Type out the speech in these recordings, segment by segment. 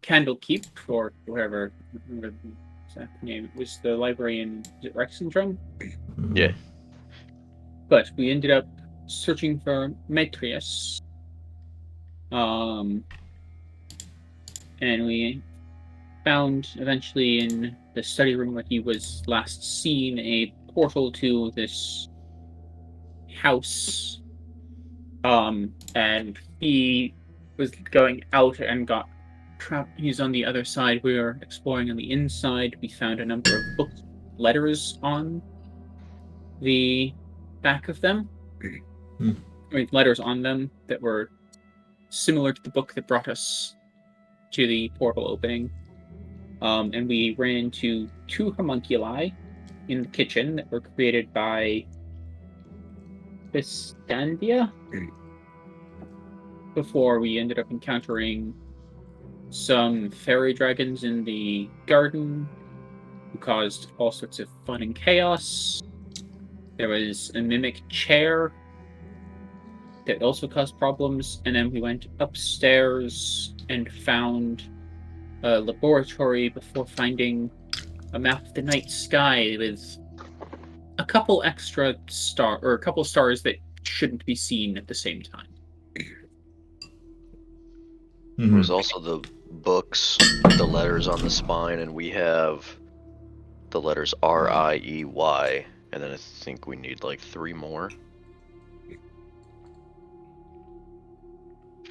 Candlekeep, or whatever the exact name. It was the library in Rexendrum. Yeah. But we ended up searching for Metrius. And we found eventually in the study room where he was last seen a portal to this house. And he was going out and got trapped. He's on the other side. We were exploring on the inside. We found a number of book letters on the back of them. Letters on them that were similar to the book that brought us to the portal opening. And we ran into 2 homunculi in the kitchen that were created by Vistandia before we ended up encountering some fairy dragons in the garden who caused all sorts of fun and chaos. There was a mimic chair that also caused problems, and then we went upstairs and found a laboratory before finding a map of the night sky with a couple extra stars that shouldn't be seen at the same time. There was also the books, the letters on the spine, and we have the letters R-I-E-Y, and then I think we need like 3 more.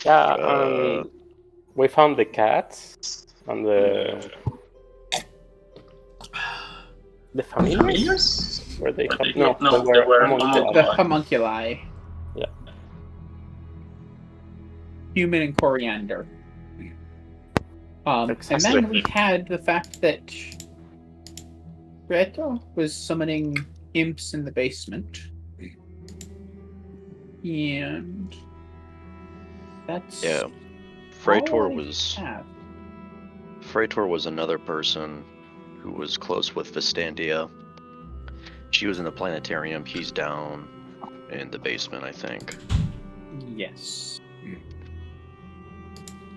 Yeah, we found the cats and the familiars? Were they? No, they were the homunculi. Yeah. Human and coriander. And then we had the fact that Reto was summoning imps in the basement. And that's Freytor was another person who was close with Vistandia. She was in the planetarium. He's down in the basement, I think. Yes.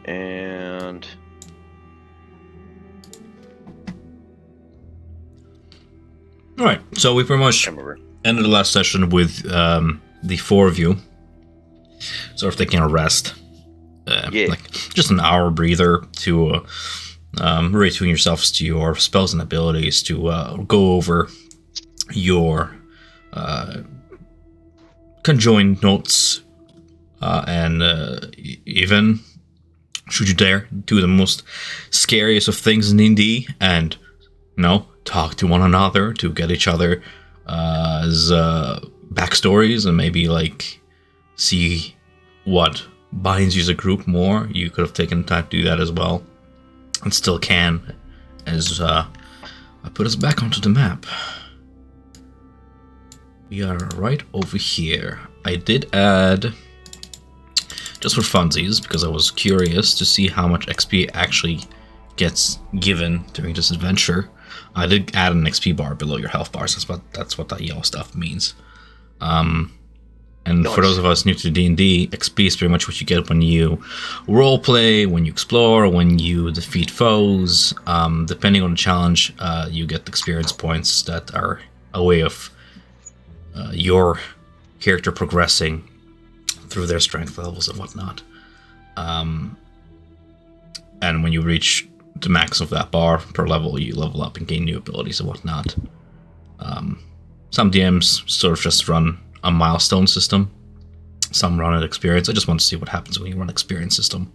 And all right, so we pretty much ended the last session with the 4 of you sort of taking a rest. Like just an hour breather to retune yourselves to your spells and abilities, to go over your conjoined notes, and even, should you dare, do the most scariest of things in D&D, and talk to one another to get each other's backstories and maybe like see what binds you as a group more. You could have taken time to do that as well, and still can, as I put us back onto the map. We are right over here. I did add, just for funsies, because I was curious to see how much XP actually gets given during this adventure, I did add an XP bar below your health bars. That's what that yellow stuff means. And for those of us new to D&D, XP is pretty much what you get when you roleplay, when you explore, when you defeat foes. Depending on the challenge, you get experience points that are a way of your character progressing through their strength levels and whatnot. And when you reach the max of that bar per level, you level up and gain new abilities and whatnot. Some DMs sort of just run a milestone system. Some run an experience. I just want to see what happens when you run an experience system.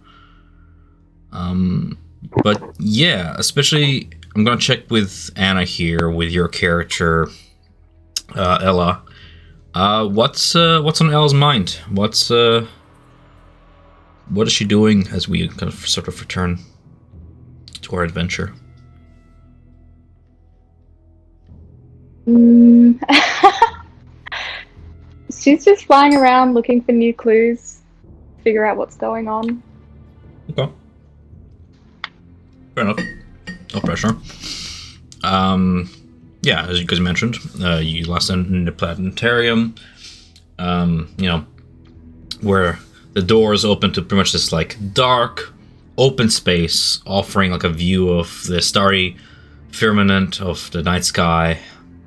But yeah, especially I'm gonna check with Anna here with your character, Ella. What's on Ella's mind? What is she doing as we kind of sort of return to our adventure? She's just flying around looking for new clues, figure out what's going on. Okay. Fair enough. No pressure. Yeah, as you guys mentioned, you last ended in the planetarium, where the door is open to pretty much this like dark, open space offering like a view of the starry firmament of the night sky.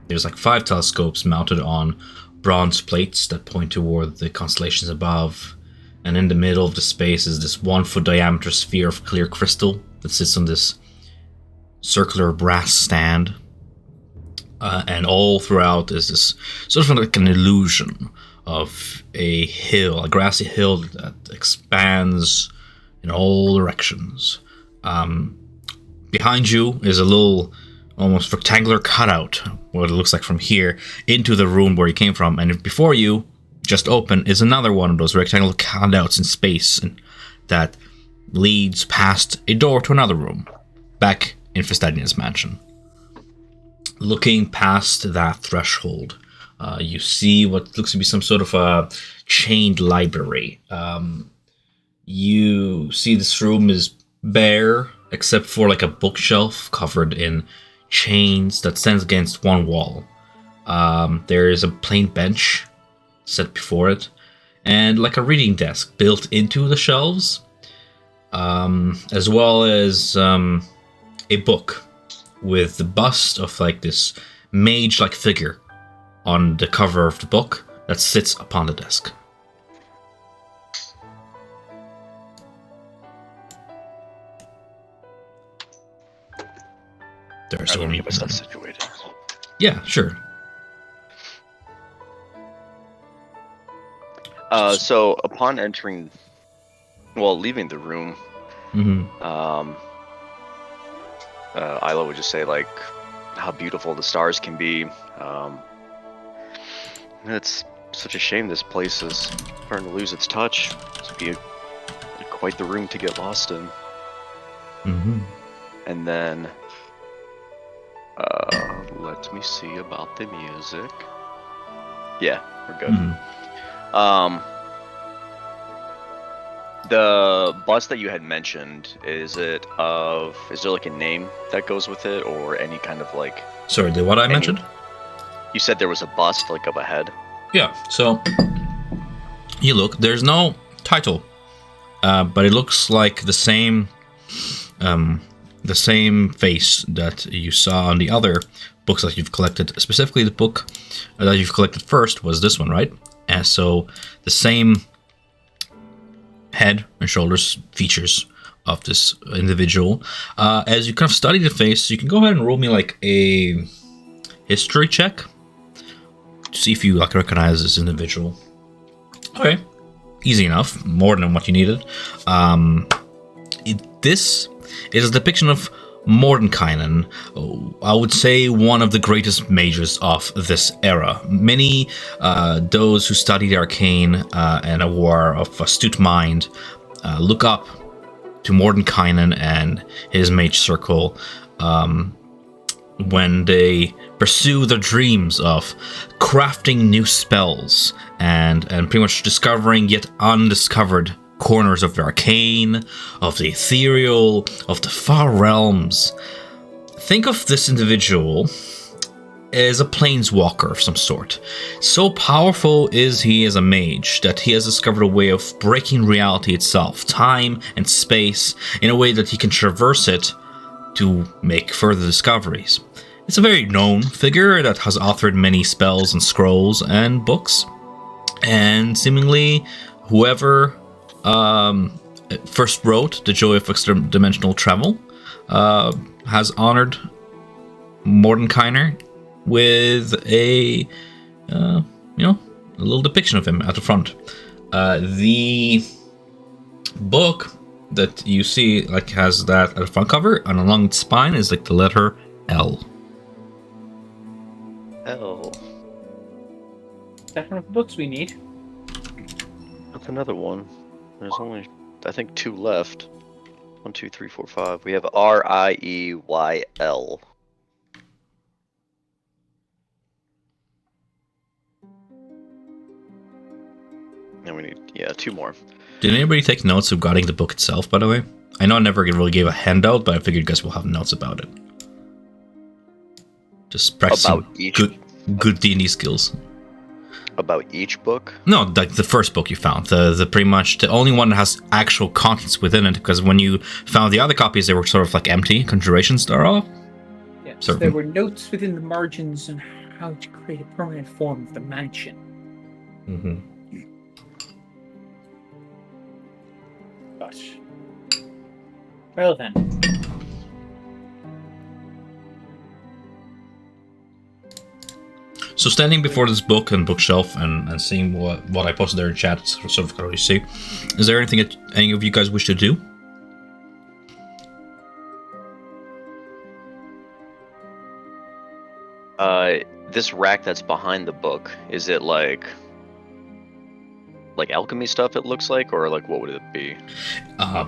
There's like 5 telescopes mounted on bronze plates that point toward the constellations above. And in the middle of the space is this 1-foot diameter sphere of clear crystal that sits on this circular brass stand. And all throughout is this sort of like an illusion of a hill, a grassy hill that expands in all directions. Behind you is a little almost rectangular cutout, what it looks like from here, into the room where you came from. And before you, just open, is another one of those rectangular cutouts in space that leads past a door to another room, back in Festadian's mansion. Looking past that threshold, you see what looks to be some sort of a chained library. You see this room is bare, except for like a bookshelf covered in chains that stands against one wall. There is a plain bench set before it, and like a reading desk built into the shelves, as well as a book with the bust of like this mage-like figure on the cover of the book that sits upon the desk. There's I will only keep us situated. Yeah, sure. So upon entering, leaving the room, Isla would just say like how beautiful the stars can be. It's such a shame this place is starting to lose its touch. This would be quite the room to get lost in. And then, let me see about the music. Yeah, we're good. The bus that you had mentioned, is there like a name that goes with it, or any kind of like... Sorry, the what I mentioned? You said there was a bust like of a head? Yeah, so you look, there's no title, but it looks like the same face that you saw on the other books that you've collected. Specifically, the book that you've collected first was this one, right? And so the same head and shoulders features of this individual. As you kind of study the face, you can go ahead and roll me like a history check to see if you like recognize this individual. Okay, easy enough, more than what you needed. This is a depiction of Mordenkainen, I would say one of the greatest mages of this era. Many those who study the arcane and are of astute mind look up to Mordenkainen and his mage circle when they pursue their dreams of crafting new spells and pretty much discovering yet undiscovered corners of the arcane, of the ethereal, of the far realms. Think of this individual as a planeswalker of some sort. So powerful is he as a mage that he has discovered a way of breaking reality itself, time and space, in a way that he can traverse it to make further discoveries. It's a very known figure that has authored many spells and scrolls and books, and seemingly whoever first wrote The Joy of Extradimensional Travel has honored Mordenkainen with a little depiction of him at the front. The book that you see like has that at the front cover, and along its spine is like the letter L. L. That's one of the books we need. That's another one. There's only, I think, 2 left. 1, 2, 3, 4, 5. We have R-I-E-Y-L. And we need, 2 more. Did anybody take notes regarding the book itself, by the way? I know I never really gave a handout, but I figured you guys will have notes about it. Just practicing About each... good D&D skills. About each book? No, like the first book you found, the pretty much the only one that has actual contents within it. Because when you found the other copies, they were sort of like empty conjurations thereof. Yes, Sort of- there were notes within the margins on how to create a permanent form of the mansion. Mm-hmm. But well then, So standing before this book and bookshelf and seeing what I posted there in chat, sort of already see. Is there anything that any of you guys wish to do? This rack that's behind the book, is it like alchemy stuff it looks like, or like what would it be?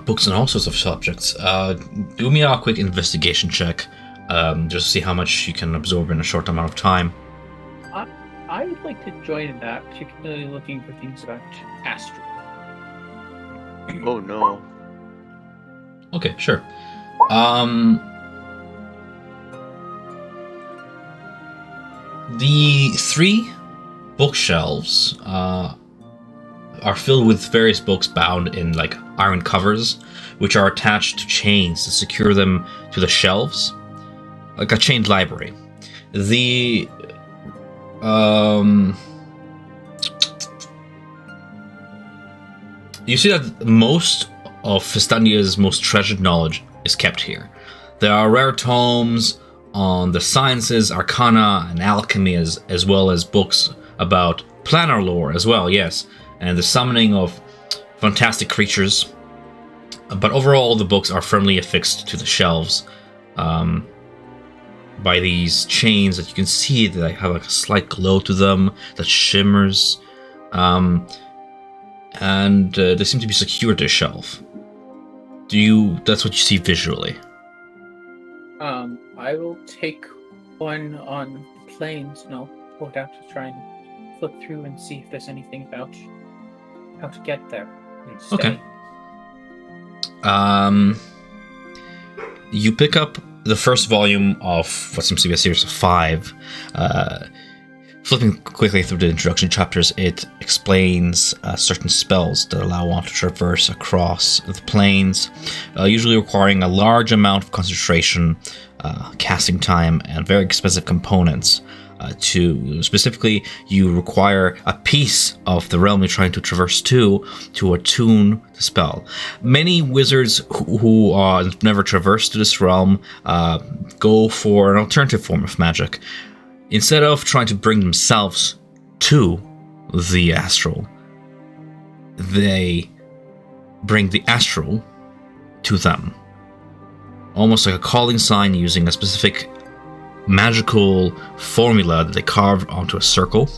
Books and all sorts of subjects. Do me a quick investigation check, just to see how much you can absorb in a short amount of time. I would like to join in that, particularly looking for things about astral. Oh no. Okay, sure. The 3 bookshelves are filled with various books bound in like iron covers, which are attached to chains to secure them to the shelves, like a chained library. The you see that most of Festandia's most treasured knowledge is kept here. There are rare tomes on the sciences, arcana, and alchemy, as well as books about planar lore as well, yes, and the summoning of fantastic creatures. But overall, the books are firmly affixed to the shelves by these chains that you can see that they have like a slight glow to them that shimmers, and they seem to be secured to a shelf. That's what you see visually. I will take one on the planes and I'll pull it out to try and flip through and see if there's anything about how to get there and stay. Okay. You pick up the first volume of what seems to be a series of 5. Flipping quickly through the introduction chapters, it explains certain spells that allow one to traverse across the planes, usually requiring a large amount of concentration, casting time, and very expensive components. Specifically, you require a piece of the realm you're trying to traverse to attune the spell. Many wizards who never traversed to this realm go for an alternative form of magic. Instead of trying to bring themselves to the astral, they bring the astral to them. Almost like a calling sign using a specific magical formula that they carve onto a circle.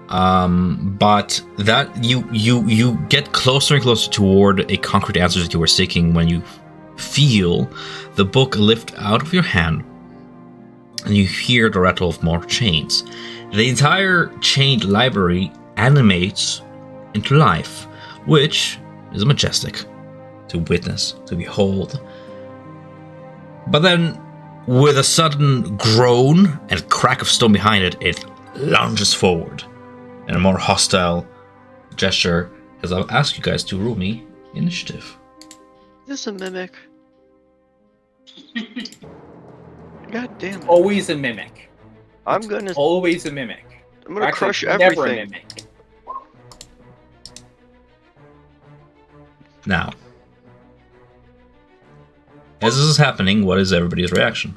But that you get closer and closer toward a concrete answer that you were seeking when you feel the book lift out of your hand and you hear the rattle of more chains. The entire chained library animates into life, which is majestic to witness, to behold. But then, with a sudden groan and crack of stone behind it, it lunges forward in a more hostile gesture as I'll ask you guys to roll me initiative. Is this a mimic? God damn it. Always a mimic. I'm gonna Always a mimic. Actually, crush never everything. a mimic. Now, as this is happening, what is everybody's reaction?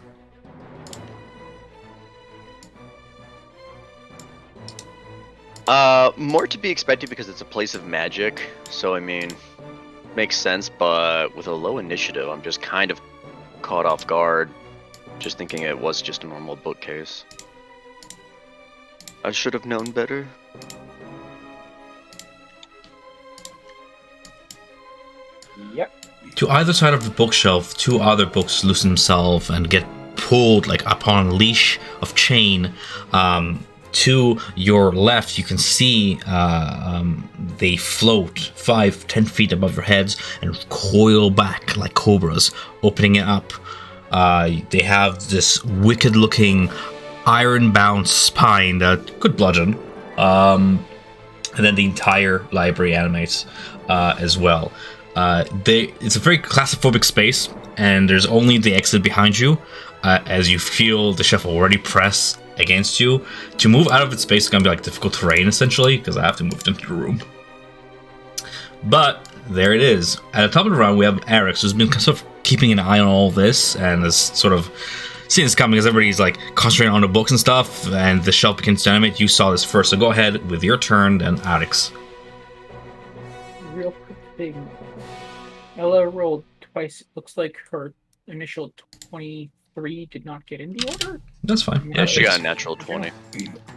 More to be expected because it's a place of magic, so I mean, makes sense, but with a low initiative, I'm just kind of caught off guard, just thinking it was just a normal bookcase. I should have known better. Yep. To either side of the bookshelf, 2 other books loosen themselves and get pulled like upon a leash of chain. To your left, you can see they float 5-10 feet above your heads and coil back like cobras, opening it up. They have this wicked-looking iron-bound spine that could bludgeon. And then the entire library animates as well. It's a very claustrophobic space, and there's only the exit behind you. As you feel the chef already press against you, to move out of its space is gonna be like difficult terrain essentially, because I have to move into the room. But there it is. At the top of the round, we have Eric, who's been sort of keeping an eye on all this and is sort of seeing this coming as everybody's like concentrating on the books and stuff, and the shelf begins to animate. You saw this first, so go ahead with your turn, then Alex. Real quick thing. Ella rolled twice. It looks like her initial 23 did not get in the order. That's fine. Yeah, she got a natural 20.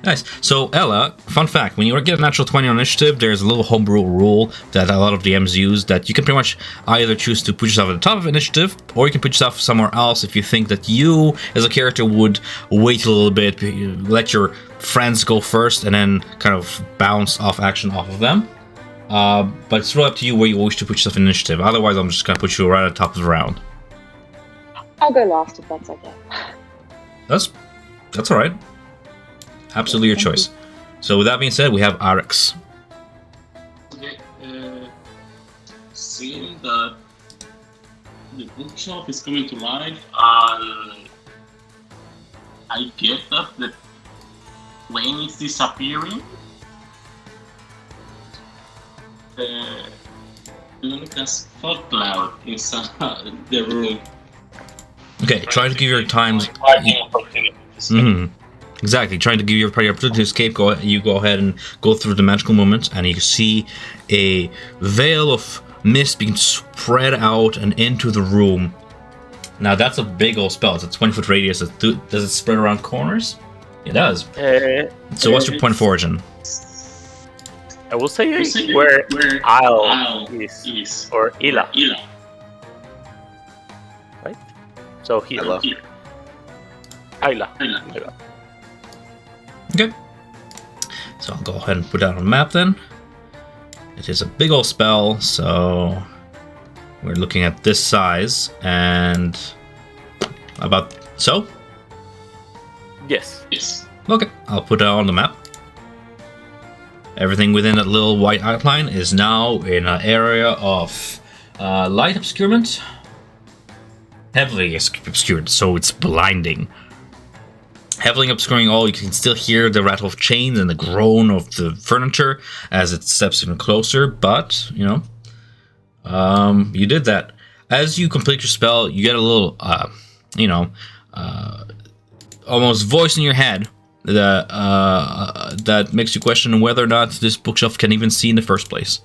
Nice. So, Ella, fun fact, when you get a natural 20 on initiative, there's a little homebrew rule that a lot of DMs use that you can pretty much either choose to put yourself at the top of initiative, or you can put yourself somewhere else if you think that you, as a character, would wait a little bit, let your friends go first, and then kind of bounce off action off of them. But it's really up to you where you wish to put yourself in initiative. Otherwise, I'm just going to put you right at the top of the round. I'll go last if that's okay. That's all right. Absolutely your choice. So with that being said, we have Arx. Okay, seeing that the bookshop is coming to life, and I get that the plane is disappearing, I'm gonna cast fog cloud inside the room. Okay, try to give your times. Exactly, trying to give you a opportunity to escape. You go ahead and go through the magical moment, and you see a veil of mist being spread out and into the room. Now that's a big old spell. It's a 20-foot radius. Does it spread around corners? It does. So what's your point of origin? I will say where Isle is, or Ila. Right? So here. Isla. Okay. So I'll go ahead and put that on the map then. It is a big old spell, so we're looking at this size and about so? Yes. Okay, I'll put it on the map. Everything within that little white outline is now in an area of light obscurement. Heavily obscured, so it's blinding. Heavily obscuring all, you can still hear the rattle of chains and the groan of the furniture as it steps even closer, but, you did that. As you complete your spell, you get a little, almost voice in your head that makes you question whether or not this bookshelf can even see in the first place.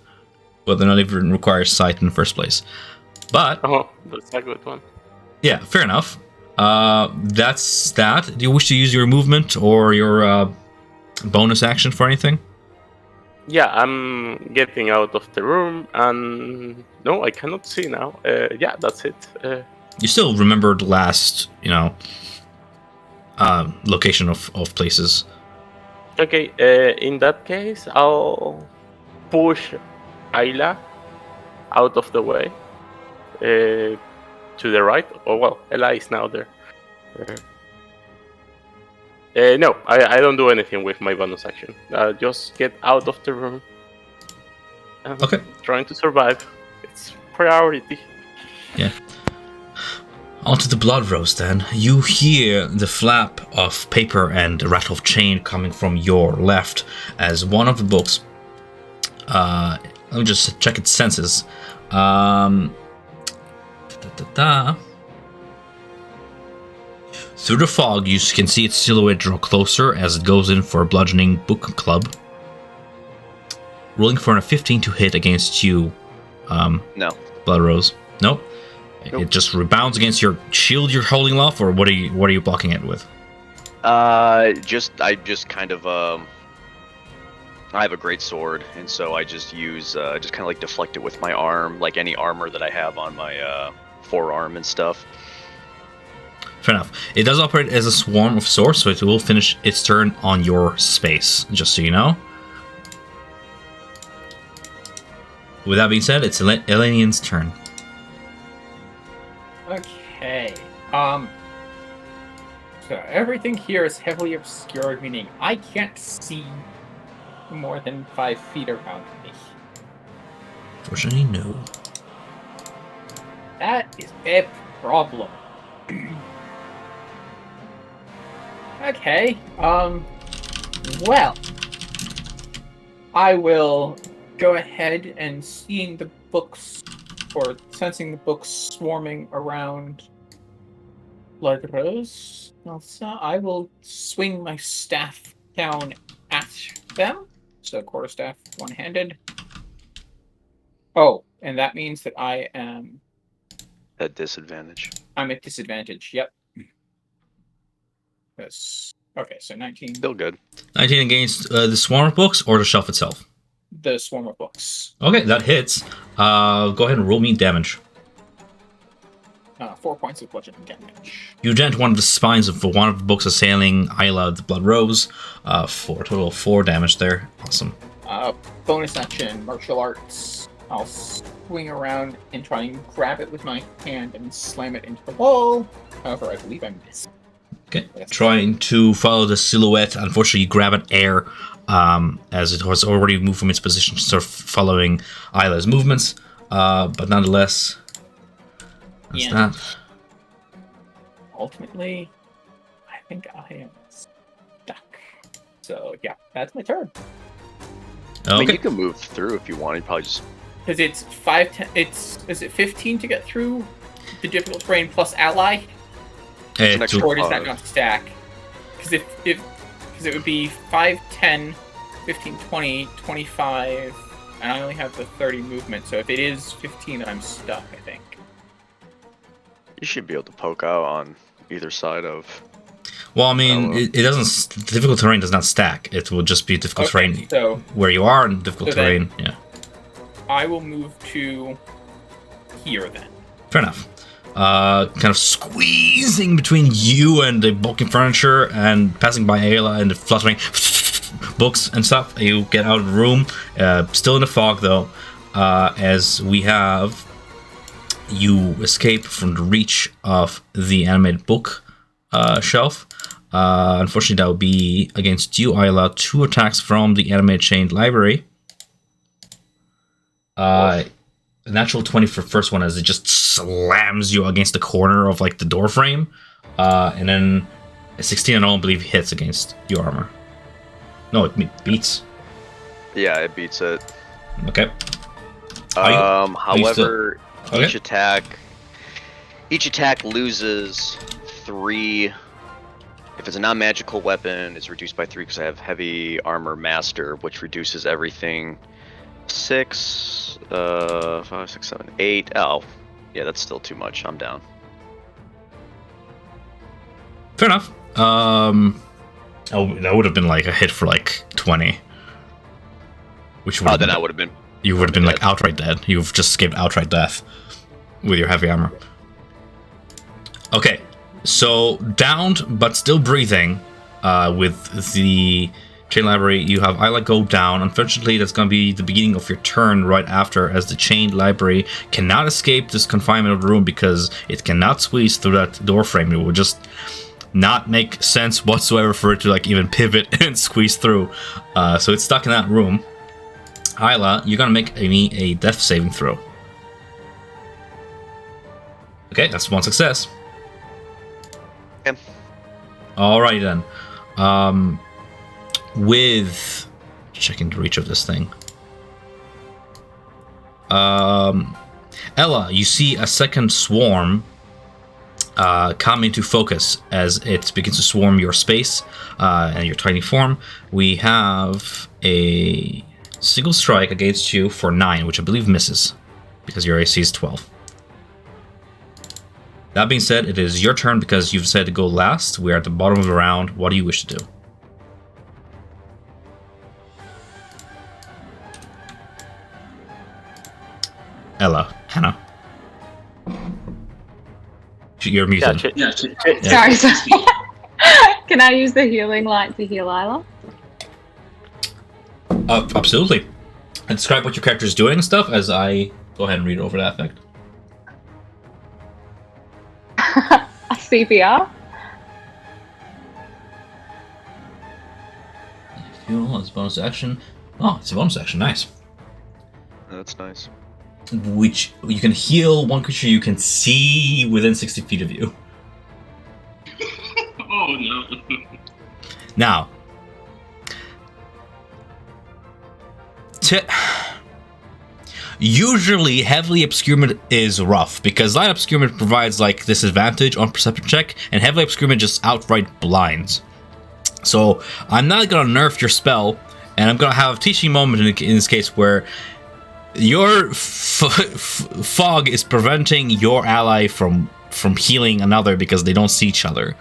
Whether or not it even requires sight in the first place. But... Oh, that's a good one. Yeah, fair enough. That's that. Do you wish to use your movement or your bonus action for anything? Yeah, I'm getting out of the room, and no, I cannot see now. Yeah, that's it. You still remember the last, location of places. Okay, in that case, I'll push Ayla out of the way. To the right. Oh, well, Ella is now there. No, I don't do anything with my bonus action. Just get out of the room. Okay. Trying to survive. It's priority. Yeah. Onto the blood rose then. You hear the flap of paper and the rattle of chain coming from your left as one of the books. Let me just check its senses. Through the fog, you can see its silhouette draw closer as it goes in for a bludgeoning book club. Rolling for a 15 to hit against you. No. Blood Rose. Nope. It just rebounds against your shield you're holding aloft, or what are you blocking it with? I just kind of I have a great sword, and so I just use just kind of like deflect it with my arm, like any armor that I have on my forearm and stuff. Fair enough. It does operate as a swarm of swords, so it will finish its turn on your space, just so you know. With that being said, it's Elenian's turn. So everything here is heavily obscured, meaning I can't see more than 5 feet around me. Fortunately, no. That is a problem. Okay, well, I will go ahead and seeing the books, or sensing the books swarming around Blood Rose, I will swing my staff down at them. So quarterstaff one-handed. Oh, and that means that I am... At disadvantage. I'm at disadvantage, yep. Yes. Okay, so 19. Still good. 19 against the swarm of books or the shelf itself? The swarm of books. Okay, that hits. Go ahead and roll me damage. 4 points of bludgeoning damage. You dent one of the spines of one of the books assailing Isla the Blood Rose for a total of 4 damage there. Awesome. Bonus action, martial arts. I'll swing around and try and grab it with my hand and slam it into the wall. However, I believe I missed. Okay, trying to follow the silhouette. Unfortunately, you grab at air as it has already moved from its position, sort of following Isla's movements. But nonetheless, that's that. Ultimately, I think I am stuck. So yeah, that's my turn. I mean, Okay. you can move through if you want. You probably just Because it's 5, 10, is it 15 to get through the difficult terrain plus ally? an extra Or does that 5. not stack? Because if it would be 5, 10, 15, 20, 25, and I only have the 30 movement, so if it is 15, then I'm stuck, I think. You should be able to poke out on either side of. Well, I mean, well. it doesn't. Difficult terrain does not stack. It will just be difficult terrain So where you are, and difficult So then- terrain. Yeah, I will move to here then. fair enough. Kind of squeezing between you and the bulky furniture, and passing by Ayla and the fluttering books and stuff. You get out of the room, still in the fog though, as we have you escape from the reach of the animated book shelf. Unfortunately, that would be against you, Ayla. 2 attacks from the animated chained library. A natural 20 for first one as it just slams you against the corner of like the door frame, and then a 16 I don't believe hits against your armor. No, it beats. Yeah, it beats it. Okay. Are you However, still- okay. each attack loses 3. If it's a non-magical weapon, it's reduced by 3 because I have heavy armor master, which reduces everything 6, 5, 6, 7, 8. Oh, yeah, that's still too much. I'm down. Fair enough. That would have been like a hit for like 20, which would. Oh, then I would have been. You would have been like dead. outright dead. You've just escaped outright death with your heavy armor. Okay, so downed but still breathing with the chain library. You have Isla go down. Unfortunately, that's going to be the beginning of your turn right after, as the chained library cannot escape this confinement of the room because it cannot squeeze through that door frame. It would just not make sense whatsoever for it to like even pivot and squeeze through. So it's stuck in that room. Isla, you're gonna make a death saving throw. Okay, that's 1 success. Yep. Alrighty then. With checking the reach of this thing. Ella, you see a second swarm come into focus as it begins to swarm your space and your tiny form. We have a single strike against you for 9, which I believe misses because your AC is 12. That being said, it is your turn because you've decided to go last. We're at the bottom of the round. What do you wish to do? Ella, Hannah. You're muted. Yeah, Sorry, sorry. Can I use the healing light to heal Isla? Absolutely. And describe what your character is doing and stuff as I go ahead and read over that effect. A CPR? Fuel is bonus action. Oh, it's a bonus action. Nice. That's nice. Which you can heal one creature you can see within 60 feet of you. Oh no. Now, usually heavily obscurement is rough because light obscurement provides like disadvantage on perception check, and heavily obscurement just outright blinds. So I'm not gonna nerf your spell, and I'm gonna have a teaching moment in this case where your fog is preventing your ally from healing another because they don't see each other.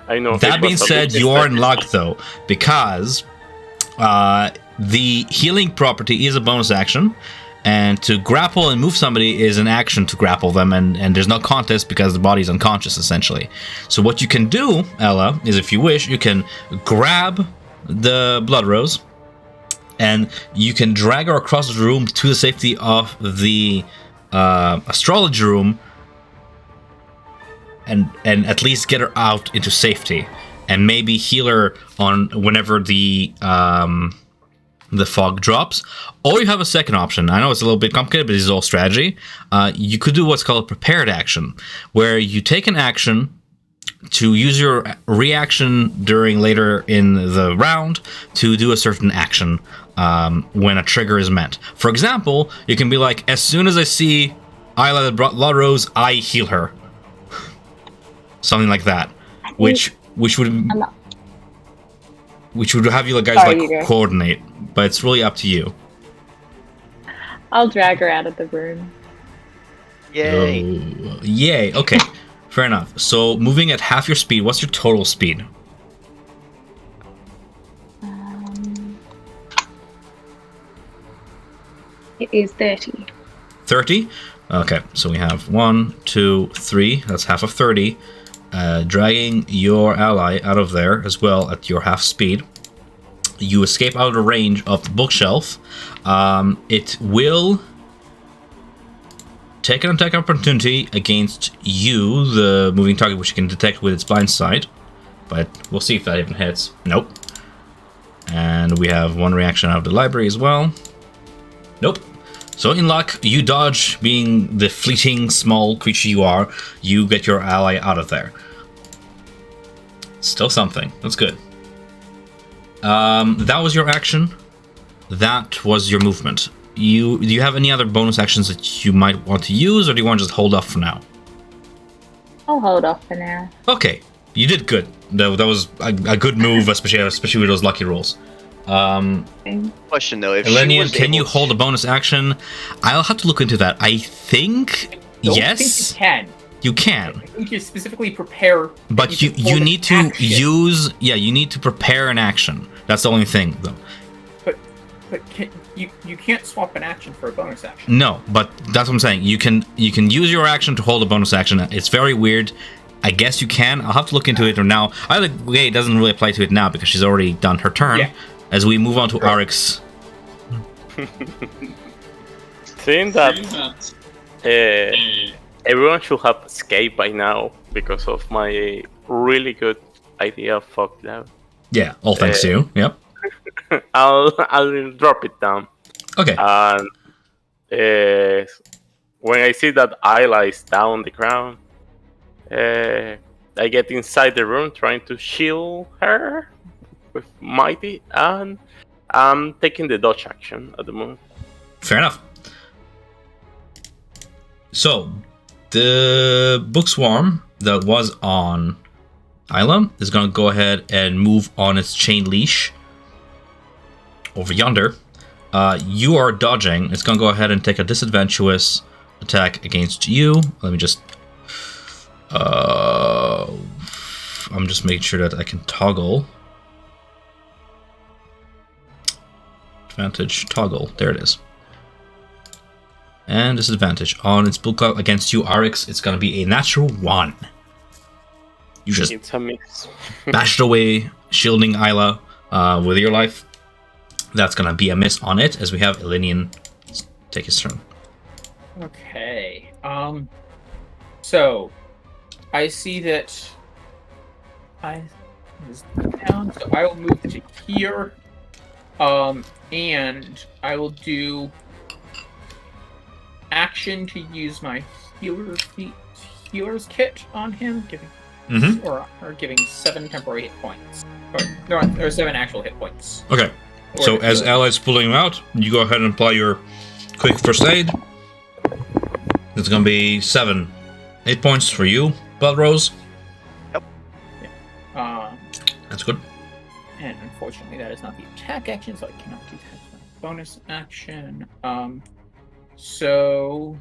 I know. That being said, you are in luck though, because the healing property is a bonus action, and to grapple and move somebody is an action to grapple them, and there's no contest because the body's unconscious essentially. So what you can do, Ella, is if you wish, you can grab the Blood Rose, and you can drag her across the room to the safety of the astrology room, and at least get her out into safety, and maybe heal her on whenever the fog drops. Or you have a second option. I know it's a little bit complicated, but this is all strategy. You could do what's called a prepared action, where you take an action to use your reaction during later in the round to do a certain action when a trigger is met. For example, you can be like, as soon as I see Isla the Blood Rose, I heal her. Something like that, which would have you guys like coordinate, but it's really up to you. I'll drag her out of the room. Yay! Yay! Okay, fair enough. So moving at half your speed, what's your total speed? It is 30. 30? Okay, so we have 1, 2, 3. That's half of 30. Dragging your ally out of there as well at your half speed. You escape out of the range of the bookshelf. It will take an attack opportunity against you, the moving target, which you can detect with its blind sight. But we'll see if that even hits. Nope. And we have one reaction out of the library as well. Nope. So in luck, you dodge, being the fleeting small creature you are. You get your ally out of there. Still something. That's good. That was your action. That was your movement. Do you have any other bonus actions that you might want to use, or do you want to just hold off for now? I'll hold off for now. Okay, you did good. That was a good move, especially with those lucky rolls. Question though, if Elenian, can you hold a bonus action? I'll have to look into that. I think yes. Think you can. You can. I think you specifically prepare. But you need to use. Yeah, you need to prepare an action. That's the only thing, though. But you can't swap an action for a bonus action. No, but that's what I'm saying. You can use your action to hold a bonus action. It's very weird. I guess you can. I'll have to look into it now. Either way, it doesn't really apply to it now because she's already done her turn. Yeah. As we move on to Arix. Seeing that everyone should have escaped by now because of my really good idea of fog cloud. Yeah, all thanks to you. Yep. I'll drop it down. Okay. And when I see that Isla is down the ground, I get inside the room trying to shield her with Mighty, and I'm taking the dodge action at the moment. Fair enough. So, the book swarm that was on Isla is going to go ahead and move on its chain leash over yonder. You are dodging. It's going to go ahead and take a disadvantageous attack against you. Let me just... I'm just making sure that I can toggle. Advantage, toggle. There it is. And disadvantage. On its book out against you, Arix, it's going to be a natural 1. You just it's a mix. bashed away, shielding Isla with your life. That's going to be a miss on it, as we have Elenian take his turn. Okay. So, I see that is down, so I will move to here. And I will do action to use my healer's kit on him, giving or giving 7 temporary hit points, or 7 actual hit points. Okay. So as allies pulling him out, you go ahead and apply your quick first aid. It's gonna be 7 hit points for you, Blood Rose. Yep. Yeah. That's good. And unfortunately, that is not the attack action, so I cannot do that as a bonus action. So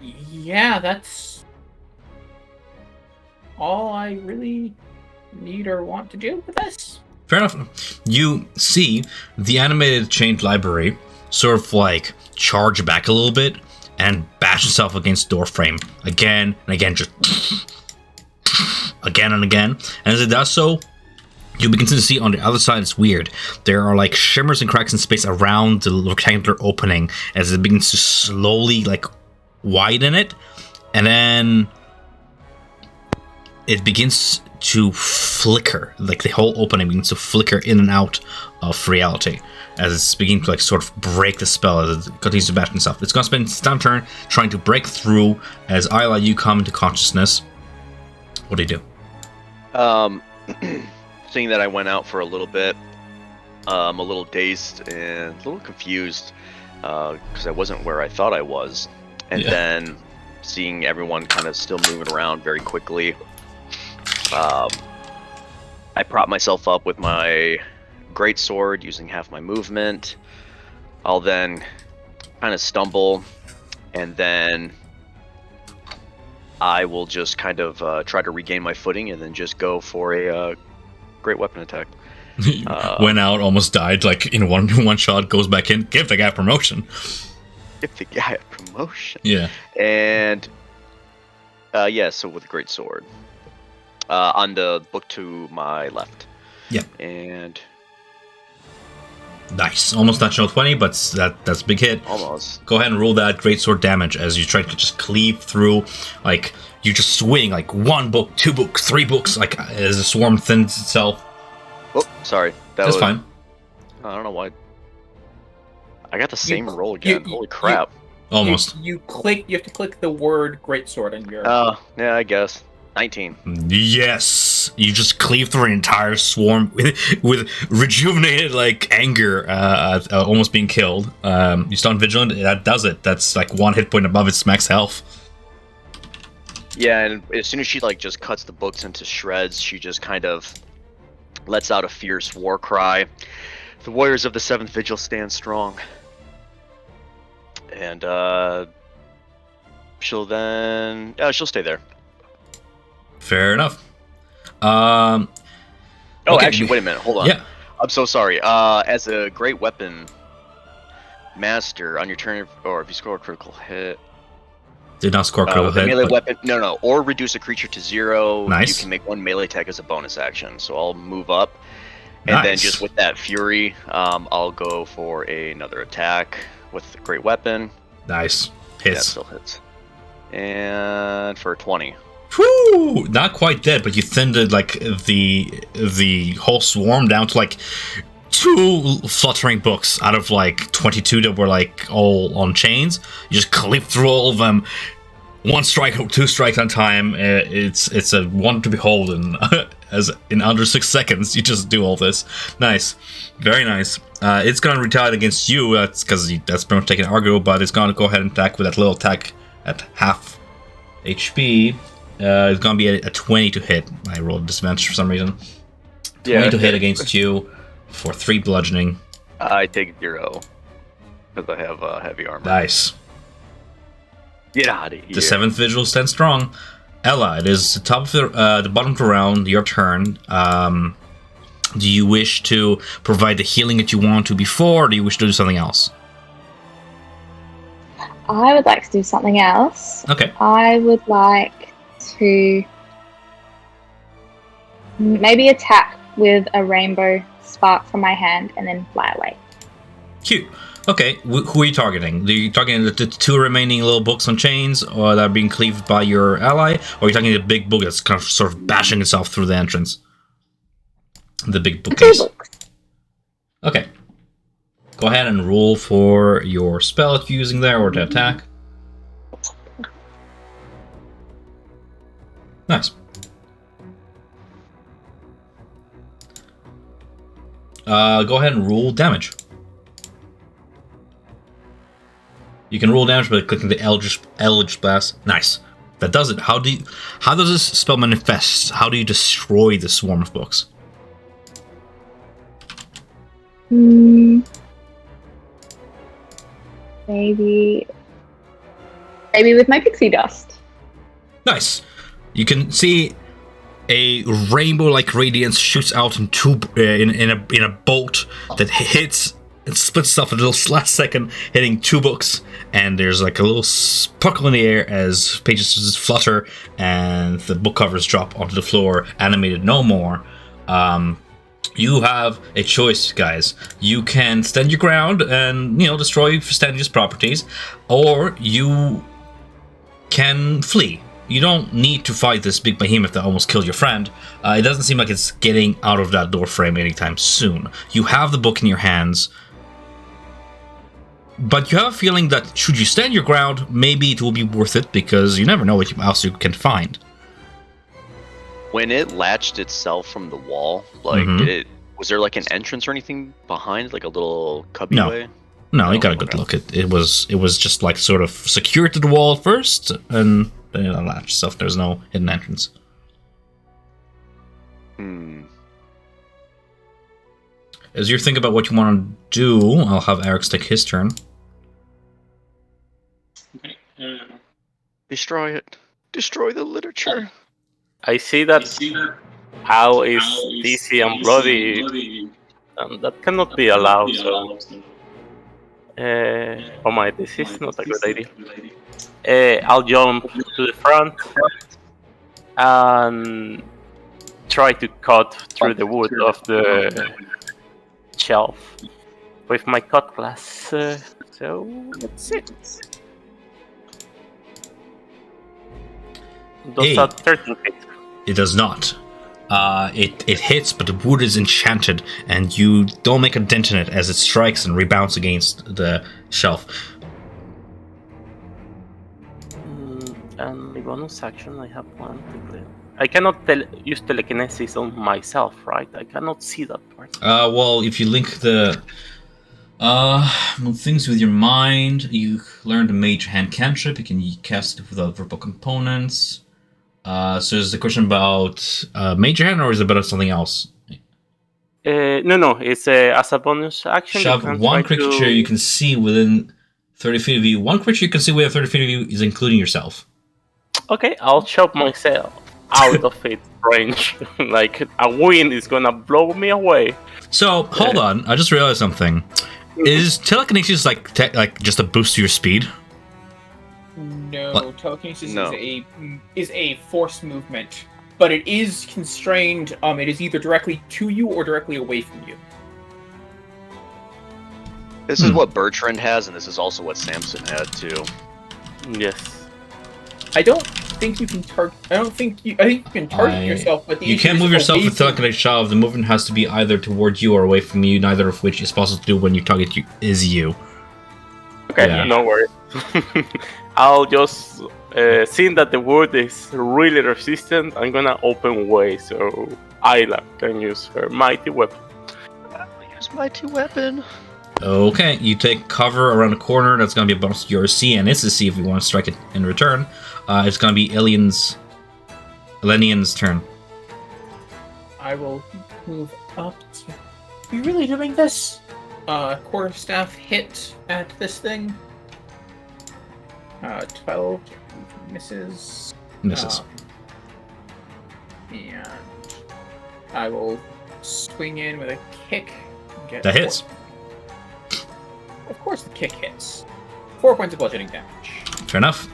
yeah, that's all I really need or want to do with this. Fair enough. You see the animated chained library sort of like charge back a little bit and bash itself against the door frame again and again, just again and again. And as it does so, you begin to see on the other side, it's weird. There are like shimmers and cracks in space around the rectangular opening as it begins to slowly like widen it, and then it begins to flicker. Like the whole opening begins to flicker in and out of reality as it's beginning to like sort of break the spell as it continues to bash itself. It's gonna spend its turn trying to break through. As Isla, you come into consciousness. What do you do? Seeing that I went out for a little bit, I'm a little dazed and a little confused because I wasn't where I thought I was. And then seeing everyone kind of still moving around very quickly, I prop myself up with my greatsword using half my movement. I'll then kind of stumble, and then I will just kind of try to regain my footing and then just go for a great weapon attack. Went out, almost died, like in one shot, goes back in, give the guy promotion. Give the guy a promotion. Yeah. And so with a great sword. On the book to my left. Yeah. And nice. Almost natural 20, but that's a big hit. Almost. Go ahead and roll that greatsword damage as you try to just cleave through, like you just swing like 1 book, 2 books, 3 books, like as the swarm thins itself. Oh, sorry. That's fine. I don't know why. I got the same roll again. Holy crap. Almost. You have to click the word greatsword on your... Oh, yeah, I guess. 19. Yes! You just cleave through an entire swarm with rejuvenated, like, anger at almost being killed. You stun Vigilant, that does it. That's, like, 1 hit point above its max health. Yeah, and as soon as she, like, just cuts the books into shreds, she just kind of lets out a fierce war cry. The warriors of the 7th Vigil stand strong. And, she'll stay there. Fair enough. Oh, okay. actually, wait a minute. Hold on. Yeah. I'm so sorry. As a great weapon master, on your turn, or if you score a critical hit... Did not score a critical hit. Melee weapon... No. Or reduce a creature to 0. Nice. You can make 1 melee attack as a bonus action. So I'll move up. And then just with that fury, I'll go for another attack with a great weapon. Nice. Hits. Yeah, still hits. And for 20. Whew! Not quite dead, but you thinned it, like the whole swarm down to like 2 fluttering books out of like 22 that were like all on chains. You just clip through all of them. 1 strike, 2 strikes on time. It's a one to behold, and as in under 6 seconds, you just do all this. Nice, very nice. It's gonna retaliate against you. That's because that's pretty much taking Argo, but it's gonna go ahead and attack with that little attack at half HP. It's gonna be a 20 to hit. I rolled disadvantage for some reason. 20 to hit against you for 3 bludgeoning. I take 0 because I have heavy armor. Nice. Get out of here. The 7th Vigil stands strong. Ella, it is the top of the bottom of the round. Your turn. Do you wish to provide the healing that you want to before, or do you wish to do something else? I would like to do something else. Okay. I would like to maybe attack with a rainbow spark from my hand and then fly away. Cute. Okay, who are you targeting? Are you targeting the 2 remaining little books on chains, or that are being cleaved by your ally, or are you targeting the big book that's kind of sort of bashing itself through the entrance? The big bookcase. 2 books. Okay. Go ahead and roll for your spell that you're using there, or to attack. Nice. Go ahead and roll damage. You can roll damage by clicking the Eldritch Blast. Nice. That does it. How does this spell manifest? How do you destroy the swarm of books? Maybe with my pixie dust. Nice. You can see a rainbow-like radiance shoots out in a bolt that hits and splits itself in a little last second, hitting 2 books, and there's like a little sparkle in the air as pages just flutter and the book covers drop onto the floor, animated no more. You have a choice, guys. You can stand your ground and, destroy Stanley's properties, or you can flee. You don't need to fight this big behemoth that almost killed your friend. It doesn't seem like it's getting out of that door frame anytime soon. You have the book in your hands, but you have a feeling that should you stand your ground, maybe it will be worth it, because you never know what else you can find. When it latched itself from the wall, was there like an entrance or anything behind, like a little cubby-way? No, you got a good look. It was just like sort of secured to the wall first, and then it latched itself. There's no hidden entrance. As you think about what you want to do, I'll have Eric's take his turn. Okay. Destroy it. Destroy the literature. I see that Al is dizzy and bloody, and that cannot be allowed, so... this is not a good idea. I'll jump to the front and try to cut through the wood of the shelf with my cutlass. So let's see. Does that 13 hit? It does not. It hits, but the wood is enchanted, and you don't make a dent in it as it strikes and rebounds against the shelf. And the bonus action, I have one. I cannot use telekinesis on myself, right? I cannot see that part. Well, if you link the things with your mind, you learn the Mage Hand cantrip. You can cast it without verbal components. So is the question about Mage Hand, or is it about something else? No. It's as a bonus action. Shove one creature you can see within 30 feet of you. One creature you can see within 30 feet of you is including yourself. Okay, I'll shove myself out of its range. Like a wind is gonna blow me away. So hold on, I just realized something. Is telekinesis like just a boost to your speed? No, What? telekinesis No. is a force movement, but it is constrained. It is either directly to you or directly away from you. This is what Bertrand has, and this is also what Samson had too. Yes. I don't think you can target. I think you can target yourself, but you can't move yourself with telekinetic shove. The movement has to be either towards you or away from you. Neither of which is possible to do when you target is you. Okay, Yeah. no worries. I'll just seeing that the wood is really resistant, I'm gonna open way so Ayla can use her mighty weapon. Use mighty weapon. Okay, you take cover around the corner. That's going to be a bonus to your C and its C if you want to strike it in return. It's going to be Elenian's turn. I will move up. Are you really doing this? Quarterstaff hit at this thing. 12 misses. Misses. And I will swing in with a kick. Get That hits. Of course, the kick hits. 4 points of bludgeoning damage. Fair enough.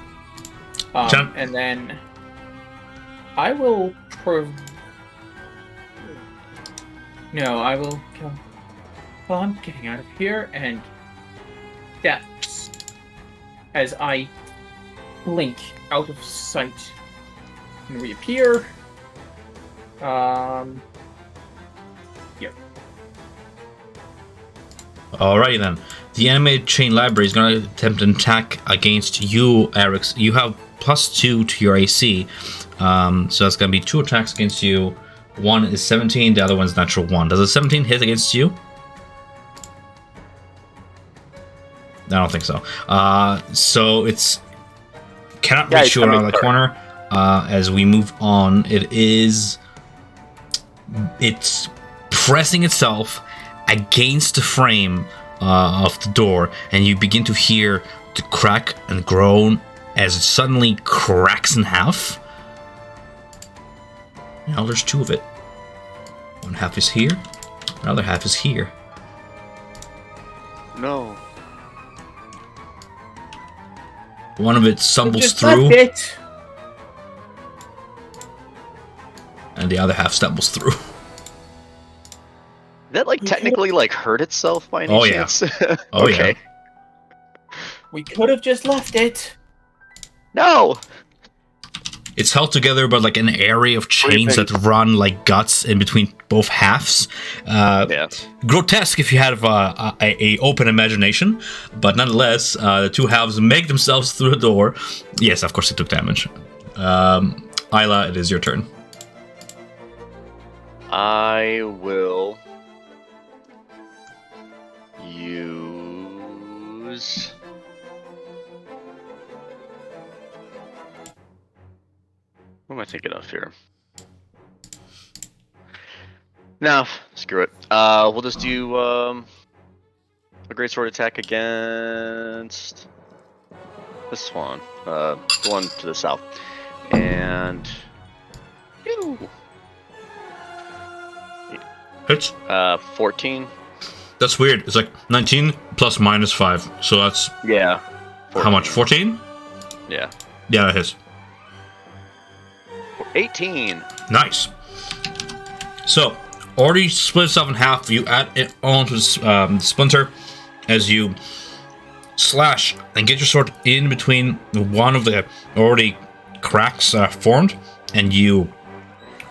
John? And then I will. I will go. Well, I'm getting out of here, and depths as I blink out of sight and reappear. Yep. Alrighty then. The animated chain library is going to attempt an attack against you, Eric. You have +2 to your AC, so that's going to be 2 attacks against you. One is 17, the other one's natural 1. Does a 17 hit against you? I don't think so. So it's cannot reach you around the corner. As we move on, it's pressing itself against the frame of the door, and you begin to hear the crack and groan as it suddenly cracks in half. Now there's 2 of it. One half is here, the other half is here. No. One of it stumbles Just through, left it. and the other half stumbles through. That like technically like hurt itself by any Oh, yeah. chance? Oh, okay. yeah. We could have just left it. No. It's held together by like an area of chains that run like guts in between both halves. Yeah. Grotesque if you have a open imagination, but nonetheless, the 2 halves make themselves through the door. Yes, of course it took damage. Isla, it is your turn. I will use what am I thinking of here? No, screw it. We'll just do a greatsword attack against this one, the one to the south, and ew. Hits. 14. That's weird. It's like 19 plus -5. So that's Yeah. 14. how much? 14? Yeah. Yeah, that hits. 18. Nice. So, already split itself in half. You add it onto the splinter as you slash and get your sword in between one of the already cracks formed, and you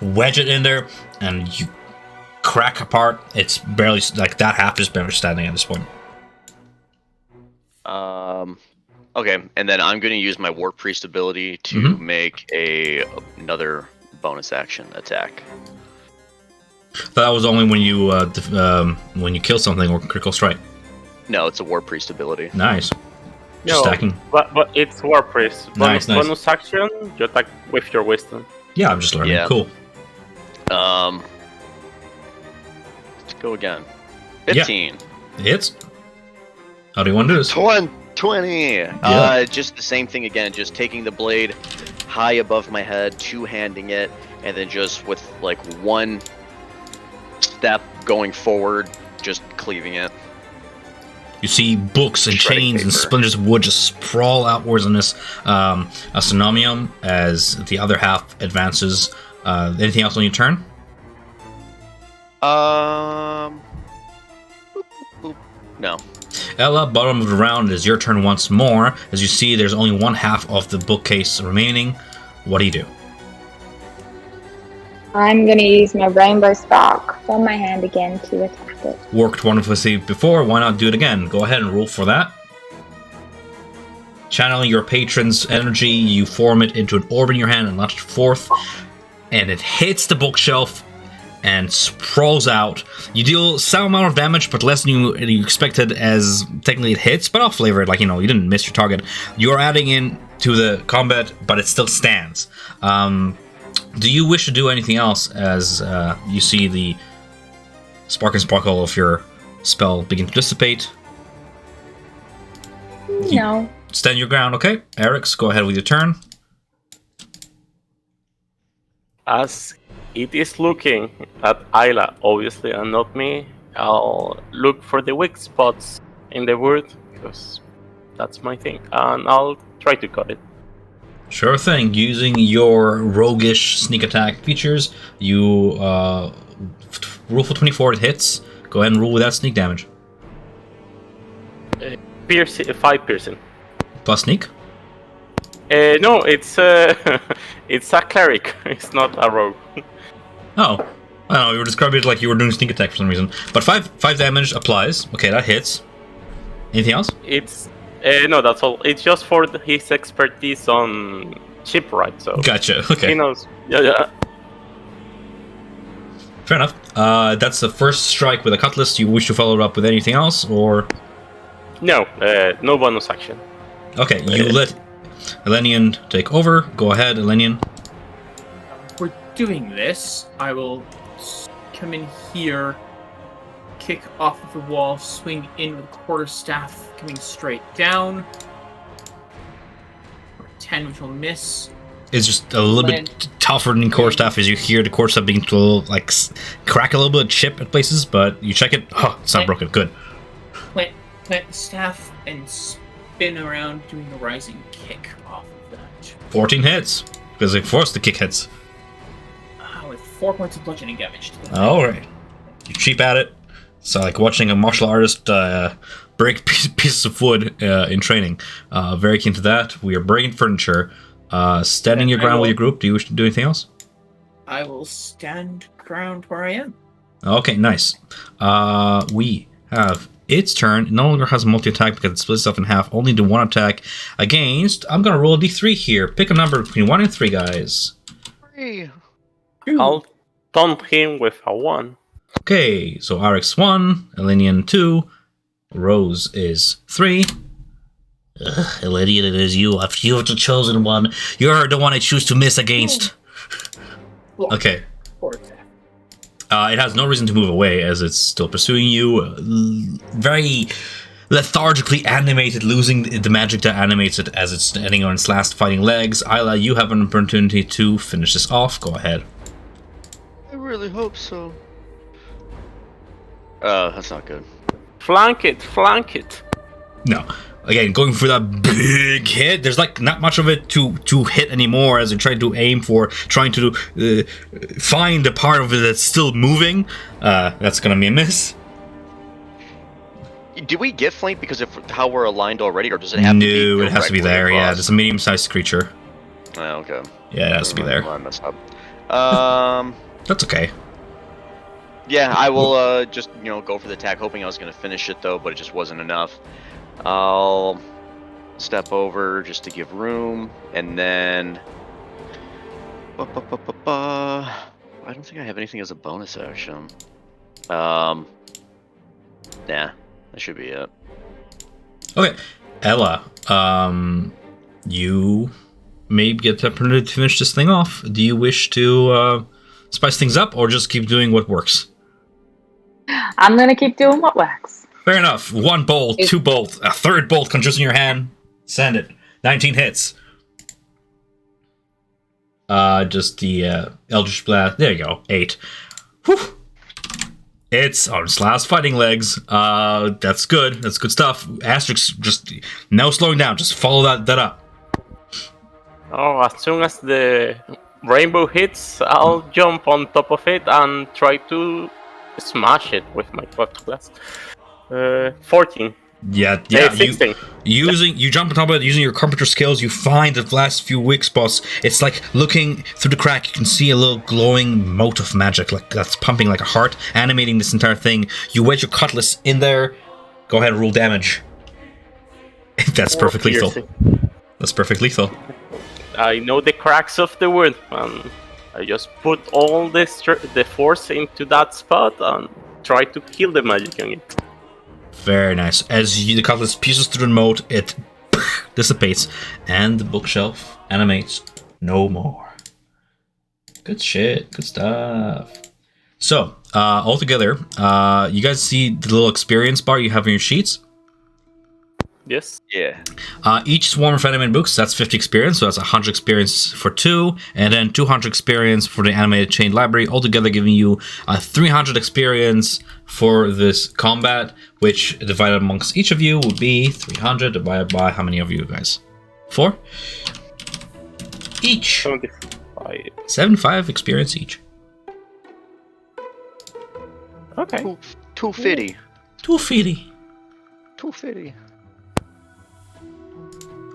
wedge it in there, and you crack apart. It's barely like that half is barely standing at this point. Okay, and then I'm going to use my War Priest ability to make another bonus action attack. That was only when you kill something or critical strike. No, it's a War Priest ability. Nice. No, Stacking. but it's War Priest. Nice, nice. Bonus action, you attack with your wisdom. Yeah, I'm just learning. Yeah. Cool. Let's go again. 15. It hits. How do you want to do this? 20. Yeah. Just the same thing again. Just taking the blade high above my head, 2-handing it, and then just with like 1 step going forward, just cleaving it. You see books and Shredding chains and paper. splinters of wood just sprawl outwards on this astronomium as the other half advances. Anything else on your turn? Boop, boop, boop. No. Ella, bottom of the round, it is your turn once more. As you see, there's only 1/2 of the bookcase remaining. What do you do? I'm going to use my rainbow spark from my hand again to attack it. Worked wonderfully before, why not do it again? Go ahead and roll for that. Channeling your patron's energy, you form it into an orb in your hand and launch it forth. And it hits the bookshelf and sprawls out. You deal some amount of damage, but less than you expected, as technically it hits, but I'll flavor it like, you didn't miss your target. You're adding in to the combat, but it still stands. Do you wish to do anything else as you see the spark and sparkle of your spell begin to dissipate? No. Stand your ground, okay? Eric's, go ahead with your turn. As it is looking at Isla, obviously, and not me, I'll look for the weak spots in the wood, because that's my thing, and I'll try to cut it. Sure thing. Using your roguish sneak attack features, you roll for 24, it hits. Go ahead and roll without sneak damage. 5 piercing. Plus sneak. No, it's it's a cleric. It's not a rogue. Oh, I don't know. You were describing it like you were doing sneak attack for some reason. But five damage applies. Okay, that hits. Anything else? It's no, that's all. It's just for his expertise on shipwright. So Gotcha. Okay. he knows. Yeah. Fair enough. That's the first strike with a cutlass. Do you wish to follow it up with anything else, or? No, no bonus action. Okay, you let Elenian take over. Go ahead, Elenian. If we're doing this, I will come in here, kick off of the wall, swing in with a quarterstaff, coming straight down. 10, which will miss. It's just a little bit tougher than quarterstaff as you hear the quarterstaff being to like crack a little bit, chip at places, but you check it. Oh, it's not broken. Good. Plant the staff and spin around, doing a rising kick off of that. 14 hits because they forced the kick hits. With 4 points of bludgeoning damage to the All right, you cheap at it. It's like watching a martial artist break pieces of wood in training. Very keen to that. We are breaking furniture. Standing your ground with your group. Do you wish to do anything else? I will stand ground where I am. Okay, nice. We have its turn. It no longer has a multi-attack because it splits itself in half. Only do one attack against. I'm going to roll a d3 here. Pick a number between 1 and 3, guys. 3. I'll taunt him with a 1. Okay, so RX 1, Elenian 2, Rose is 3. Elenian, it is you. If you have the chosen one, you're the one I choose to miss against. Okay. It has no reason to move away as it's still pursuing you. Very lethargically animated, losing the magic that animates it as it's standing on its last fighting legs. Isla, you have an opportunity to finish this off. Go ahead. I really hope so. That's not good. Flank it. No. Again, going for that big hit, there's like not much of it to hit anymore as you're trying to aim for, trying to find the part of it that's still moving. That's gonna be a miss. Do we get flanked because of how we're aligned already, or does it have to be? No, it has to be there. directly Yeah, across? it's a medium-sized creature. Oh, okay. Yeah, it has to be there. I messed up. That's okay. Yeah, I will just go for the attack, hoping I was gonna finish it though, but it just wasn't enough. I'll step over just to give room, and then I don't think I have anything as a bonus action. Nah, that should be it. Okay, Ella, you may get the opportunity to finish this thing off. Do you wish to spice things up, or just keep doing what works? I'm gonna keep doing what works. Fair enough. 1 bolt, 2 bolt, a 3rd bolt conjures in your hand. Send it. 19 hits. Just the Eldritch Blast. There you go. 8. Whew. It's on its last fighting legs. That's good. That's good stuff. Asterix, just no slowing down. Just follow that up. Oh, as soon as the rainbow hits, I'll jump on top of it and try to smash it with my cutlass. 14. Yeah. 16. You jump on top of it using your carpenter skills. You find the last few weak spots. It's like looking through the crack. You can see a little glowing mote of magic, like that's pumping like a heart, animating this entire thing. You wedge your cutlass in there. Go ahead and roll damage. That's perfect lethal. That's perfect lethal. I know the cracks of the wood, and I just put all the force into that spot and try to kill the magic on it. Very nice. As the cutlass pierces through the moat, it dissipates, and the bookshelf animates no more. Good shit. Good stuff. So, altogether, you guys see the little experience bar you have in your sheets? Yes. Yeah. Each swarm of animated books, that's 50 experience, so that's 100 experience for 2, and then 200 experience for the animated chain library, altogether giving you 300 experience for this combat, which divided amongst each of you would be 300 divided by how many of you guys? 4? Each. 75. 75 experience each. Okay. 250. 250. 250.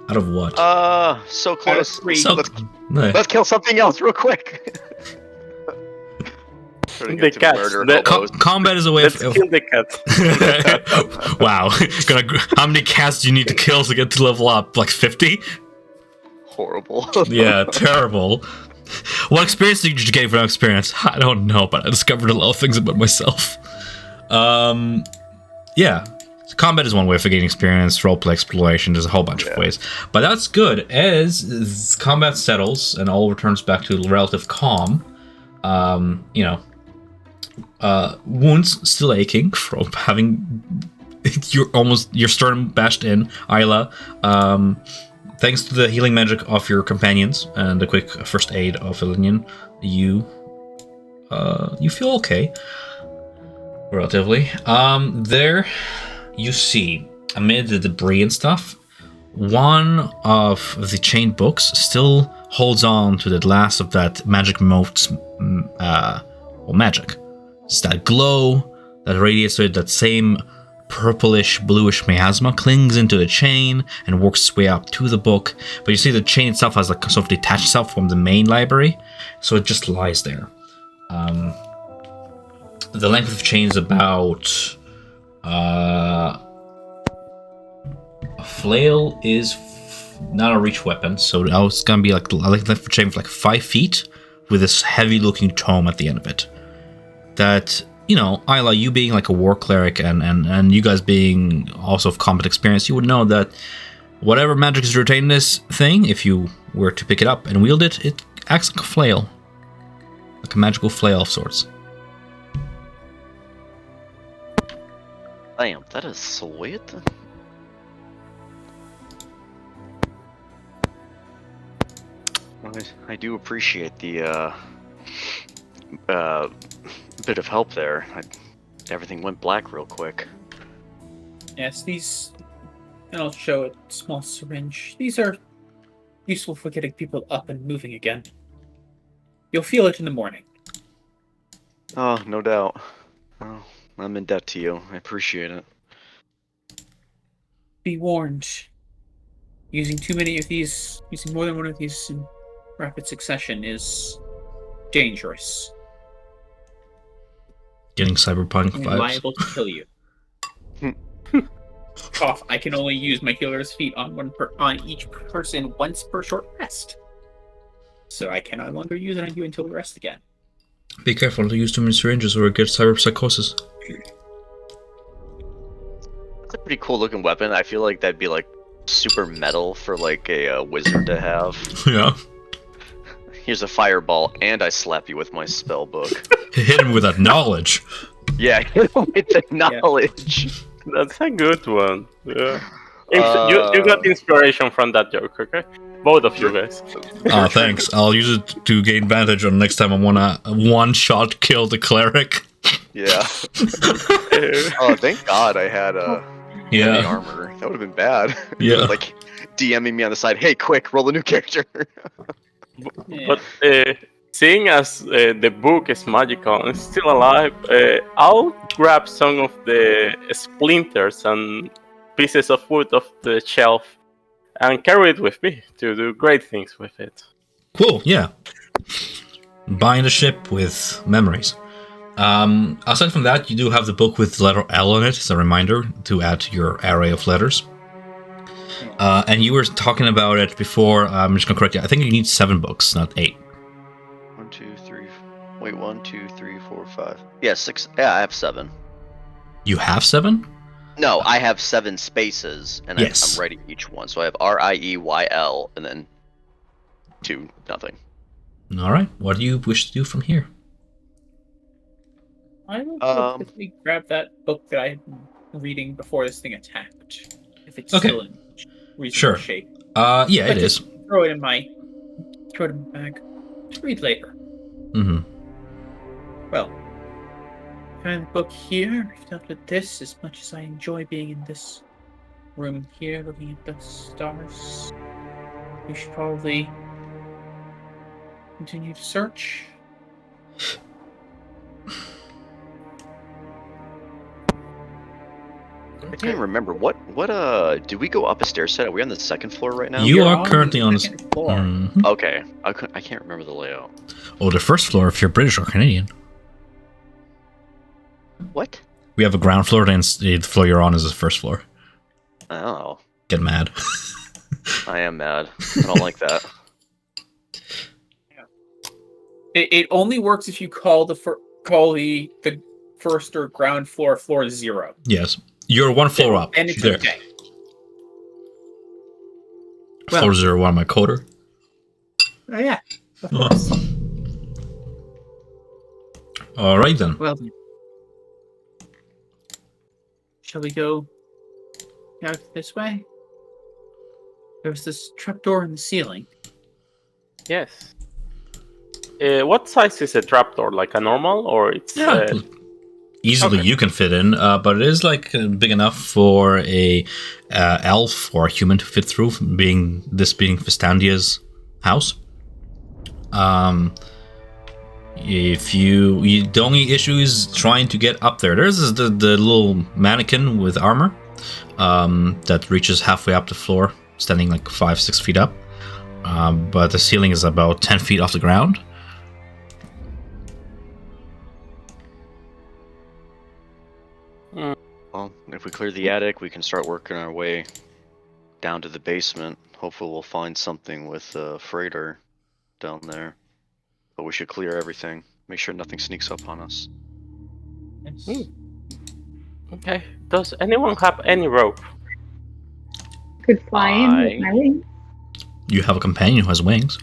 Out of what? So close. three. So, Let's kill something else real quick. Trying to The get to cats, murder the- hobos. combat is a way Let's of. kill the cat. Wow. How many cats do you need to kill to get to level up? Like 50? Horrible. Yeah, terrible. What experience did you gain from experience? I don't know, but I discovered a lot of things about myself. Yeah. So combat is one way for gaining experience, roleplay exploration, there's a whole bunch of ways. But that's good. As combat settles and all returns back to relative calm, wounds still aching from having your sternum bashed in, Isla. Thanks to the healing magic of your companions and the quick first aid of Elinian, you feel okay, relatively. There, you see amid the debris and stuff, one of the chained books still holds on to the last of that magic mote's magic. It's that glow that radiates to it, that same purplish, bluish miasma clings into the chain and works its way up to the book. But you see the chain itself has like sort of detached itself from the main library, so it just lies there. The length of the chain is about a flail is not a reach weapon, so it's gonna be like the length of the chain of like 5 feet with this heavy-looking tome at the end of it. That, Isla, you being like a war cleric and you guys being also of combat experience, you would know that whatever magic is retained in this thing, if you were to pick it up and wield it, it acts like a flail. Like a magical flail of sorts. Damn, that is sweet. I do appreciate the bit of help there. Everything went black real quick. Yes, these, and I'll show a small syringe. These are useful for getting people up and moving again. You'll feel it in the morning. Oh, no doubt. Oh, I'm in debt to you. I appreciate it. Be warned. Using too many of these, using more than one of these in rapid succession is dangerous. Getting cyberpunk And vibes. liable to kill you. Cough. I can only use my healer's feat on each person once per short rest. So I can no longer use it on you until we rest again. Be careful to use too many syringes or get cyberpsychosis. It's a pretty cool looking weapon. I feel like that'd be like super metal for like a wizard to have. Yeah. Here's a fireball, and I slap you with my spell book. Hit him with that knowledge. Yeah, hit him with the knowledge. That's a good one. Yeah. You got inspiration from that joke, okay? Both of you guys. Oh, thanks. I'll use it to gain advantage on next time I wanna one-shot kill the cleric. Yeah. Oh, thank God I had heavy armor. That would have been bad. Yeah. Like DMing me on the side. Hey, quick, roll a new character. But seeing as the book is magical and still alive, I'll grab some of the splinters and pieces of wood off the shelf and carry it with me to do great things with it. Cool, yeah. Bind a ship with memories. Aside from that, you do have the book with the letter L on it as a reminder to add to your array of letters. And you were talking about it before. I'm just gonna correct you. I think you need 7 books, not 8. 1, 2, 3. Wait, 1, 2, 3, 4, 5. Yeah, 6. Yeah, I have 7. You have 7? No, I have 7 spaces, and Yes. I'm writing each one. So I have RIEYL, and then 2, nothing. All right. What do you wish to do from here? I will quickly grab that book that I had been reading before this thing attacked. If it's Okay. still in reasonable Sure. shape. Yeah, it But is. just throw it in my bag to read later. Mm-hmm. Well, kind of book here. I've dealt with this as much as I enjoy being in this room here, looking at the stars. We should probably continue to search. I can't remember what did we go up a stair set? Are we on the second floor right now? You You're are currently on the second floor. Mhm. Okay, I can't remember the layout. Oh, the first floor if you're British or Canadian. What? We have a ground floor, then the floor you're on is the first floor. Oh, Get mad. I am mad. I don't like that. It only works if you call the first or ground floor 0. Yes. You're one floor up. And it's There. okay. Floor 01, my coder. Oh, yeah. Of course. Alright then. Well then. Shall we go out this way? There's this trapdoor in the ceiling. Yes. What size is a trapdoor? Like a normal, or it's? Easily okay. you can fit in, but it is like big enough for a elf or a human to fit through, being Fistandia's house. If you the only issue is trying to get up there. There's the little mannequin with armor that reaches halfway up the floor, standing like 5-6 feet up, but the ceiling is about 10 feet off the ground. Well, if we clear the attic, we can start working our way down to the basement. Hopefully we'll find something with a freighter down there. But we should clear everything. Make sure nothing sneaks up on us. Yes. Okay. Does anyone have any rope? Could fly in with my wings. You have a companion who has wings.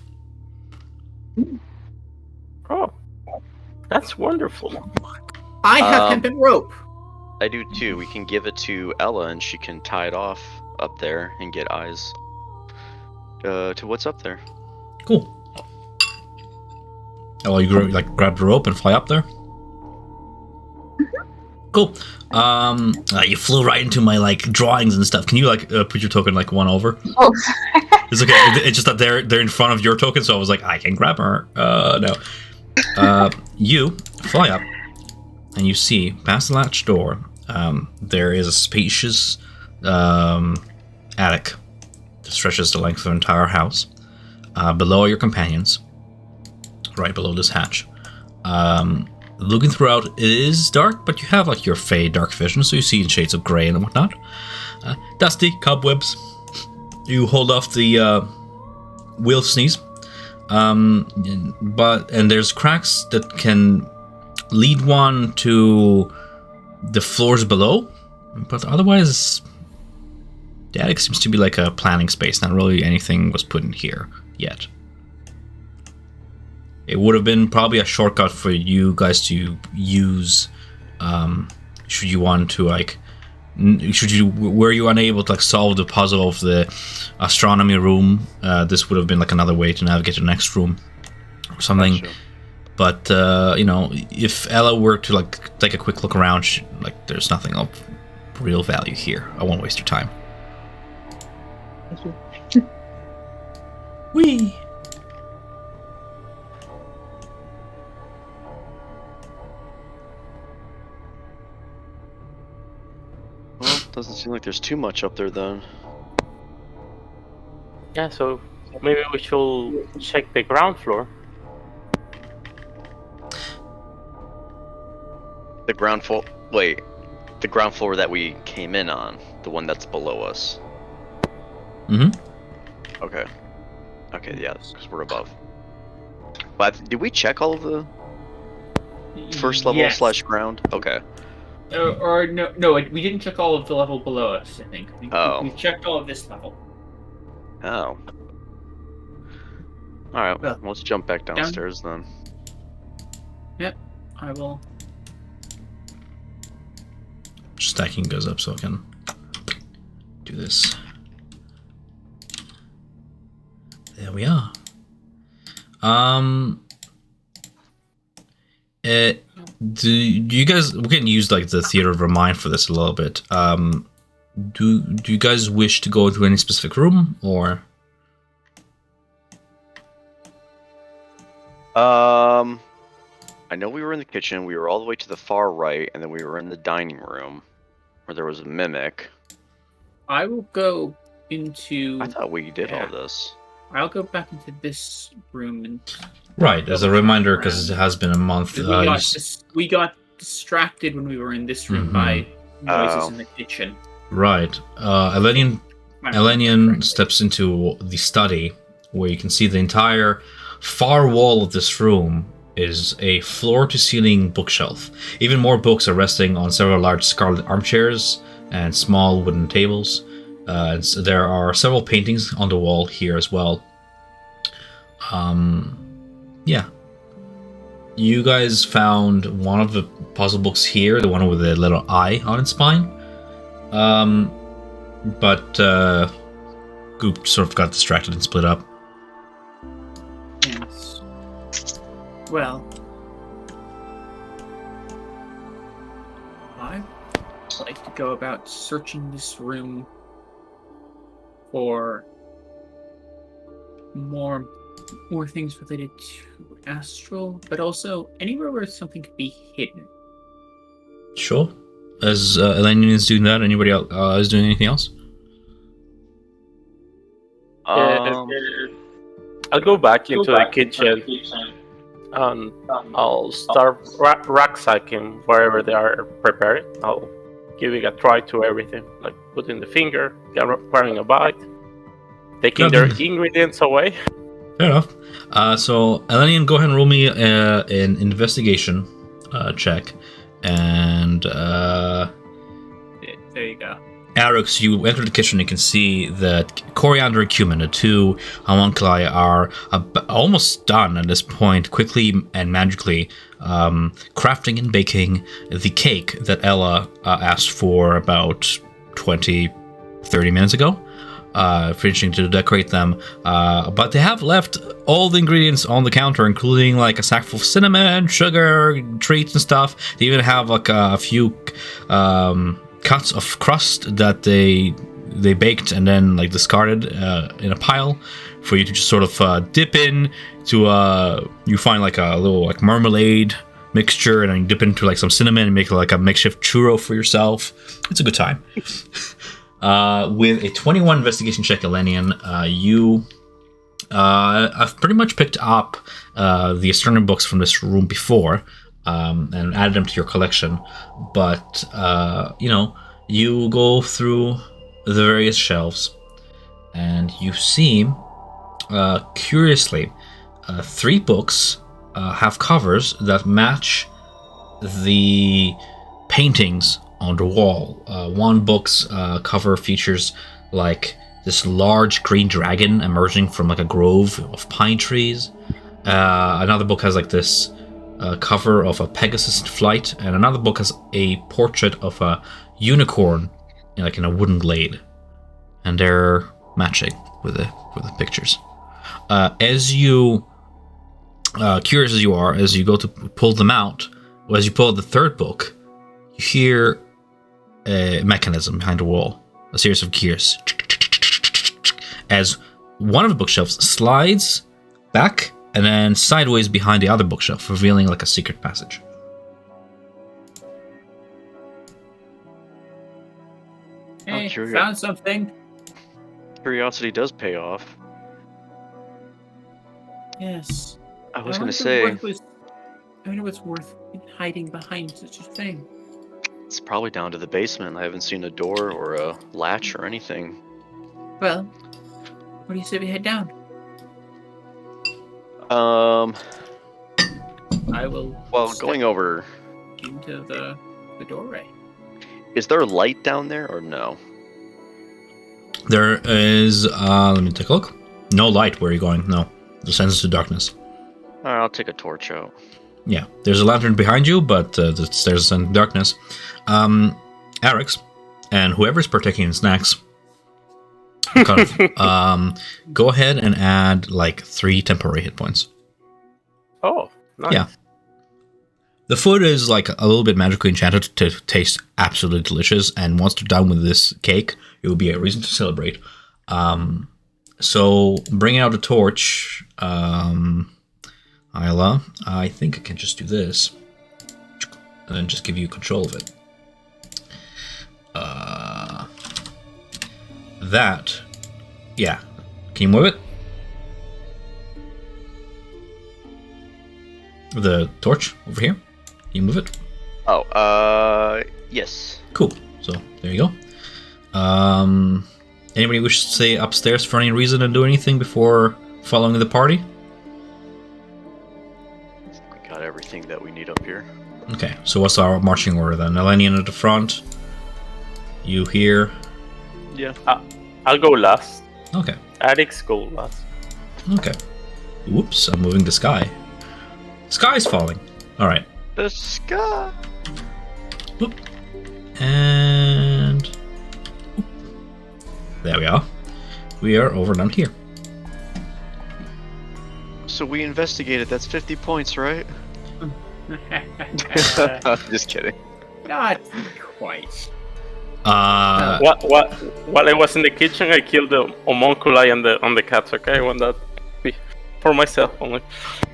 Oh, that's wonderful. I have hempen rope. I do too. We can give it to Ella and she can tie it off up there and get eyes to what's up there. Cool. Oh, well, you grab the rope and fly up there. Cool. You flew right into my drawings and stuff. Can you put your token one over? Oh, It's okay. It's just that they're in front of your token, so I was like, I can grab her. No. You fly up, and you see past the latch door. There is a spacious attic that stretches the length of the entire house. Below are your companions, right below this hatch. Looking throughout, it is dark, but you have your Fey dark vision, so you see in shades of grey and whatnot. Dusty, cobwebs. You hold off the wheel sneeze. And there's cracks that can lead one to the floors below, but otherwise the attic seems to be like a planning space. Not really anything was put in here yet. It would have been probably a shortcut for you guys to use should you want to were you unable to solve the puzzle of the astronomy room. This would have been another way to navigate to the next room or something. Gotcha. But if Ella were to take a quick look around, there's nothing of real value here. I won't waste your time. Whee! Well, doesn't seem like there's too much up there then. Yeah, so maybe we should check the ground floor. The ground floor. Wait, the ground floor that we came in on, the one that's below us. Mm-hmm. Okay. Okay, yeah, because we're above. But did we check all of the first level Yes. / ground? Okay. Or no, we didn't check all of the level below us, I think. We checked all of this level. Oh. Alright, Well, let's jump back downstairs then. Yep, I will. Stacking goes up so I can do this. There we are. Do you guys? We can use the theater of the mind for this a little bit. Do you guys wish to go to any specific room or? I know we were in the kitchen. We were all the way to the far right, and then we were in the dining room, where there was a mimic. I will go into. I thought we did all this. I'll go back into this room and. Right, as a reminder, because it has been a month. We got distracted when we were in this room by noises in the kitchen. Right. Elenian steps into the study, where you can see the entire far wall of this room is a floor-to-ceiling bookshelf. Even more books are resting on several large scarlet armchairs and small wooden tables. And so there are several paintings on the wall here as well. Yeah. You guys found one of the puzzle books here, the one with the little eye on its spine. But Goop sort of got distracted and split up. Yes. Well, I'd like to go about searching this room for more things related to astral, but also anywhere where something could be hidden. Sure. As Elenian is doing that, anybody else is doing anything else? I'll go back into the kitchen and I'll start rucksacking wherever they are preparing. I'll give it a try to everything, like putting the finger, carrying a bite, taking their ingredients away. Fair enough. So, Elenian, go ahead and roll me an investigation check. And there you go. Arix, you enter the kitchen and you can see that Coriander and Cumin, the two homunculi, are almost done at this point, quickly and magically crafting and baking the cake that Ella asked for about 20-30 minutes ago. Finishing to decorate them, but they have left all the ingredients on the counter, including like a sack full of cinnamon, sugar, treats and stuff. They even have like a few cuts of crust that they baked and then like discarded in a pile for you to just sort of dip in to. You find like a little like marmalade mixture, and then you dip into like some cinnamon and make like a makeshift churro for yourself. It's a good time. With a 21 investigation check, Elenian, you have pretty much picked up the astronomy books from this room before and added them to your collection. But, you go through the various shelves and you see, curiously, 3 books have covers that match the paintings on the wall. One book's cover features like this large green dragon emerging from like a grove of pine trees. Another book has like this cover of a Pegasus in flight, and another book has a portrait of a unicorn in a wooden glade, and they're matching with the pictures. As you curious as you are, as you go to pull them out, as you pull out the third book, you hear a mechanism behind the wall, a series of gears, as one of the bookshelves slides back and then sideways behind the other bookshelf, revealing like a secret passage. Hey, found something. Curiosity does pay off. Yes. I was going to say... I wonder what's worth hiding behind such a thing. It's probably down to the basement. I haven't seen a door or a latch or anything. Well, what do you say we head down? I will. Well, going over into the doorway. Is there light down there or no? There is. Let me take a look. No light. Where are you going? No, the sense of darkness. All right, I'll take a torch out. Yeah, there's a lantern behind you, but there's a sense of darkness. Arix, and whoever's partaking in snacks, go ahead and add like 3 temporary hit points. Oh, nice. Yeah. The food is like a little bit magically enchanted to taste absolutely delicious, and once they're done with this cake, it will be a reason to celebrate. So bringing out a torch, Isla, I think I can just do this, and then just give you control of it. That. Yeah. Can you move it? The torch over here. Can you move it? Oh, yes. Cool. So there you go. Anybody wish to stay upstairs for any reason and do anything before following the party? We got everything that we need up here. Okay, so what's our marching order then? Elenian at the front. You here. Yeah. I'll go last. Okay. Addicts go last. Okay. Whoops, I'm moving the sky. Sky's falling. Alright. The sky. Whoop. And... whoop. There we are. We are over down here. So we investigated. That's 50 points, right? Just kidding. Not quite. While I was in the kitchen, I killed the homunculi on the cats. Okay, I want that for myself only.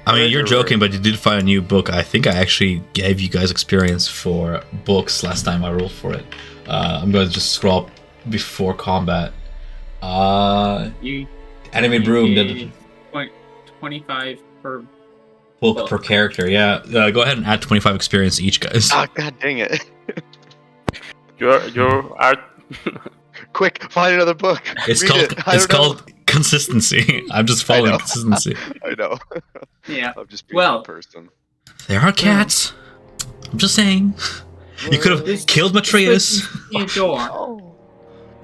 I mean, you're joking, but you did find a new book. I think I actually gave you guys experience for books last time I rolled for it. I'm going to just scroll up before combat. You Anime Broom did 25 per book per character. Yeah, go ahead and add 25 experience each, guys. Oh, god dang it. Your art. Quick, find another book. It's called consistency. I'm just following consistency. I know. Yeah. I'm just being a person. There are cats. I'm just saying. You could have killed Matreus. A door.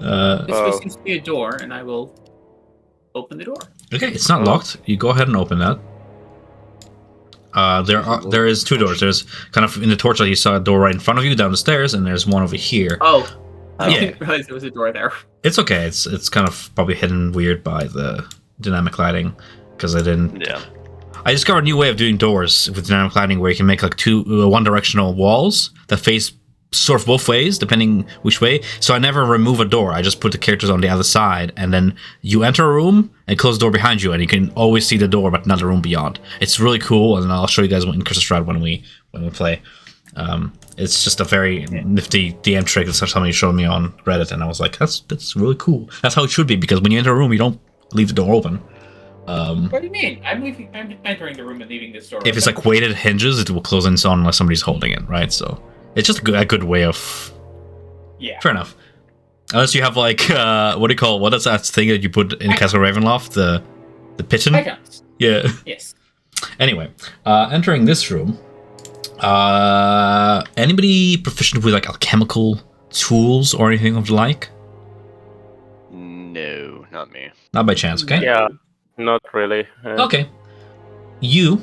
This seems to be a door, and I will open the door. Okay, it's not locked. You go ahead and open that. There is two doors. There's kind of in the torchlight you saw a door right in front of you down the stairs, and there's one over here. Oh, I Yeah. didn't realize there was a door there. It's okay. It's kind of probably hidden weird by the dynamic lighting because I didn't. Yeah. I discovered a new way of doing doors with dynamic lighting where you can make like two one-directional walls that face sort of both ways, depending which way. So I never remove a door. I just put the characters on the other side, and then you enter a room and close the door behind you, and you can always see the door, but not the room beyond. It's really cool, and I'll show you guys in Crystal Stride when we play. It's just a very nifty DM trick that somebody showed me on Reddit, and I was like, that's really cool. That's how it should be, because when you enter a room, you don't leave the door open. What do you mean? I'm entering the room and leaving this door. If it's like weighted hinges, it will close in on unless somebody's holding it, right? So it's just a good way of. Yeah. Fair enough. Unless you have like what is that thing that you put in Castle Ravenloft? The piton? Icons. Yeah. Yes. Anyway, entering this room. Anybody proficient with like alchemical tools or anything of the like? No, not me. Not by chance, okay? Yeah, not really. Okay. You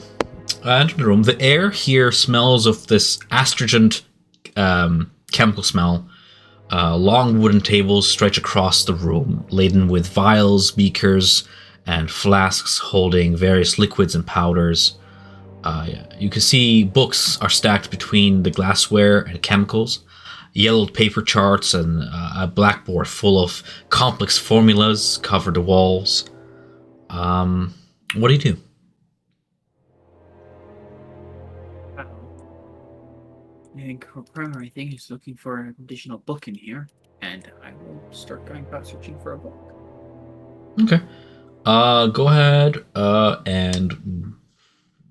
enter the room. The air here smells of this astringent chemical smell. Long wooden tables stretch across the room, laden with vials, beakers, and flasks holding various liquids and powders. You can see books are stacked between the glassware and chemicals. Yellowed paper charts and a blackboard full of complex formulas cover the walls. What do you do? I think our primary thing is looking for an additional book in here, and I will start going about searching for a book. Okay. Go ahead and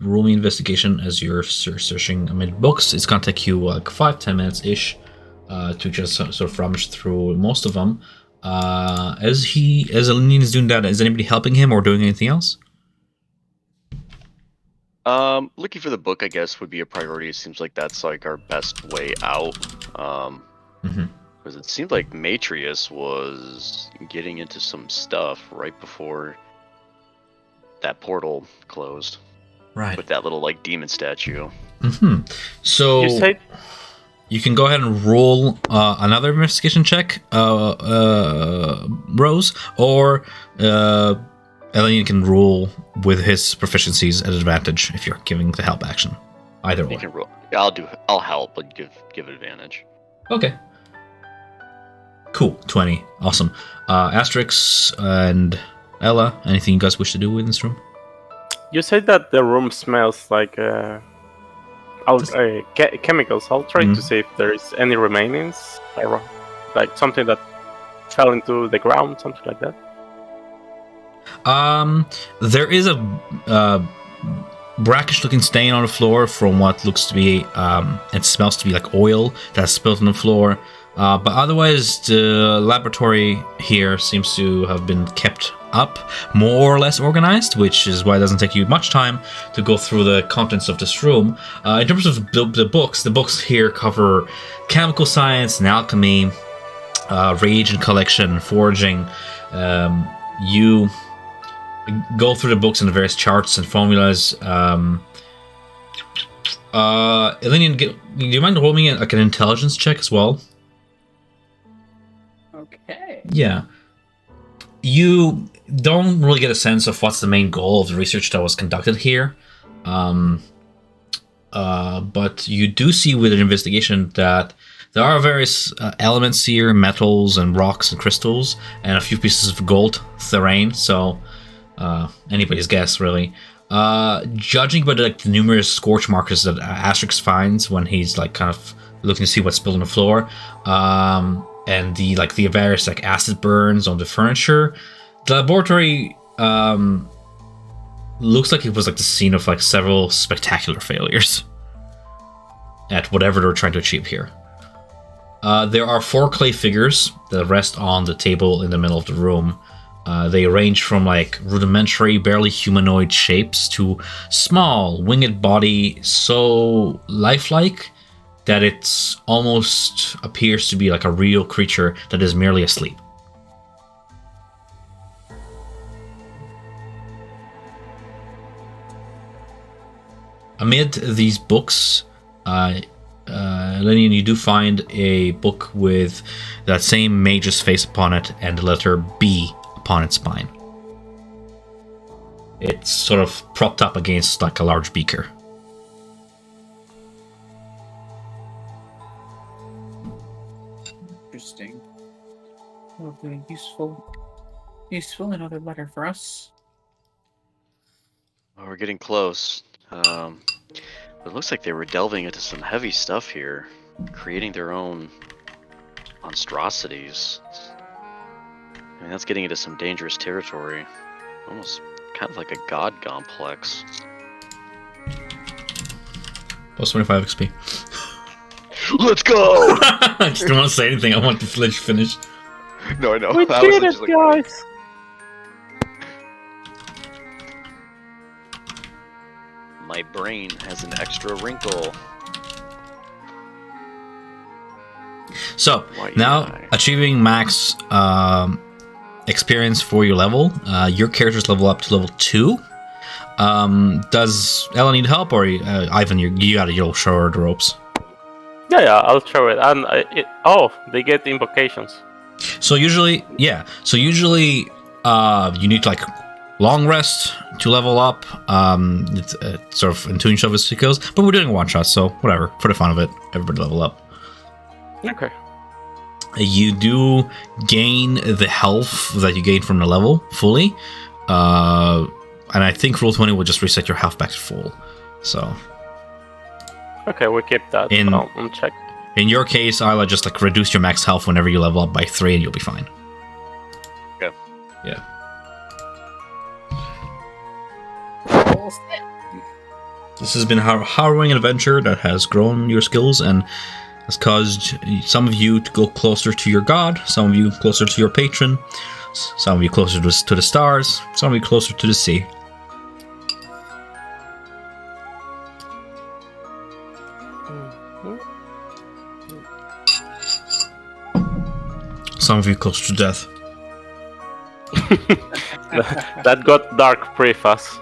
roll me investigation as you're searching amid books. It's gonna take you like 5-10 minutes ish to just sort of rummage through most of them. As Elenian is doing that, is anybody helping him or doing anything else? Looking for the book, I guess, would be a priority. It seems like that's like our best way out. Because it seemed like Matreus was getting into some stuff right before that portal closed. Right. With that little like demon statue. So you can go ahead and roll another investigation check, Rose, or Elenian can roll with his proficiencies at advantage if you're giving the help action. Either You or. can roll. I'll help, but give advantage. Okay. Cool. 20. Awesome. Asterix and Ella, anything you guys wish to do in this room? You said that the room smells like chemicals. I'll try to see if there is any remainings. like something that fell into the ground, something like that? There is a brackish-looking stain on the floor from what looks to be, it smells to be like oil that's spilled on the floor. But otherwise, the laboratory here seems to have been kept up, more or less organized, which is why it doesn't take you much time to go through the contents of this room. In terms of the books here cover chemical science and alchemy, reagent collection, foraging. You go through the books and the various charts and formulas. Elenian, do you mind rolling me like an intelligence check as well? Okay. Yeah. You don't really get a sense of what's the main goal of the research that was conducted here. But you do see with an investigation that there are various elements here, metals and rocks and crystals, and a few pieces of gold terrain, so anybody's guess, really. Judging by the numerous scorch markers that Asterix finds when he's like kind of looking to see what's spilled on the floor, and the various like acid burns on the furniture, the laboratory looks like it was like the scene of like several spectacular failures at whatever they're trying to achieve here. There are 4 clay figures that rest on the table in the middle of the room. They range from like rudimentary, barely humanoid shapes to small, winged body so lifelike that it almost appears to be like a real creature that is merely asleep. Amid these books, Lenian, you do find a book with that same mage's face upon it and the letter B upon its spine. It's sort of propped up against like a large beaker. Interesting. Hopefully useful another letter for us. Oh, we're getting close. It looks like they were delving into some heavy stuff here, creating their own monstrosities. I mean, that's getting into some dangerous territory. Almost kind of like a god complex. Plus 25 XP. Let's go! I just don't want to say anything. I want the finish. No, I know. We I did was it, just guys! My brain has an extra wrinkle. So, Why now I? achieving max experience for your level, your character's level up to level 2. Does Ella need help, or Ivan, you got to show her the ropes? Yeah, I'll show it. And they get invocations. So usually, you need to like long rest to level up. It's sort of in tune of as it goes, but we're doing a one shot, so whatever. For the fun of it, everybody level up. Okay. You do gain the health that you gain from the level fully, and I think Roll20 will just reset your health back to full. So. Okay, we keep that. I'll check. In your case, I'll just like reduce your max health whenever you level up by 3, and you'll be fine. Okay. Yeah. This has been a harrowing adventure that has grown your skills and has caused some of you to go closer to your god, some of you closer to your patron, some of you closer to the stars, some of you closer to the sea. Some of you closer to death. That got dark pretty fast.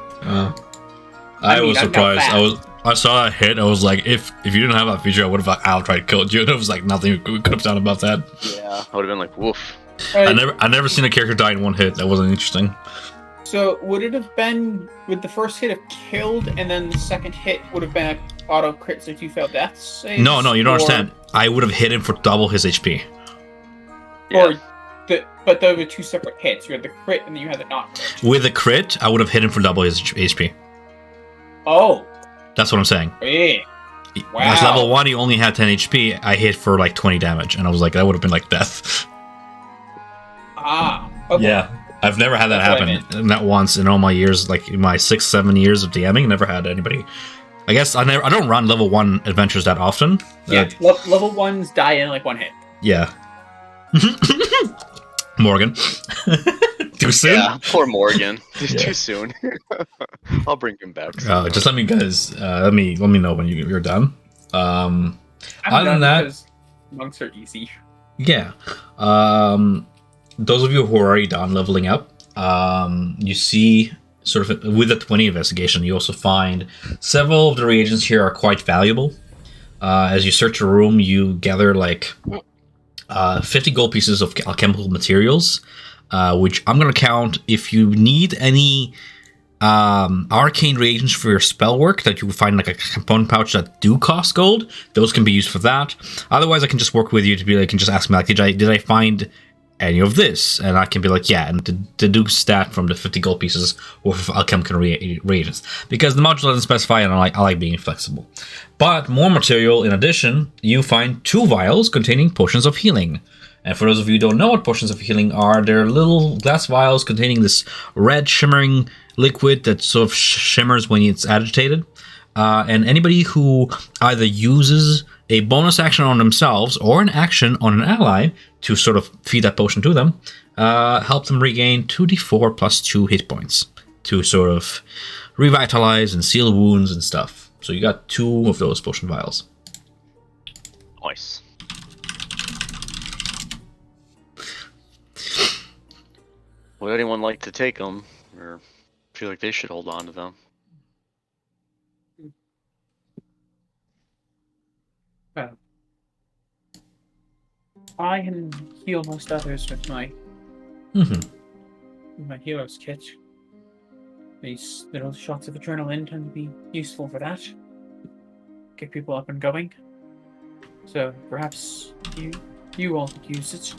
I was surprised. I saw that hit. I was like, if you didn't have that feature, I would have like outright killed you. And it was like nothing we could have done about that. Yeah, I would have been like, woof. I never seen a character die in one hit. That wasn't interesting. So would it have been, would the first hit have killed, and then the second hit would have been auto crit, so 2 failed death saves? No, you don't understand. I would have hit him for double his HP. Yeah. But there were 2 separate hits. You had the crit, and then you had the not crit. With the crit, I would have hit him for double his HP. Oh. That's what I'm saying. Yeah. At level 1, he only had 10 HP. I hit for like 20 damage, and I was like, that would have been like death. Okay. Yeah. I've never had that That's what I happen. Not once in all my years, like in my 6-7 years of DMing, never had anybody. I guess I don't run level 1 adventures that often. Yeah, level 1s die in like one hit. Yeah. Morgan. Too soon? Yeah, poor Morgan. Yeah. Too soon. I'll bring him back. Just let me know when you're done. I'm Other than done that, because monks are easy. yeah. Those of you who are already done leveling up, you see sort of with the 20 investigation, you also find several of the reagents here are quite valuable. As you search a room, you gather like 50 gold pieces of alchemical materials, which I'm going to count if you need any arcane reagents for your spell work that you would find like a component pouch that do cost gold. Those can be used for that. Otherwise, I can just work with you to be like, and just ask me like, did I find any of this? And I can be like, yeah, and deduce that from the 50 gold pieces of alchemical reagents, because the module doesn't specify, and I like being flexible. But more material in addition, you find 2 vials containing potions of healing. And for those of you who don't know what potions of healing are, they're little glass vials containing this red shimmering liquid that sort of shimmers when it's agitated. And anybody who either uses a bonus action on themselves or an action on an ally to sort of feed that potion to them, help them regain 2d4 plus 2 hit points to sort of revitalize and seal wounds and stuff. So you got 2 of those potion vials. Nice. Would anyone like to take them, or feel like they should hold on to them? I can heal most others with my hero's kit. These little shots of adrenaline tend to be useful for that. Get people up and going. So perhaps you all could use it.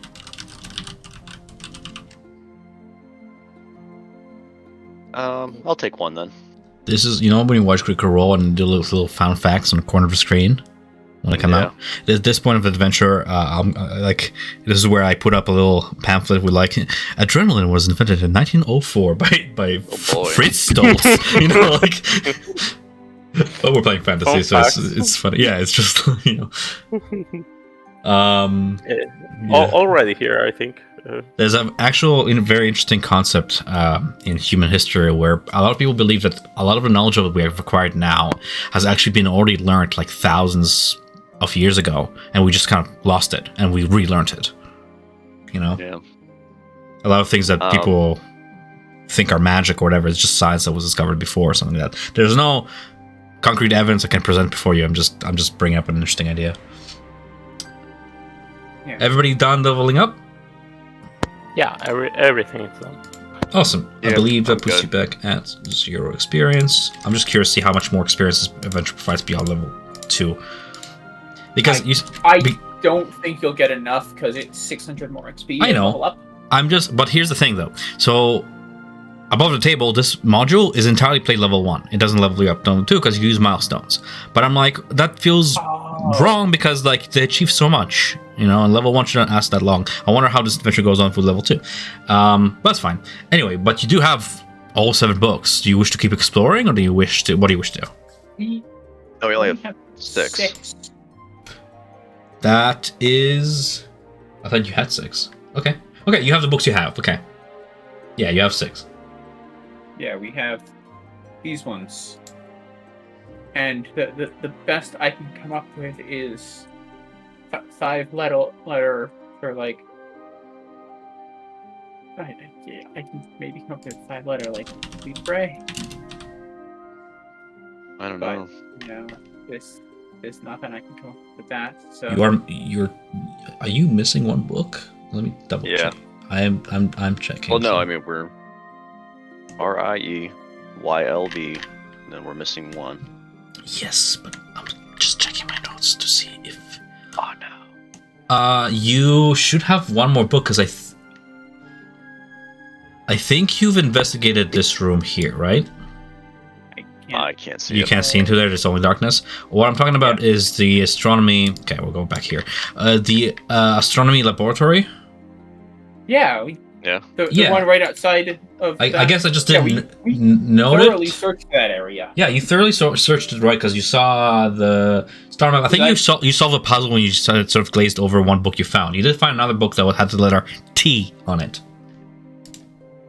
I'll take one then. This is, you know, when you watch Critical Role and do little fun facts on the corner of the screen when they come out. At this point of the adventure, this is where I put up a little pamphlet with like, adrenaline was invented in 1904 by Fritz Stoltz. You know, like. But we're playing fantasy, so it's funny. Yeah, it's just you know. Already here, I think. There's an actual very interesting concept in human history where a lot of people believe that a lot of the knowledge that we have acquired now has actually been already learned like thousands of years ago, and we just kind of lost it and we relearned it. You know? Yeah. A lot of things that people think are magic or whatever is just science that was discovered before or something like that. There's no concrete evidence I can present before you. I'm just bringing up an interesting idea. Yeah. Everybody done leveling up? Yeah, everything is done. Awesome. Yeah, I believe that puts you back at 0 experience. I'm just curious to see how much more experience this adventure provides beyond level 2. Because I don't think you'll get enough because it's 600 more XP. I know. But here's the thing though. So above the table, this module is entirely played level 1. It doesn't level you up to level 2 because you use milestones. But I'm like, that feels wrong because like they achieve so much. You know, and level 1 shouldn't last that long. I wonder how this adventure goes on for level 2. That's fine. Anyway, but you do have all 7 books. Do you wish to keep exploring, or do you wish to? What do you wish to do? Oh, we only have 6. That is. I thought you had 6. Okay. Okay, you have the books you have. Okay. Yeah, you have 6. Yeah, we have these ones, and the best I can come up with is 5 letter for like. I can maybe come up with 5 letter like Libre. I don't know. No, there's nothing I can come up with that. So are you missing 1 book? Let me double check. I'm checking. Well, no, I mean we're RIEYLB, and then we're missing 1. Yes, but I'm just checking my notes to see if. Oh no. You should have 1 more book because I think you've investigated this room here, right? I can't can't see You it. can't see into there. There's only darkness. What I'm talking about is the astronomy. Okay, we'll go back here. The astronomy laboratory. Yeah, the one right outside of. I guess I just Yeah, didn't we note thoroughly it. searched that area. Yeah, you thoroughly searched it, right? Because you saw the star map. I think you solved the puzzle when you sort of glazed over one book you found. You did find another book that had the letter T on it.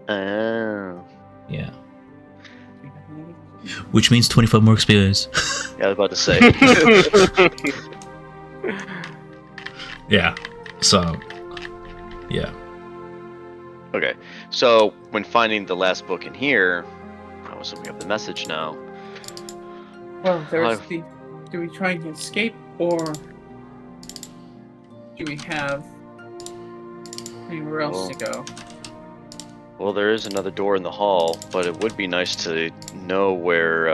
Oh. Yeah. Which means 25 more experience. Yeah, I was about to say. Yeah. So. Yeah. Okay, so when finding the last book in here, I was looking up the message now. Well, there's the. Do we try and escape, or do we have anywhere else to go? Well, there is another door in the hall, but it would be nice to know where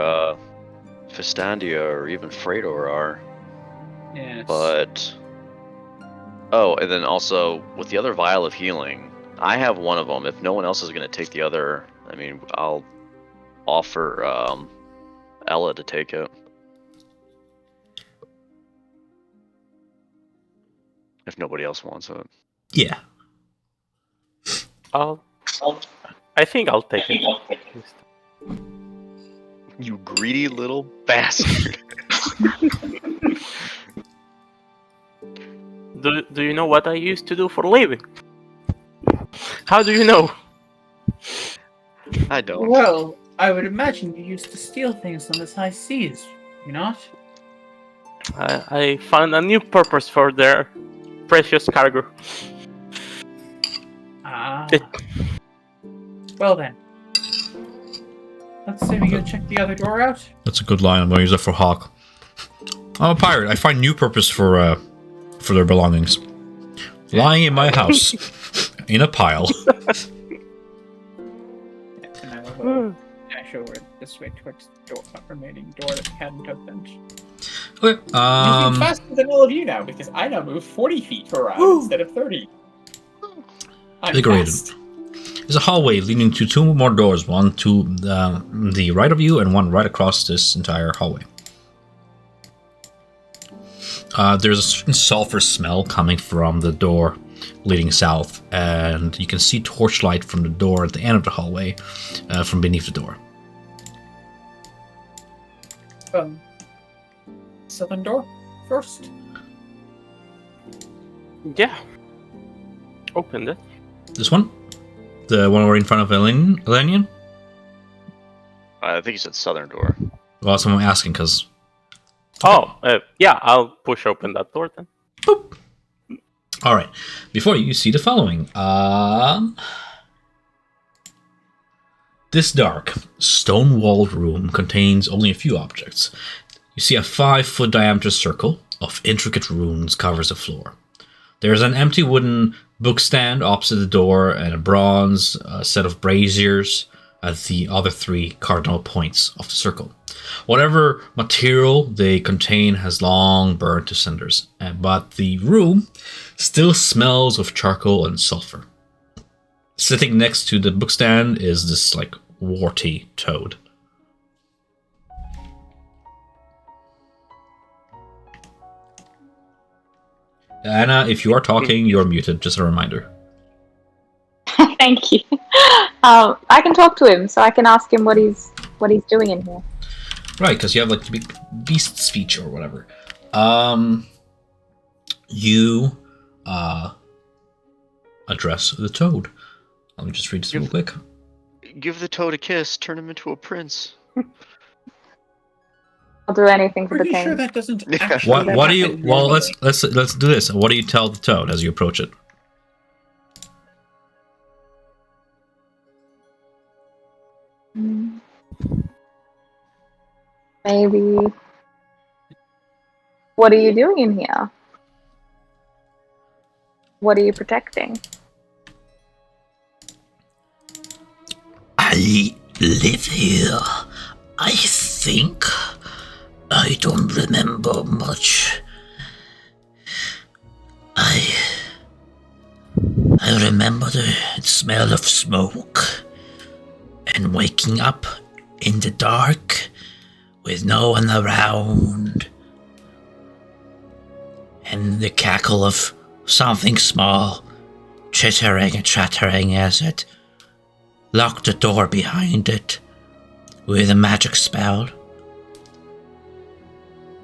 Festandia or even Fredor are. Yes. But oh, and then also with the other vial of healing, I have one of them. If no one else is going to take the other, I mean, I'll offer Ella to take it. If nobody else wants it. Yeah. I think I'll take it. You greedy little bastard. Do you know what I used to do for a living? How do you know? I don't. Well, I would imagine you used to steal things on the high seas, you not? I found a new purpose for their precious cargo. Ah. Well then. Let's say we go check the other door out. That's a good line. I'm going to use that for Hawk. I'm a pirate. I find new purpose for their belongings. Lying in my house. In a pile. And I will dash over this way towards the remaining door that we hadn't opened. Okay. Moving faster than all of you now, because I now move 40 feet per round instead of 30. I'm Decorated. fast. There's a hallway leading to two more doors, one to the right of you and one right across this entire hallway. There's a certain sulfur smell coming from the door leading south, and you can see torchlight from the door at the end of the hallway from beneath the door. Southern door first. Yeah. Opened it. This one? The one we're in front of Elenian? I think you said southern door. Well, someone asking because... Oh, yeah, I'll push open that door then. Boop. All right. Before you see the following. This dark, stone-walled room contains only a few objects. You see a 5-foot diameter circle of intricate runes covers the floor. There's an empty wooden bookstand opposite the door and a bronze set of braziers at the other 3 cardinal points of the circle. Whatever material they contain has long burned to cinders, but the room still smells of charcoal and sulfur. Sitting next to the bookstand is this, warty toad. Anna, if you are talking, you're muted. Just a reminder. Thank you. I can talk to him, so I can ask him what he's doing in here. Right, because you have the big beast speech or whatever. You address the toad. Let me just read this real quick. Give the toad a kiss. Turn him into a prince. I'll do anything for the Pretty king. sure that doesn't Yeah. actually What do you? happen Well, normally. let's do this. What do you tell the toad as you approach it? Maybe. What are you doing in here? What are you protecting? I live here. I think. I don't remember much. I remember the smell of smoke and waking up in the dark with no one around, and the cackle of something small chittering and chattering as it locked the door behind it with a magic spell.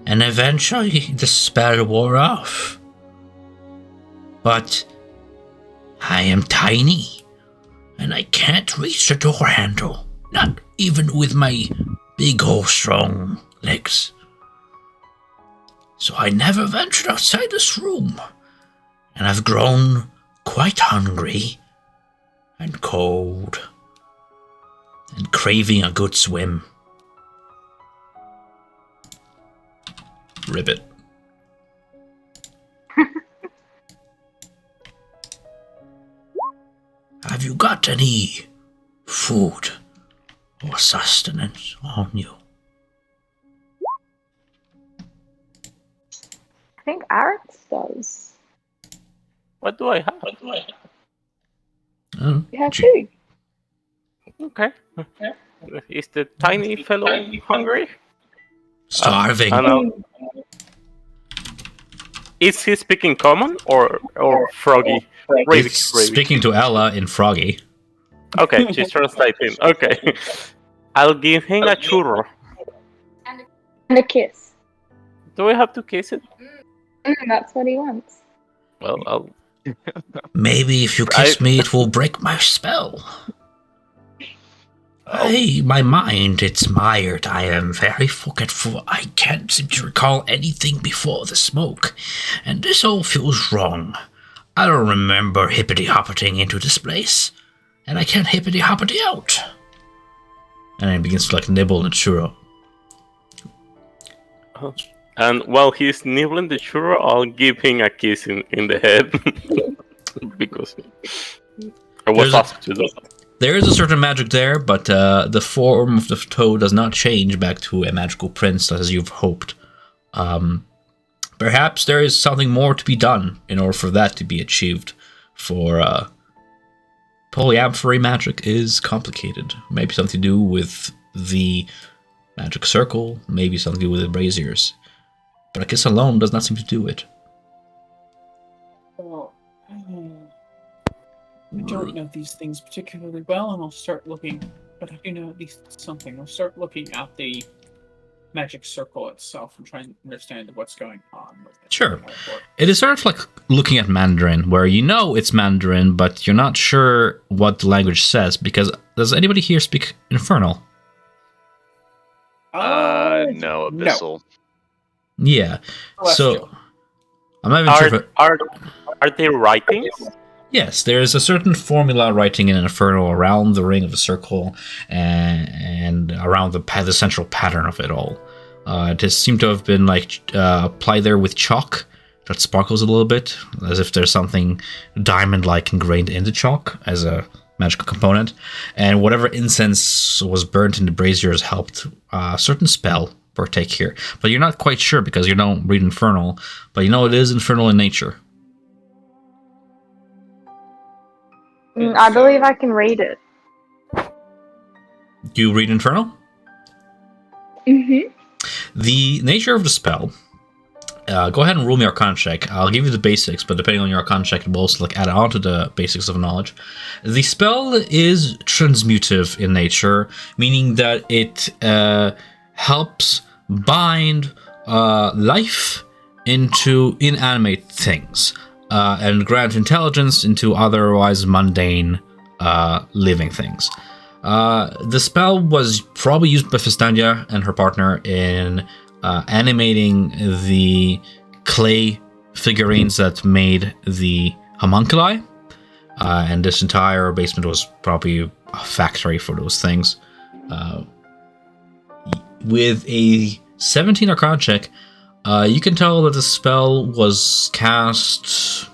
And eventually the spell wore off. But I am tiny, and I can't reach the door handle, not even with my big old strong legs. So I never ventured outside this room, and I've grown quite hungry and cold and craving a good swim. Ribbit. Have you got any food or sustenance on you? I think Arex does. What do I have? You have food. Okay. Is the tiny fellow hungry? Starving. Is he speaking common or froggy? Gravy. He's speaking to Ella in Froggy. Okay, she's translating. Okay. I'll give him a churro. And a kiss. Do I have to kiss it? That's what he wants. Well, I'll... Maybe if you kiss me, it will break my spell. My mind, it's mired. I am very forgetful. I can't seem to recall anything before the smoke. And this all feels wrong. I don't remember hippity-hoppeting into this place. And I can't hippity-hoppity out. And then he begins to nibble the churro. And while he's nibbling the churro, I'll give him a kiss in the head. Because I was asked to do that. There is a certain magic there, but the form of the toad does not change back to a magical prince as you've hoped. Perhaps there is something more to be done in order for that to be achieved. For polyamphory magic is complicated. Maybe something to do with the magic circle, maybe something to do with the braziers. But a kiss alone does not seem to do it. I don't know these things particularly well, and I'll start looking, but I do know at least something. I'll start looking at the magic circle itself and trying to understand what's going on with it. Sure. It is sort of like looking at Mandarin, where you know it's Mandarin, but you're not sure what the language says, because does anybody here speak Infernal? No, Abyssal. No. Yeah. Celestial. So, I'm not even sure if Are they writings? Yes, there is a certain formula writing in Infernal around the ring of the circle and around the central pattern of it all. It has seemed to have been applied there with chalk that sparkles a little bit, as if there's something diamond-like ingrained in the chalk as a magical component. And whatever incense was burnt in the braziers helped a certain spell partake here. But you're not quite sure because you don't read Infernal, but you know it is infernal in nature. I believe I can read it. Do you read Infernal? Mm-hmm. The nature of the spell. Go ahead and roll me Arcana check. I'll give you the basics, but depending on your Arcana check, it will also add on to the basics of knowledge. The spell is transmutive in nature, meaning that it helps bind life into inanimate things. And grant intelligence into otherwise mundane living things. The spell was probably used by Festania and her partner in animating the clay figurines that made the homunculi. And this entire basement was probably a factory for those things. With a 17 Arcana check, you can tell that the spell was cast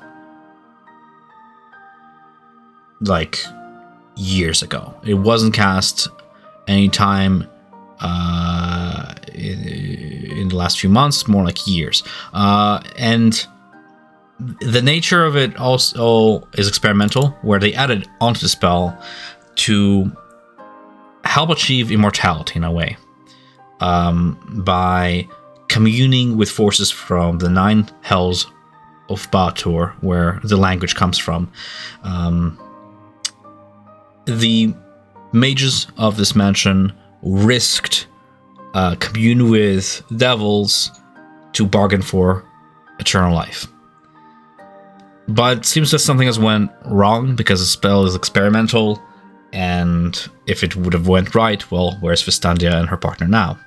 years ago. It wasn't cast anytime in the last few months, more like years. And the nature of it also is experimental, where they added onto the spell to help achieve immortality in a way. by communing with forces from the 9 hells of Batur, where the language comes from. The mages of this mansion risked commune with devils to bargain for eternal life. But it seems that something has went wrong because the spell is experimental, and if it would have went right, well, where's Vistandia and her partner now?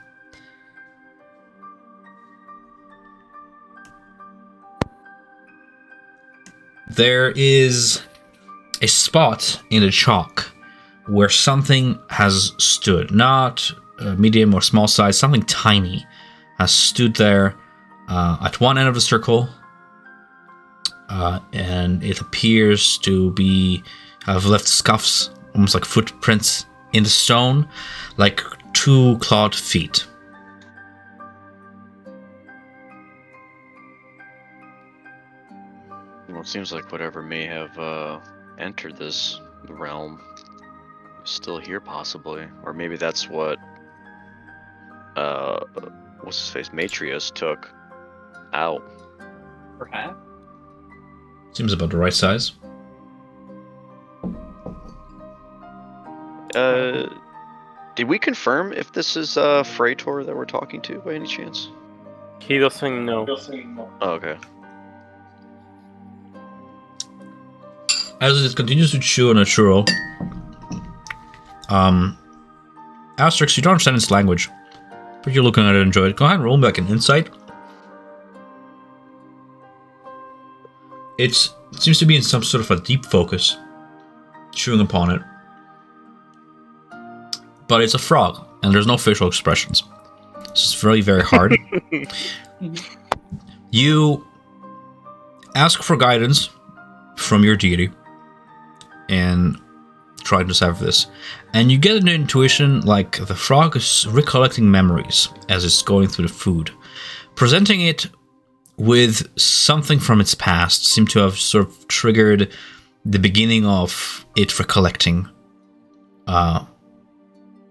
There is a spot in the chalk where something has stood, not medium or small size, something tiny has stood there at one end of the circle, and it appears to have left scuffs, almost like footprints in the stone, like 2 clawed feet. Well, it seems like whatever may have entered this realm is still here, possibly, or maybe that's what what's his face, Matrius took out. Perhaps. Seems about the right size. Did we confirm if this is Freitor that we're talking to by any chance? He doesn't know. Oh, okay. As it continues to chew on a churro, Asterix, you don't understand its language, but you're looking at it and enjoy it. Go ahead and roll back an insight. It seems to be in some sort of a deep focus, chewing upon it. But it's a frog, and there's no facial expressions. It's very, very hard. You ask for guidance from your deity and try to decipher this. And you get an intuition like the frog is recollecting memories as it's going through the food. Presenting it with something from its past seemed to have sort of triggered the beginning of it recollecting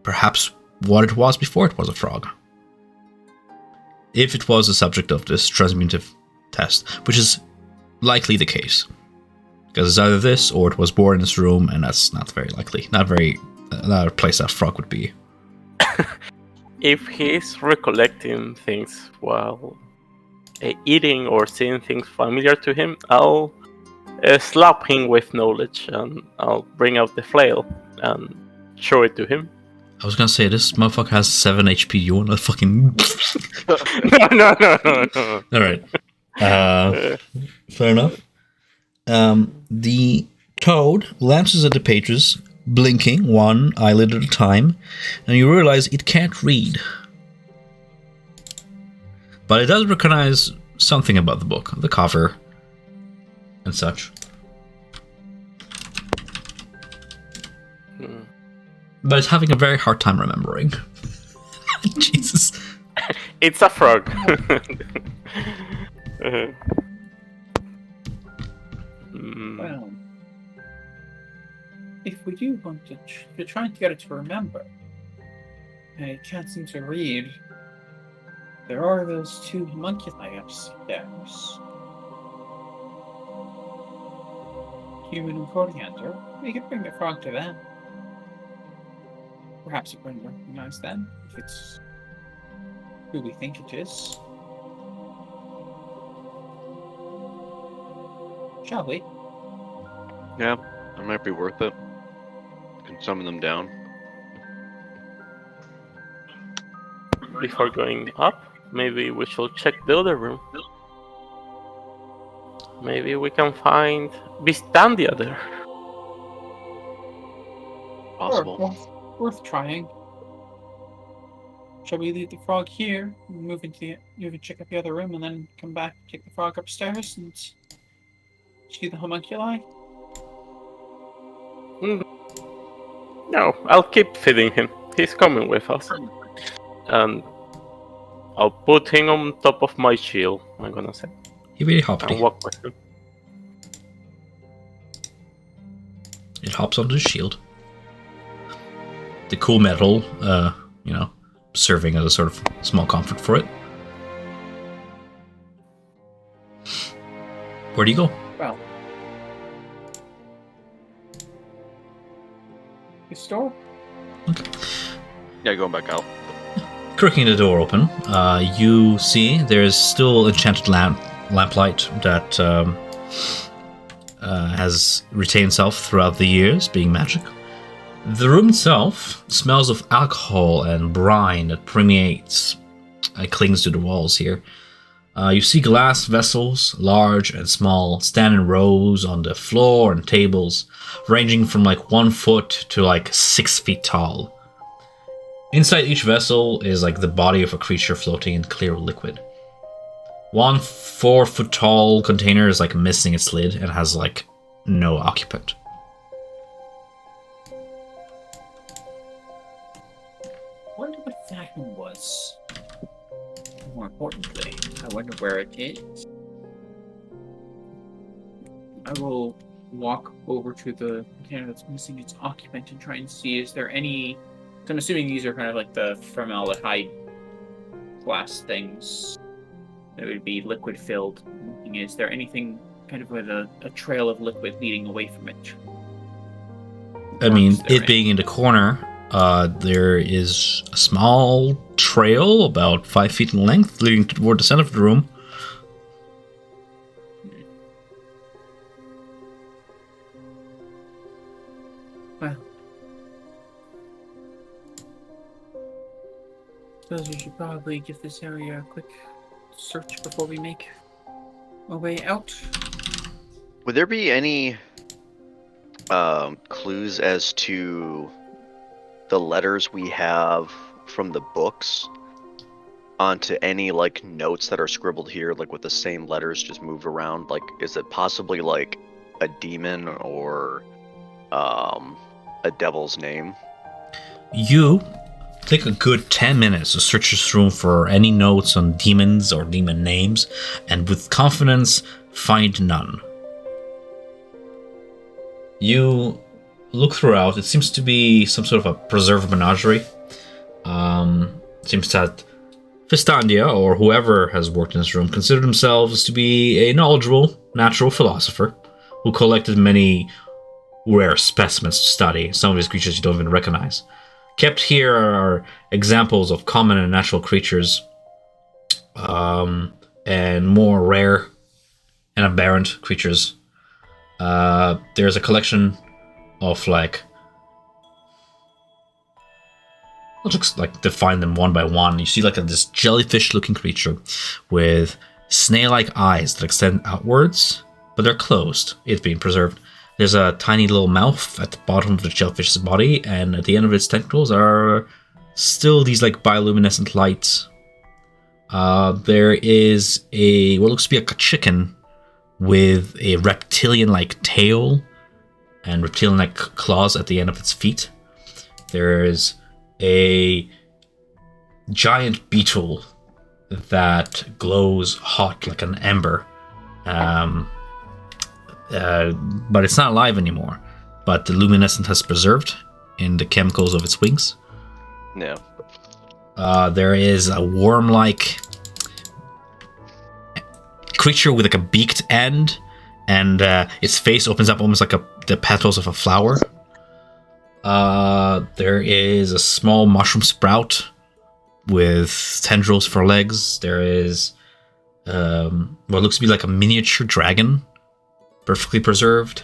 perhaps what it was before it was a frog. If it was the subject of this transmutative test, which is likely the case. Because it's either this or it was born in this room, and that's not very likely. Not a place that frog would be. If he's recollecting things while eating or seeing things familiar to him, I'll slap him with knowledge, and I'll bring out the flail and show it to him. I was gonna say, this motherfucker has 7 HP. You wanna fucking... No. Alright. Fair enough. The toad glances at the pages, blinking one eyelid at a time, and you realize it can't read. But it does recognize something about the book, the cover, and such. But it's having a very hard time remembering. Jesus. It's a frog. Well, if we do want to, if you're trying to get it to remember, and it can't seem to read, there are those 2 homunculi upstairs. Human and coriander. We could bring the frog to them. Perhaps it wouldn't recognize them if it's who we think it is. Shall we? Yeah, that might be worth it. Can summon them down. Before going up, maybe we should check the other room. Maybe we can find Vistandia there. Possible. Worth trying. Shall we leave the frog here, move and check out the other room, and then come back, take the frog upstairs, and see the homunculi? No, I'll keep feeding him. He's coming with us. And I'll put him on top of my shield, I'm gonna say. He really hopped. And walk with him. It hops onto the shield. The cool metal, serving as a sort of small comfort for it. Where do you go? Well, the store. Yeah, going back out. Cracking the door open, you see there's still enchanted lamplight that has retained itself throughout the years, being magic. The room itself smells of alcohol and brine that permeates, clings to the walls here. You see glass vessels, large and small, stand in rows on the floor and tables, ranging from like 1 foot to like 6 feet tall. Inside each vessel is like the body of a creature floating in clear liquid. 1 4-foot tall container is like missing its lid and has like no occupant. I wonder what that one was. More importantly, I wonder where it is. I will walk over to the container that's missing its occupant and try and see, is there any... So I'm assuming these are kind of like the formaldehyde glass things that would be liquid filled. Is there anything kind of with a trail of liquid leading away from it? I mean, it being in the corner, there is a small trail about 5 feet in length leading toward the center of the room. Well, suppose we should probably give this area a quick search before we make our way out. Would there be any clues as to the letters we have from the books onto any like notes that are scribbled here, like with the same letters just moved around? Like, is it possibly like a demon or a devil's name? You take a good 10 minutes to search this room for any notes on demons or demon names, and with confidence find none. You look throughout. It seems to be some sort of a preserved menagerie. Seems that Fistandia, or whoever has worked in this room, consider themselves to be a knowledgeable natural philosopher who collected many rare specimens to study. Some of these creatures you don't even recognize. Kept here are examples of common and natural creatures, and more rare and aberrant creatures. There's a collection of like... I'll just like define them one by one. You see like this jellyfish-looking creature with snail-like eyes that extend outwards, but they're closed. It's being preserved. There's a tiny little mouth at the bottom of the jellyfish's body, and at the end of its tentacles are still these like bioluminescent lights. There is what looks to be like a chicken with a reptilian-like tail and reptilian-like claws at the end of its feet. There's a giant beetle that glows hot like an ember. But it's not alive anymore. But the luminescence has preserved in the chemicals of its wings. No. There is a worm-like creature with like a beaked end, and its face opens up almost like the petals of a flower. There is a small mushroom sprout with tendrils for legs. There is what looks to be like a miniature dragon, perfectly preserved.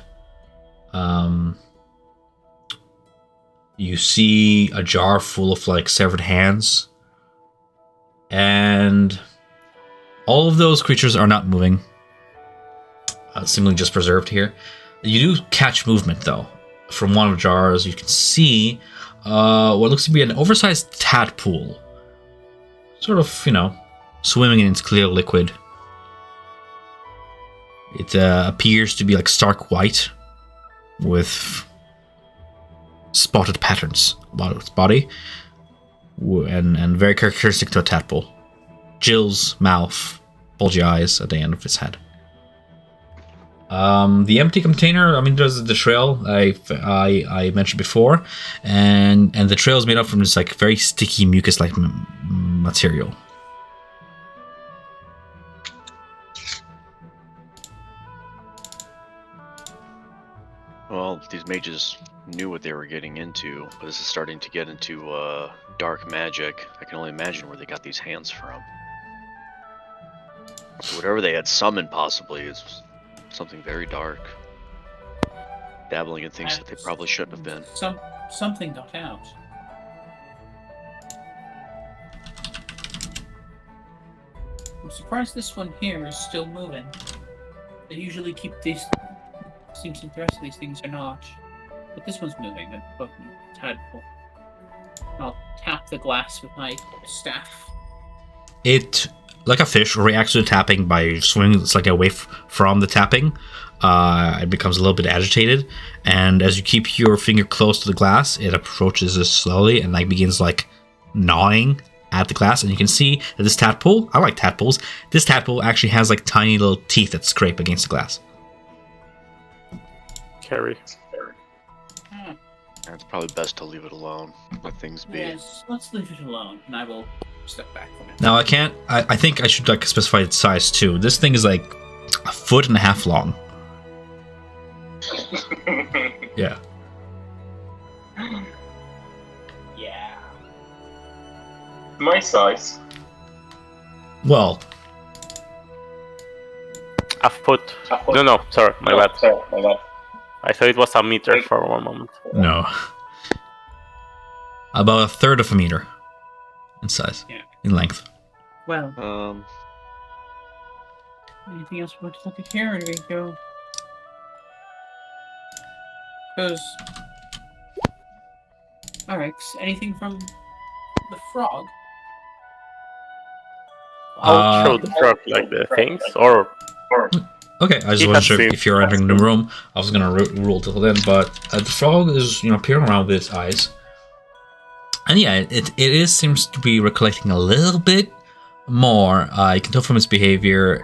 You see a jar full of like severed hands, and all of those creatures are not moving, seemingly just preserved here. You do catch movement though. From one of the jars, you can see what looks to be an oversized tadpole, sort of, swimming in its clear liquid. It appears to be like stark white with spotted patterns about its body, and very characteristic to a tadpole. Gills, mouth, bulgy eyes at the end of its head. The empty container. I mean, there's the trail I mentioned before, and the trail is made up from this like very sticky mucus-like material. Well, these mages knew what they were getting into, but this is starting to get into dark magic. I can only imagine where they got these hands from. So whatever they had summoned possibly is something very dark. Dabbling in things that they probably shouldn't have been. Something got out. I'm surprised this one here is still moving. They usually keep these. Seems like the rest of these things are not. But this one's moving. A tadpole. I'll tap the glass with my staff. It, like a fish, reacts to the tapping by swinging slightly away from the tapping. It becomes a little bit agitated, and as you keep your finger close to the glass, it approaches it slowly and like begins like gnawing at the glass. And you can see that this tadpole, I like tadpoles, this tadpole actually has like tiny little teeth that scrape against the glass. Carry. It's probably best to leave it alone. Let things be. Yes, let's leave it alone, and I will step back from it. Now I can't. I think I should like specify its size too. This thing is like 1.5 feet long. Yeah. Yeah. My size. Well, A foot. No, sorry, my bad. I thought it was a meter for one moment. no. About 1/3 of a meter in size, Yeah. in length. Well, Um, anything else we want to look at here, or do we go? Because. Alright, anything from the frog? I'll show the frog like the things, or Okay, I just It wasn't has sure to- if you're entering the room. I was gonna rule till then, but the frog is, peering around with its eyes, and yeah, it is seems to be recollecting a little bit more. You can tell from its behavior,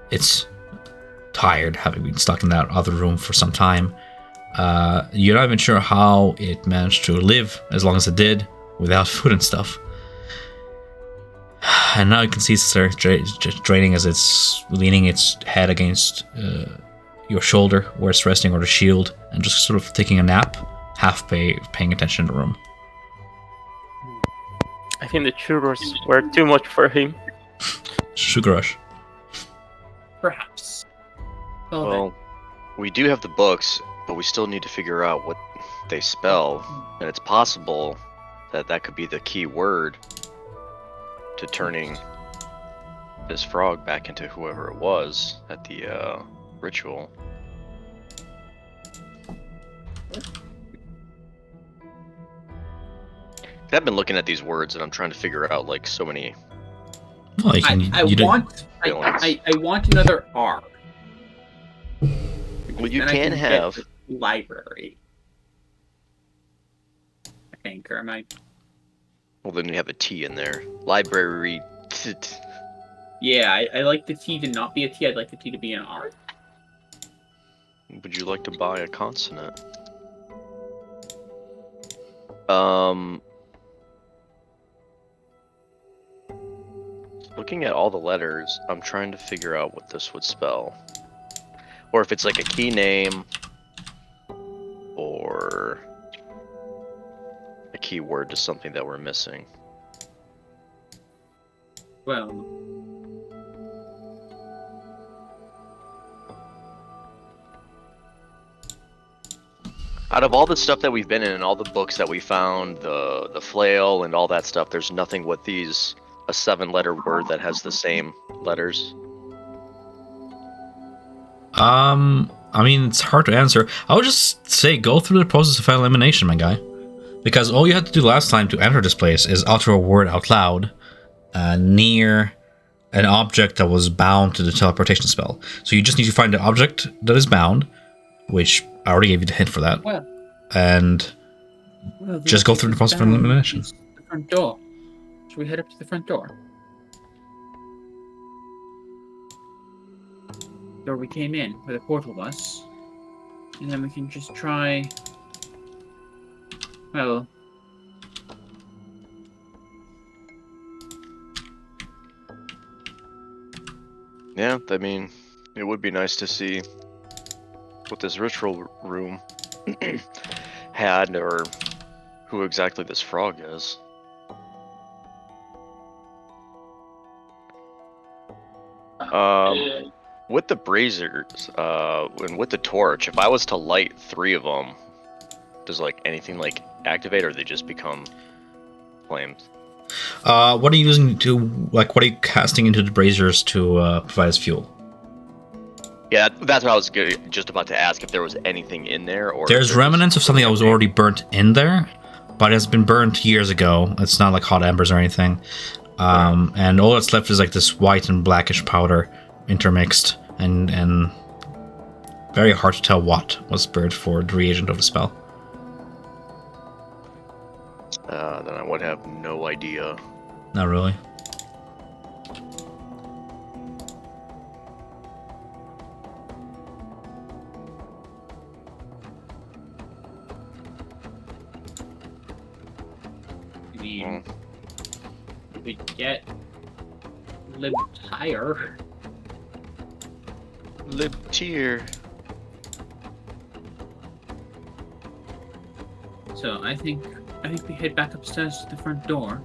it's tired, having been stuck in that other room for some time. You're not even sure how it managed to live as long as it did without food and stuff. And now you can see it's draining as it's leaning its head against your shoulder where it's resting, or the shield, and just sort of taking a nap, half paying attention in the room. I think the churros were too much for him. Sugar rush. Perhaps. well, we do have the books, but we still need to figure out what they spell, and it's possible that that could be the key word to turning this frog back into whoever it was at the ritual. I've been looking at these words and I'm trying to figure out like so many. Well, you can. I want another R. Well, you Then I can have. get library. I think, or am I? Well, then you have a T in there. Library. Yeah, I like the T to not be a T. I'd like the T to be an R. Would you like to buy a consonant? Looking at all the letters, I'm trying to figure out what this would spell. Or if it's like a key name, or a key word to something that we're missing. Well, Out of all the stuff that we've been in and all the books that we found, the flail and all that stuff, there's nothing with these a 7-letter word that has the same letters. I mean, it's hard to answer. I would just say go through the process of elimination, my guy. Because all you had to do last time to enter this place is utter a word out loud near an object that was bound to the teleportation spell. So you just need to find the object that is bound, which I already gave you the hint for that, well, and just go through the process of elimination. It's the front door. Should we head up to the front door? door we came in, where the portal was. And then we can just try... Well... Yeah, I mean, it would be nice to see what this ritual room had, or who exactly this frog is. With the braziers, and with the torch, if I was to light 3 of them, does like anything like activate, or they just become flames? What are you using to, like, what are you casting into the braziers to provide as fuel? Yeah, that's what I was just about to ask, if there was anything in there, or... There's remnants of something that was already burnt in there, but it has been burnt years ago. It's not like hot embers or anything. And all that's left is like this white and blackish powder intermixed, and very hard to tell what was burnt for the reagent of the spell. Then I would have no idea. Not really. I mean, we get lib tire. Lib tier. So I think we head back upstairs to the front door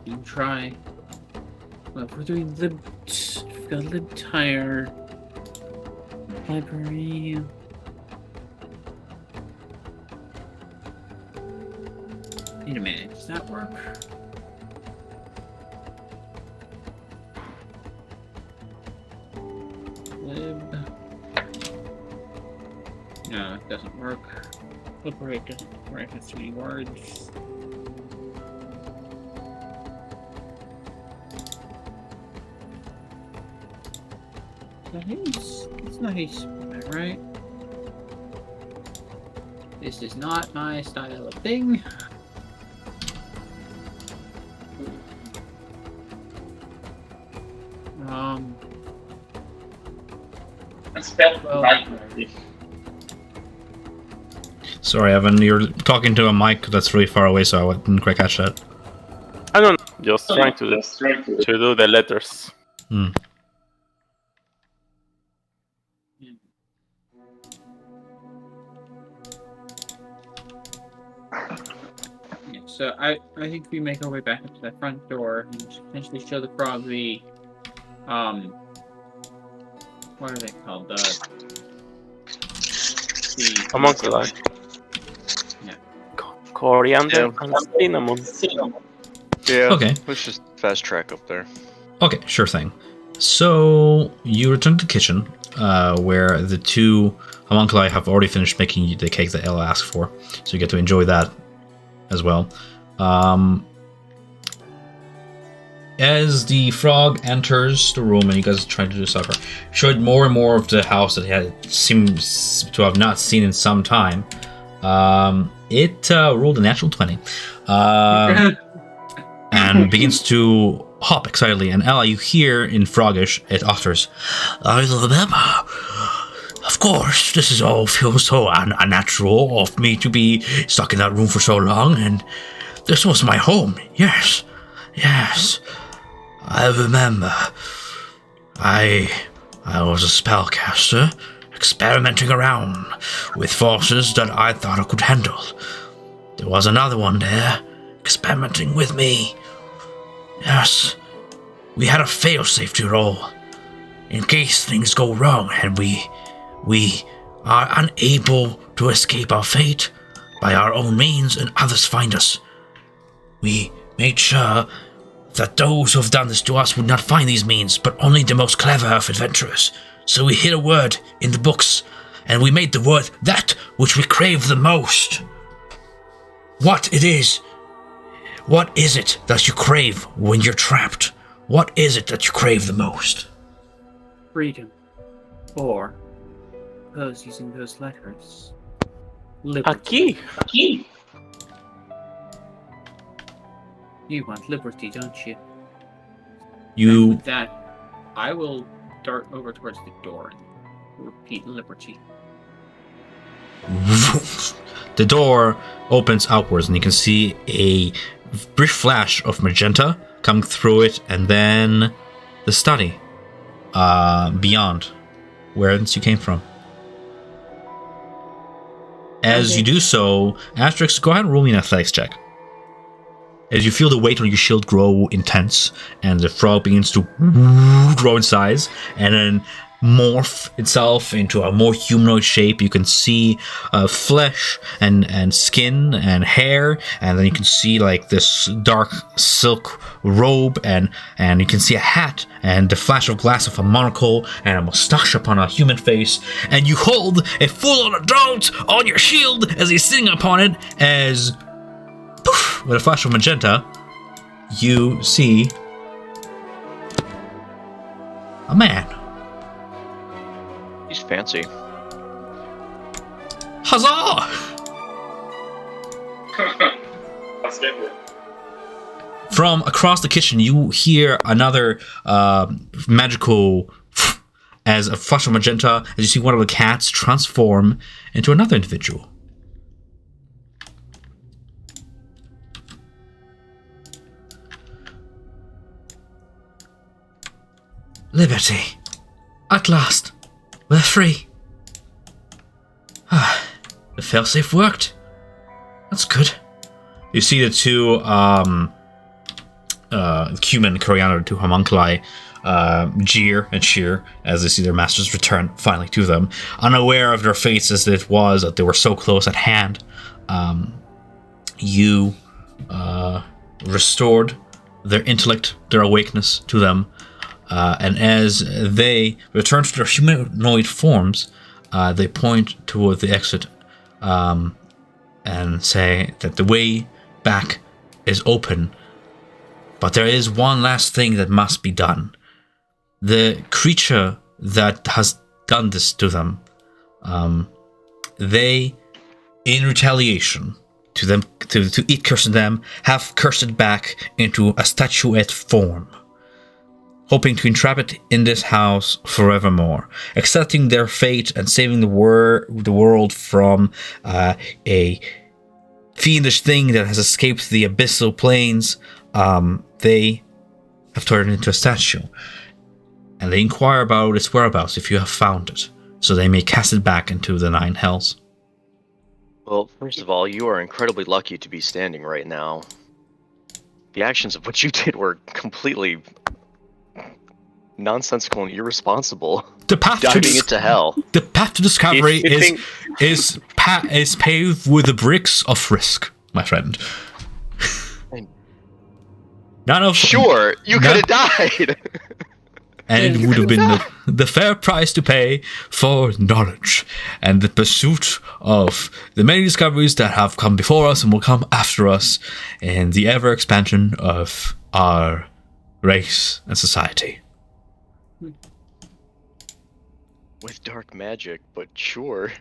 and try. Well, if we're doing we've got lib tire, library. Wait a minute, does that work? Lib. No, it doesn't work. Liberate doesn't work, it's 3 words. It's not his, right? This is not my style of thing. I spelled Well- library. Sorry, Evan, you're talking to a mic that's really far away, so I didn't quite catch that. I don't know, just trying to do the letters. Hmm. Yeah, so I think we make our way back up to that front door and potentially show the frog the what are they called? The Homunculi. Yeah. Coriander and cinnamon. Yeah. Okay. Let's just fast track up there. Okay, sure thing. So you return to the kitchen, where the 2 homunculi have already finished making the cake that Ella asked for, so you get to enjoy that as well. As the frog enters the room and you guys are trying to do supper, showed more and more of the house that he seems to have not seen in some time. It rolled a natural 20. And begins to hop excitedly. And Ella, you hear in Frogish, it utters, I remember. Of course, this is all feels so unnatural of me to be stuck in that room for so long, and this was my home. Yes, I remember. I was a spellcaster, experimenting around with forces that I thought I could handle. There was another one there, experimenting with me. Yes, we had a failsafe to roll, in case things go wrong and we are unable to escape our fate by our own means and others find us. We made sure that those who have done this to us would not find these means, but only the most clever of adventurers. So we hid a word in the books, and we made the word that which we crave the most. What is it that you crave when you're trapped? What is it that you crave the most? Freedom. Or those using those letters. A Liberty. key. You want liberty, don't you? you With that, I will dart over towards the door and repeat liberty. The door opens outwards, and you can see a brief flash of magenta come through it, and then the study beyond where you came from. As you do so, Asterix, go ahead and roll me an athletics check. As you feel the weight on your shield grow intense, and the frog begins to grow in size, and then morph itself into a more humanoid shape. You can see flesh and skin and hair, and then you can see like this dark silk robe, and you can see a hat and the flash of glass of a monocle and a mustache upon a human face, and you hold a full-on adult on your shield as he's sitting upon it, as poof, with a flash of magenta you see a man. He's fancy. Huzzah! That's good. From across the kitchen, you hear another magical, as a flash of magenta, as you see one of the cats transform into another individual. Liberty. At last. We're free. The failsafe worked. That's good. You see the two human Coriander, two homunculi, jeer and cheer as they see their masters return finally to them, unaware of their fates as it was that they were so close at hand. You restored their intellect, their awakeness to them, and as they return to their humanoid forms, they point toward the exit and say that the way back is open, but there is one last thing that must be done. The creature that has done this to them, they, in retaliation to them, to it cursing them, have cursed it back into a statuette form, hoping to entrap it in this house forevermore, accepting their fate and saving the world from a fiendish thing that has escaped the abyssal planes. They have turned it into a statue, and they inquire about its whereabouts if you have found it, so they may cast it back into the 9 hells. Well, first of all, you are incredibly lucky to be standing right now. The actions of what you did were completely nonsensical and irresponsible. The path diving into hell. The path to discovery is paved with the bricks of risk, my friend. Sure, you could have died. And it would have been the fair price to pay for knowledge and the pursuit of the many discoveries that have come before us and will come after us in the ever expansion of our race and society. With dark magic, but sure.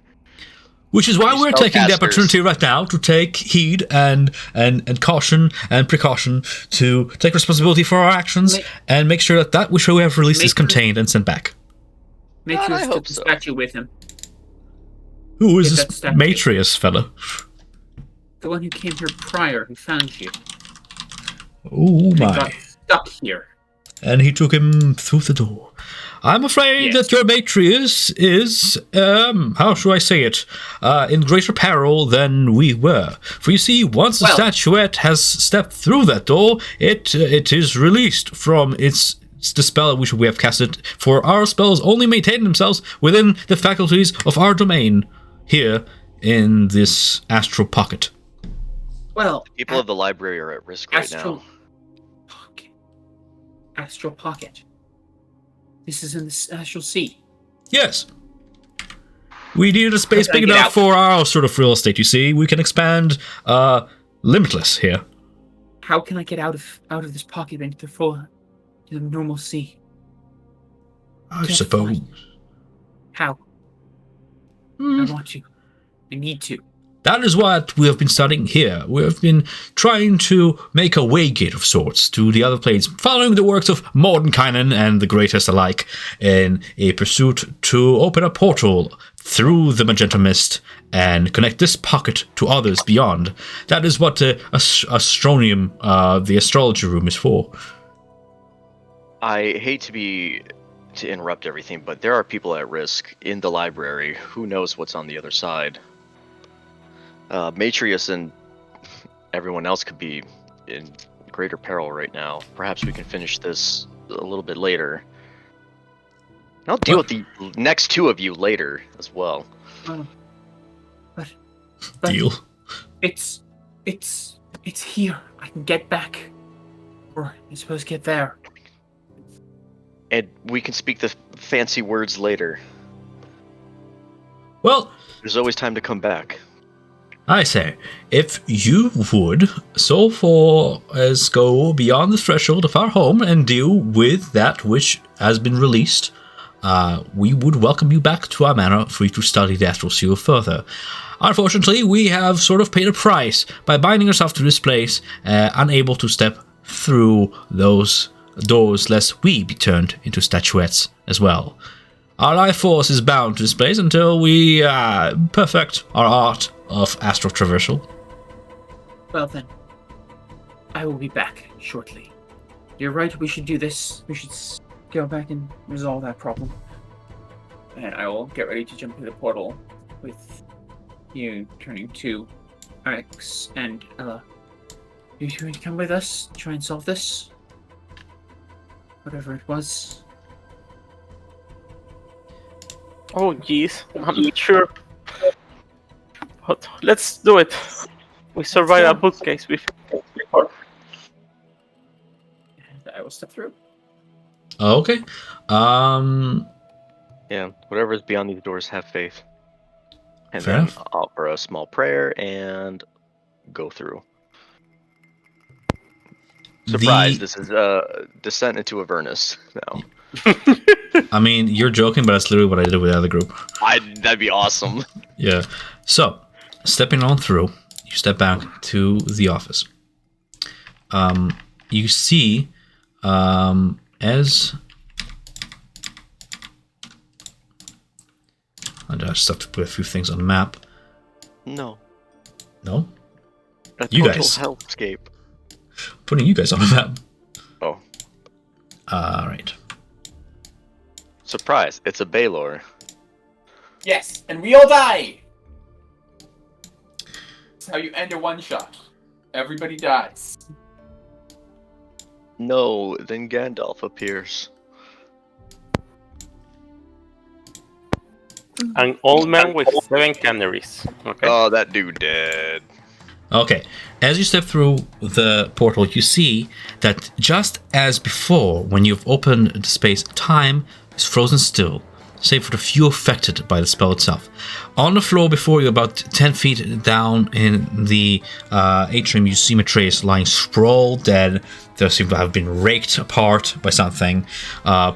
Which is why we're taking the opportunity right now to take heed and caution and precaution to take responsibility for our actions and make sure that which we have released is contained and sent back. Matrius took the statue with him. Who is this Matrius fellow? The one who came here prior, who found you. Oh my. Got stuck here. And he took him through the door. I'm afraid that your Matrius is, how shall I say it, in greater peril than we were. For you see, once the statuette has stepped through that door, it is released from the spell which we have casted, for our spells only maintain themselves within the faculties of our domain, here in this astral pocket. Well, the people of the library are at risk right now. Astral pocket. This is in the astral sea. Yes. We needed a space big enough for our sort of real estate, you see. We can expand limitless here. How can I get out of this pocket into the normal sea? I suppose. How? I want to. I need to. That is what we have been studying here. We have been trying to make a waygate of sorts to the other planes, following the works of Mordenkainen and the greatest alike in a pursuit to open a portal through the magenta mist and connect this pocket to others beyond. That is what the astronomium, the astrology room, is for. I hate to interrupt everything, but there are people at risk in the library. Who knows what's on the other side? Matrius and everyone else could be in greater peril right now. Perhaps we can finish this a little bit later. I'll deal with the next two of you later as well. But Deal. It's here. I can get back. Or I suppose get there. And we can speak the fancy words later. Well, there's always time to come back. I say, if you would so far as go beyond the threshold of our home and deal with that which has been released, we would welcome you back to our manor for you to study the astral seal further. Unfortunately, we have sort of paid a price by binding ourselves to this place, unable to step through those doors lest we be turned into statuettes as well. Our life force is bound to this place until we perfect our art of astral traversal. Well then, I will be back shortly. You're right, we should do this. We should go back and resolve that problem. And I will get ready to jump into the portal with you turning to Alex and Ella. You two want to come with us? Try and solve this? Whatever it was. Oh, jeez. I'm not sure. But let's do it. We survived a bookcase before. And I will step through. Okay. Yeah, whatever is beyond these doors, have faith. And Fair then enough. offer a small prayer and go through. Surprise, this is descent into Avernus now. I mean, you're joking, but that's literally what I did with the other group. That'd be awesome. Yeah. So, stepping on through, you step back to the office. You see, as... I just have to put a few things on the map. No. No? A You total guys. hellscape. Putting you guys on the map. Oh. Alright. Surprise, it's a Baylor. Yes, and we all die! That's how you end a one-shot. Everybody dies. No, then Gandalf appears. An old man with 7 canaries. Okay. Oh, that dude dead. Okay, as you step through the portal, you see that just as before, when you've opened the space, time is frozen still, save for the few affected by the spell itself. On the floor before you, about 10 feet down in the atrium, you see Matreus lying sprawled dead. They seem to have been raked apart by something.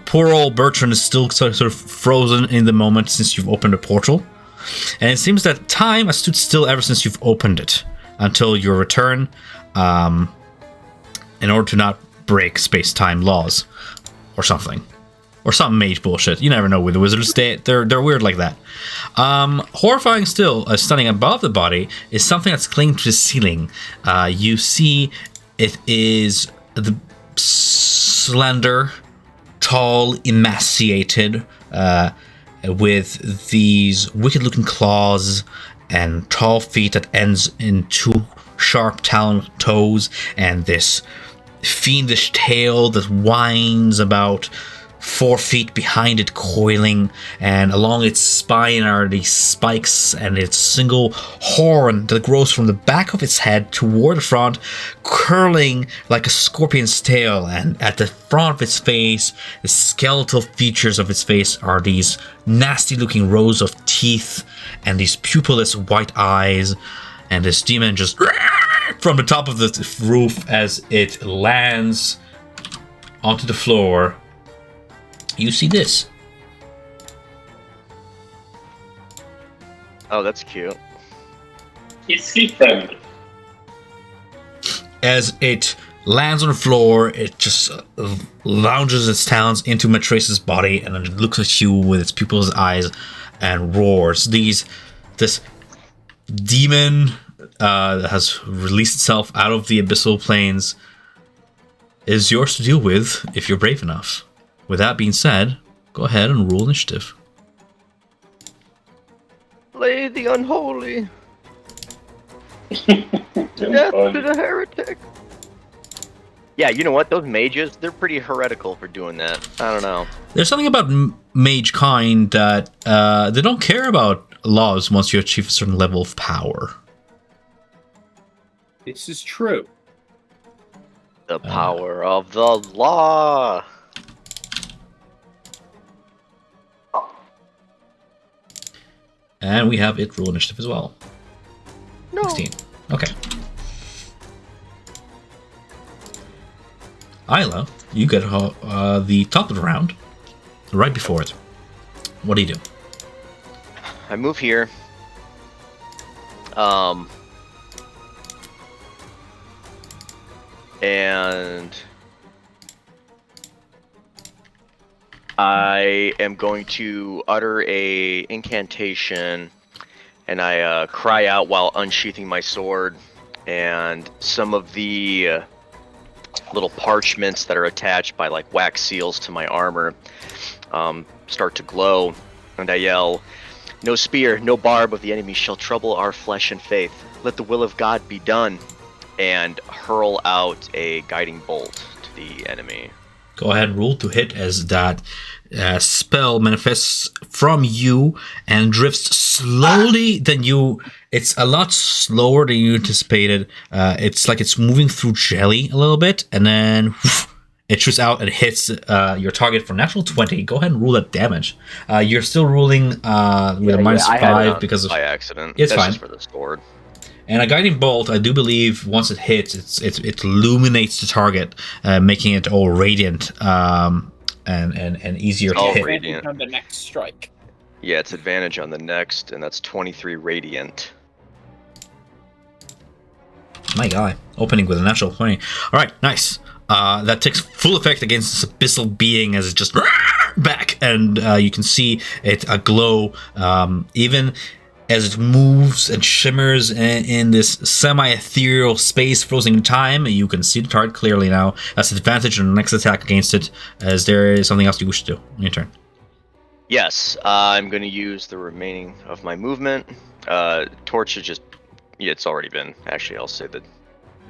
Poor old Bertrand is still sort of frozen in the moment since you've opened the portal. And it seems that time has stood still ever since you've opened it, until your return, in order to not break space-time laws, or something. Or some mage bullshit. You never know with the wizards. They're weird like that. Horrifying still, standing above the body, is something that's clinging to the ceiling. You see it is the slender, tall, emaciated, with these wicked-looking claws and tall feet that ends in 2 sharp talon toes, and this fiendish tail that winds about 4 feet behind it, coiling, and along its spine are these spikes and its single horn that grows from the back of its head toward the front, curling like a scorpion's tail. And at the front of its face, the skeletal features of its face are these nasty looking rows of teeth and these pupilless white eyes, and this demon just from the top of the roof as it lands onto the floor. You see this. Oh, that's cute. Is he friendly? As it lands on the floor, it just lounges its talons into Matrace's body and then it looks at you with its pupils' eyes and roars. This demon that has released itself out of the abyssal plains is yours to deal with if you're brave enough. With that being said, go ahead and roll initiative. Slay the unholy. Death to the heretic. Yeah, you know what? Those mages, they're pretty heretical for doing that. I don't know. There's something about mage kind that they don't care about laws once you achieve a certain level of power. This is true. The power of the law. And we have it roll initiative as well. No. 16. Okay. Isla, you get the top of the round, right before it. What do you do? I move here. And I am going to utter a incantation, and I cry out while unsheathing my sword, and some of the little parchments that are attached by like wax seals to my armor start to glow, and I yell, "No spear, no barb of the enemy shall trouble our flesh and faith. Let the will of God be done," and hurl out a guiding bolt to the enemy. Go ahead and roll to hit as that spell manifests from you and drifts slowly than you. It's a lot slower than you anticipated. It's like it's moving through jelly a little bit, and then it shoots out and hits your target for natural 20. Go ahead and roll that damage. You're still rolling with a minus I had it 5 because of by accident. It's That's fine. just for the sword. And a guiding bolt, I do believe, once it hits, it illuminates the target, making it all radiant and easier to all hit. radiant. On the next strike. Yeah, it's advantage on the next, and that's 23 radiant. My guy, opening with a natural 20. All right, nice. That takes full effect against this abyssal being as it just back, and you can see it aglow, even as it moves and shimmers in this semi-ethereal space frozen in time. You can see the target clearly now. That's advantage on the next attack against it. As there is something else you wish to do on your turn. Yes, I'm going to use the remaining of my movement. Torch is just... Yeah, it's already been... Actually, I'll say the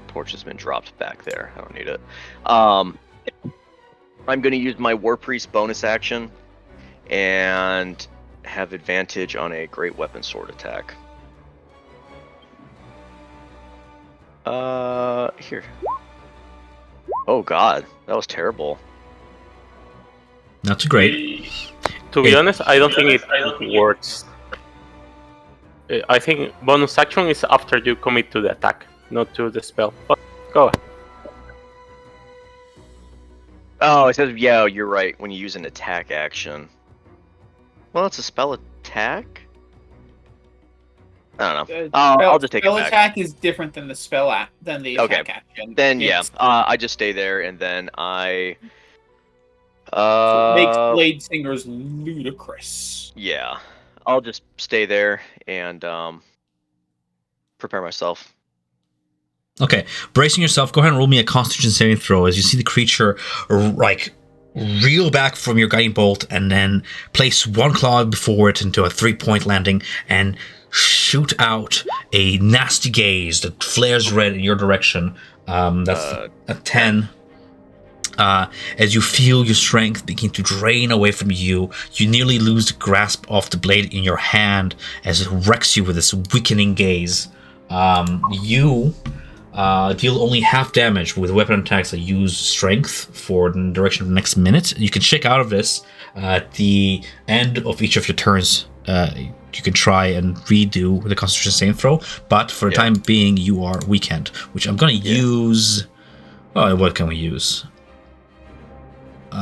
torch has been dropped back there. I don't need it. I'm going to use my War Priest bonus action and have advantage on a great weapon sword attack. Here. Oh god, that was terrible. Not too great. To be honest, I don't think it works. I think bonus action is after you commit to the attack, not to the spell. But go ahead. Oh, it says, yeah, you're right, when you use an attack action. Well, it's a spell attack? I don't know. I'll just take it spell back. attack is different than the than the attack action. Then yeah, It's- I just stay there, and then I... it makes Blade Singers ludicrous. Yeah, I'll just stay there and prepare myself. Okay, bracing yourself, go ahead and roll me a Constitution saving throw as you see the creature like reel back from your guiding bolt and then place one claw before it into a 3-point landing and shoot out a nasty gaze that flares red in your direction. That's a 10. As you feel your strength begin to drain away from you, you nearly lose the grasp of the blade in your hand as it wrecks you with its weakening gaze. You deal only half damage with weapon attacks that use strength for the duration of the next minute. You can shake out of this at the end of each of your turns. You can try and redo the Constitution saving throw, but for the time being, you are weakened, which I'm going to use... Oh, what can we use? Go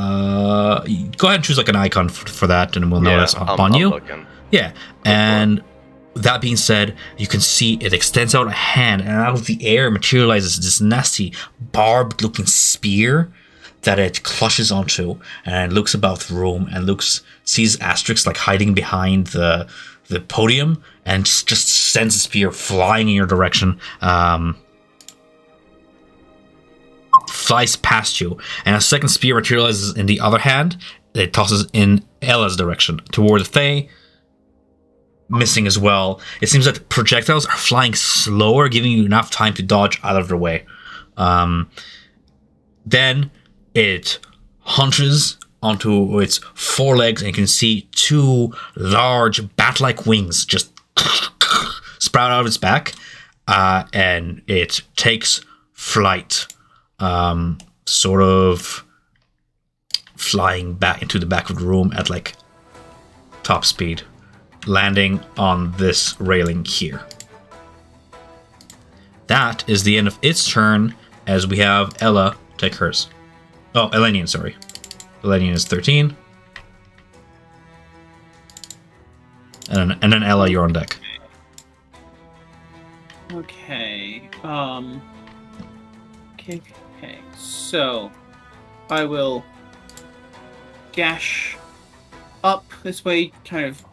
ahead and choose like an icon for that, and we'll know that's upon you. looking. Yeah, and that being said, you can see it extends out a hand, and out of the air materializes this nasty, barbed-looking spear that it clutches onto, and looks about the room and sees Asterix like hiding behind the podium, and just sends the spear flying in your direction. Flies past you, and a second spear materializes in the other hand. It tosses in Ella's direction toward the Fae, missing as well. It seems that projectiles are flying slower, giving you enough time to dodge out of their way. Then it hunches onto its forelegs, and you can see two large bat-like wings just sprout out of its back, and it takes flight, sort of flying back into the back of the room at like top speed, landing on this railing here. That is the end of its turn, as we have Ella take hers. Oh, Elenian, sorry. Elenian is 13. And then Ella, you're on deck. Okay. Okay. So, I will dash up this way, kind of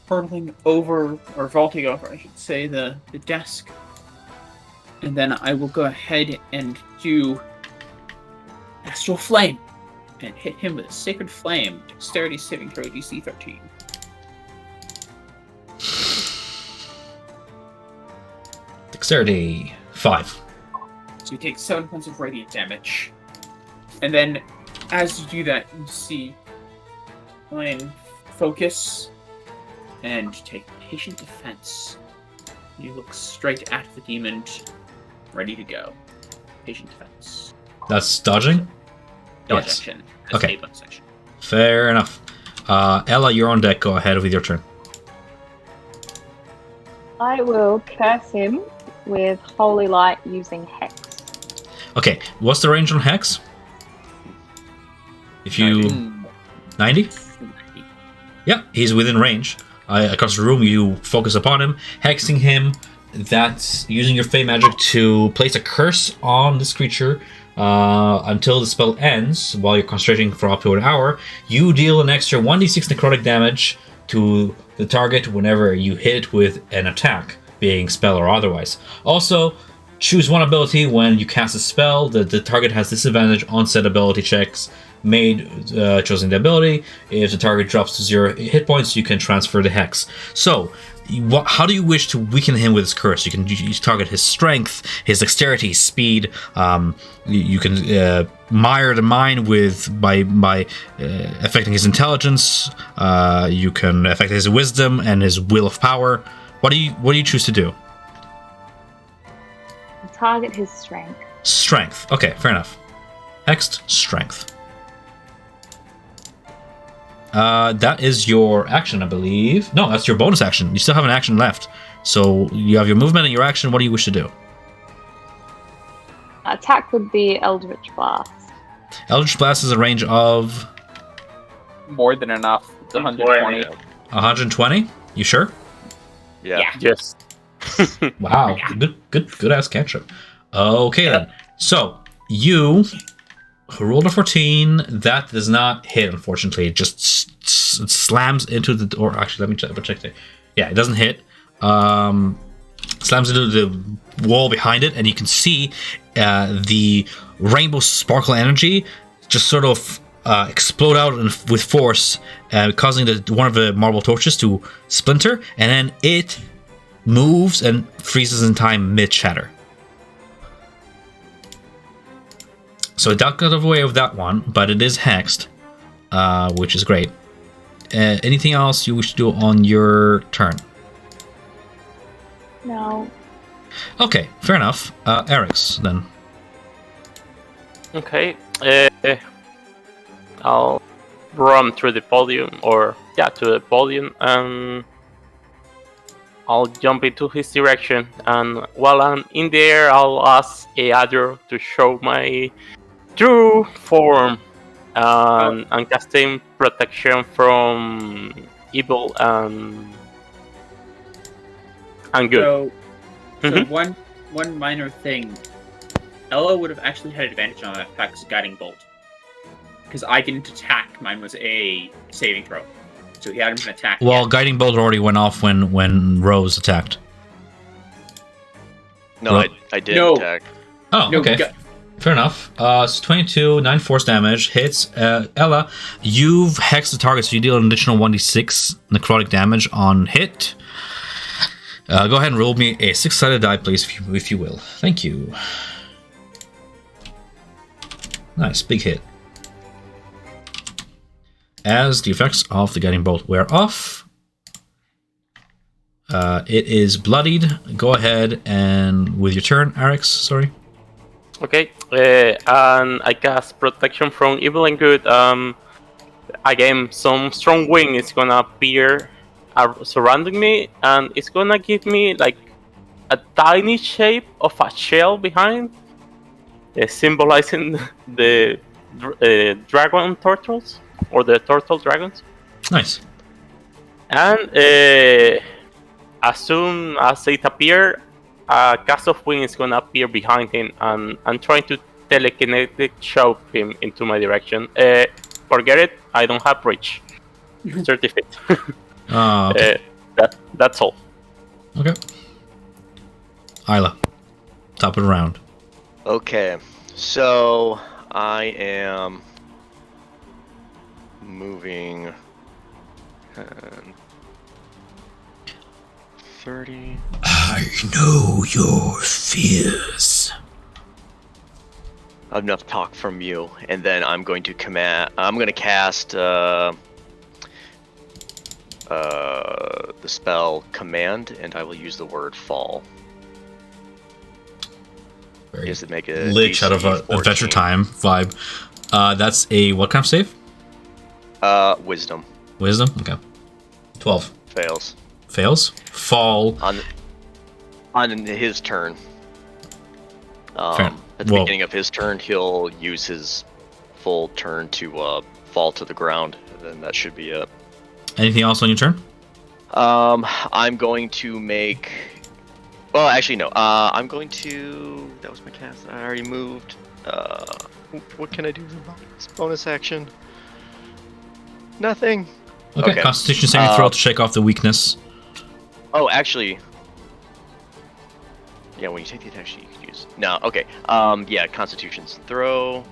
hurtling over, or vaulting over, I should say, the desk. And then I will go ahead and do Astral Flame and hit him with a Sacred Flame. Dexterity saving throw, DC 13. Dexterity 5. So you take 7 points of radiant damage. And then, as you do that, you see Ryan focus and take Patient Defense. You look straight at the demon, ready to go. Patient Defense. That's dodging? Dodge Yes. action. Okay. Bonus action. Fair enough. Ella, you're on deck. Go ahead with your turn. I will curse him with Holy Light using Hex. Okay, what's the range on Hex? If you... 90? Yeah, he's within range. Across the room, you focus upon him, hexing him. That's using your Fey magic to place a curse on this creature until the spell ends. While you're concentrating for up to an hour, you deal an extra 1d6 necrotic damage to the target whenever you hit with an attack, being spell or otherwise. Also, choose one ability when you cast a spell. The target has disadvantage on said ability checks made choosing the ability. If the target drops to 0 hit points, you can transfer the hex. So, how do you wish to weaken him with his curse? You can target his strength, his dexterity, his speed. You can mire the mind by affecting his intelligence. You can affect his wisdom and his will of power. What do you choose to do? Target his strength. Strength. Okay, fair enough. Hexed strength. That is your action, I believe. No, that's your bonus action. You still have an action left. So you have your movement and your action. What do you wish to do? Attack would be Eldritch Blast. Eldritch Blast is a range of... More than enough. It's 120. 120? You sure? Yeah. Yes. Wow. Good ass cantrip. Okay then. So, you rolled a 14. That does not hit, unfortunately. It just slams into the door. Actually, let me check it. Yeah, it doesn't hit. Slams into the wall behind it, and you can see the rainbow sparkle energy just sort of explode out with force, causing one of the marble torches to splinter, and then it moves and freezes in time mid-shatter. So it got away with that one, but it is hexed, which is great. Anything else you wish to do on your turn? No. Okay, fair enough. Eric's then. Okay. I'll run through the podium, to the podium, and I'll jump into his direction. And while I'm in there, I'll ask Eadro to show my true form, and casting protection from evil and I'm good. So Mhm. one minor thing. Ella would have actually had advantage on that attack's guiding bolt. Because I didn't attack, mine was a saving throw. So he hadn't been attacked Well, yet. guiding bolt already went off when Rose attacked. No, Well- I did No. attack. Oh, No, okay. Fair enough. It's 22, 9 force damage, hits. Ella, you've hexed the target, so you deal an additional 1d6 necrotic damage on hit. Go ahead and roll me a 6-sided die, please, if you will. Thank you. Nice, big hit. As the effects of the guiding bolt wear off, it is bloodied. Go ahead and with your turn, Arix, sorry. Okay, and I cast protection from evil and good. Again, some strong wind is gonna appear surrounding me, and it's gonna give me like a tiny shape of a shell behind, symbolizing the dragon turtles or the turtle dragons. Nice. And as soon as it appears, a cast of wind is gonna appear behind him, and I'm trying to telekinetic shove him into my direction. Forget it, I don't have reach. 30 feet. Okay. That's all. Okay. Isla, top of the round. Okay, so I am moving 30. I know your fears. Enough talk from you, and then I'm going to cast the spell command, and I will use the word fall. Very Just to make it lich out of DC Adventure 14. Time vibe. That's a what kind of save? Wisdom Wisdom? Okay. 12. fails Fails. Fall. on his turn. Fair. At the Well- beginning of his turn, he'll use his full turn to fall to the ground, and then that should be it. Anything else on your turn? I'm going to make. Well, actually, no. I'm going to. That was my cast. I already moved. What can I do as bonus action? Nothing. Okay. Constitution saving throw to shake off the weakness. Oh, actually. Yeah, when you take the attack sheet, you can use. No, okay. Yeah, Constitution's throw.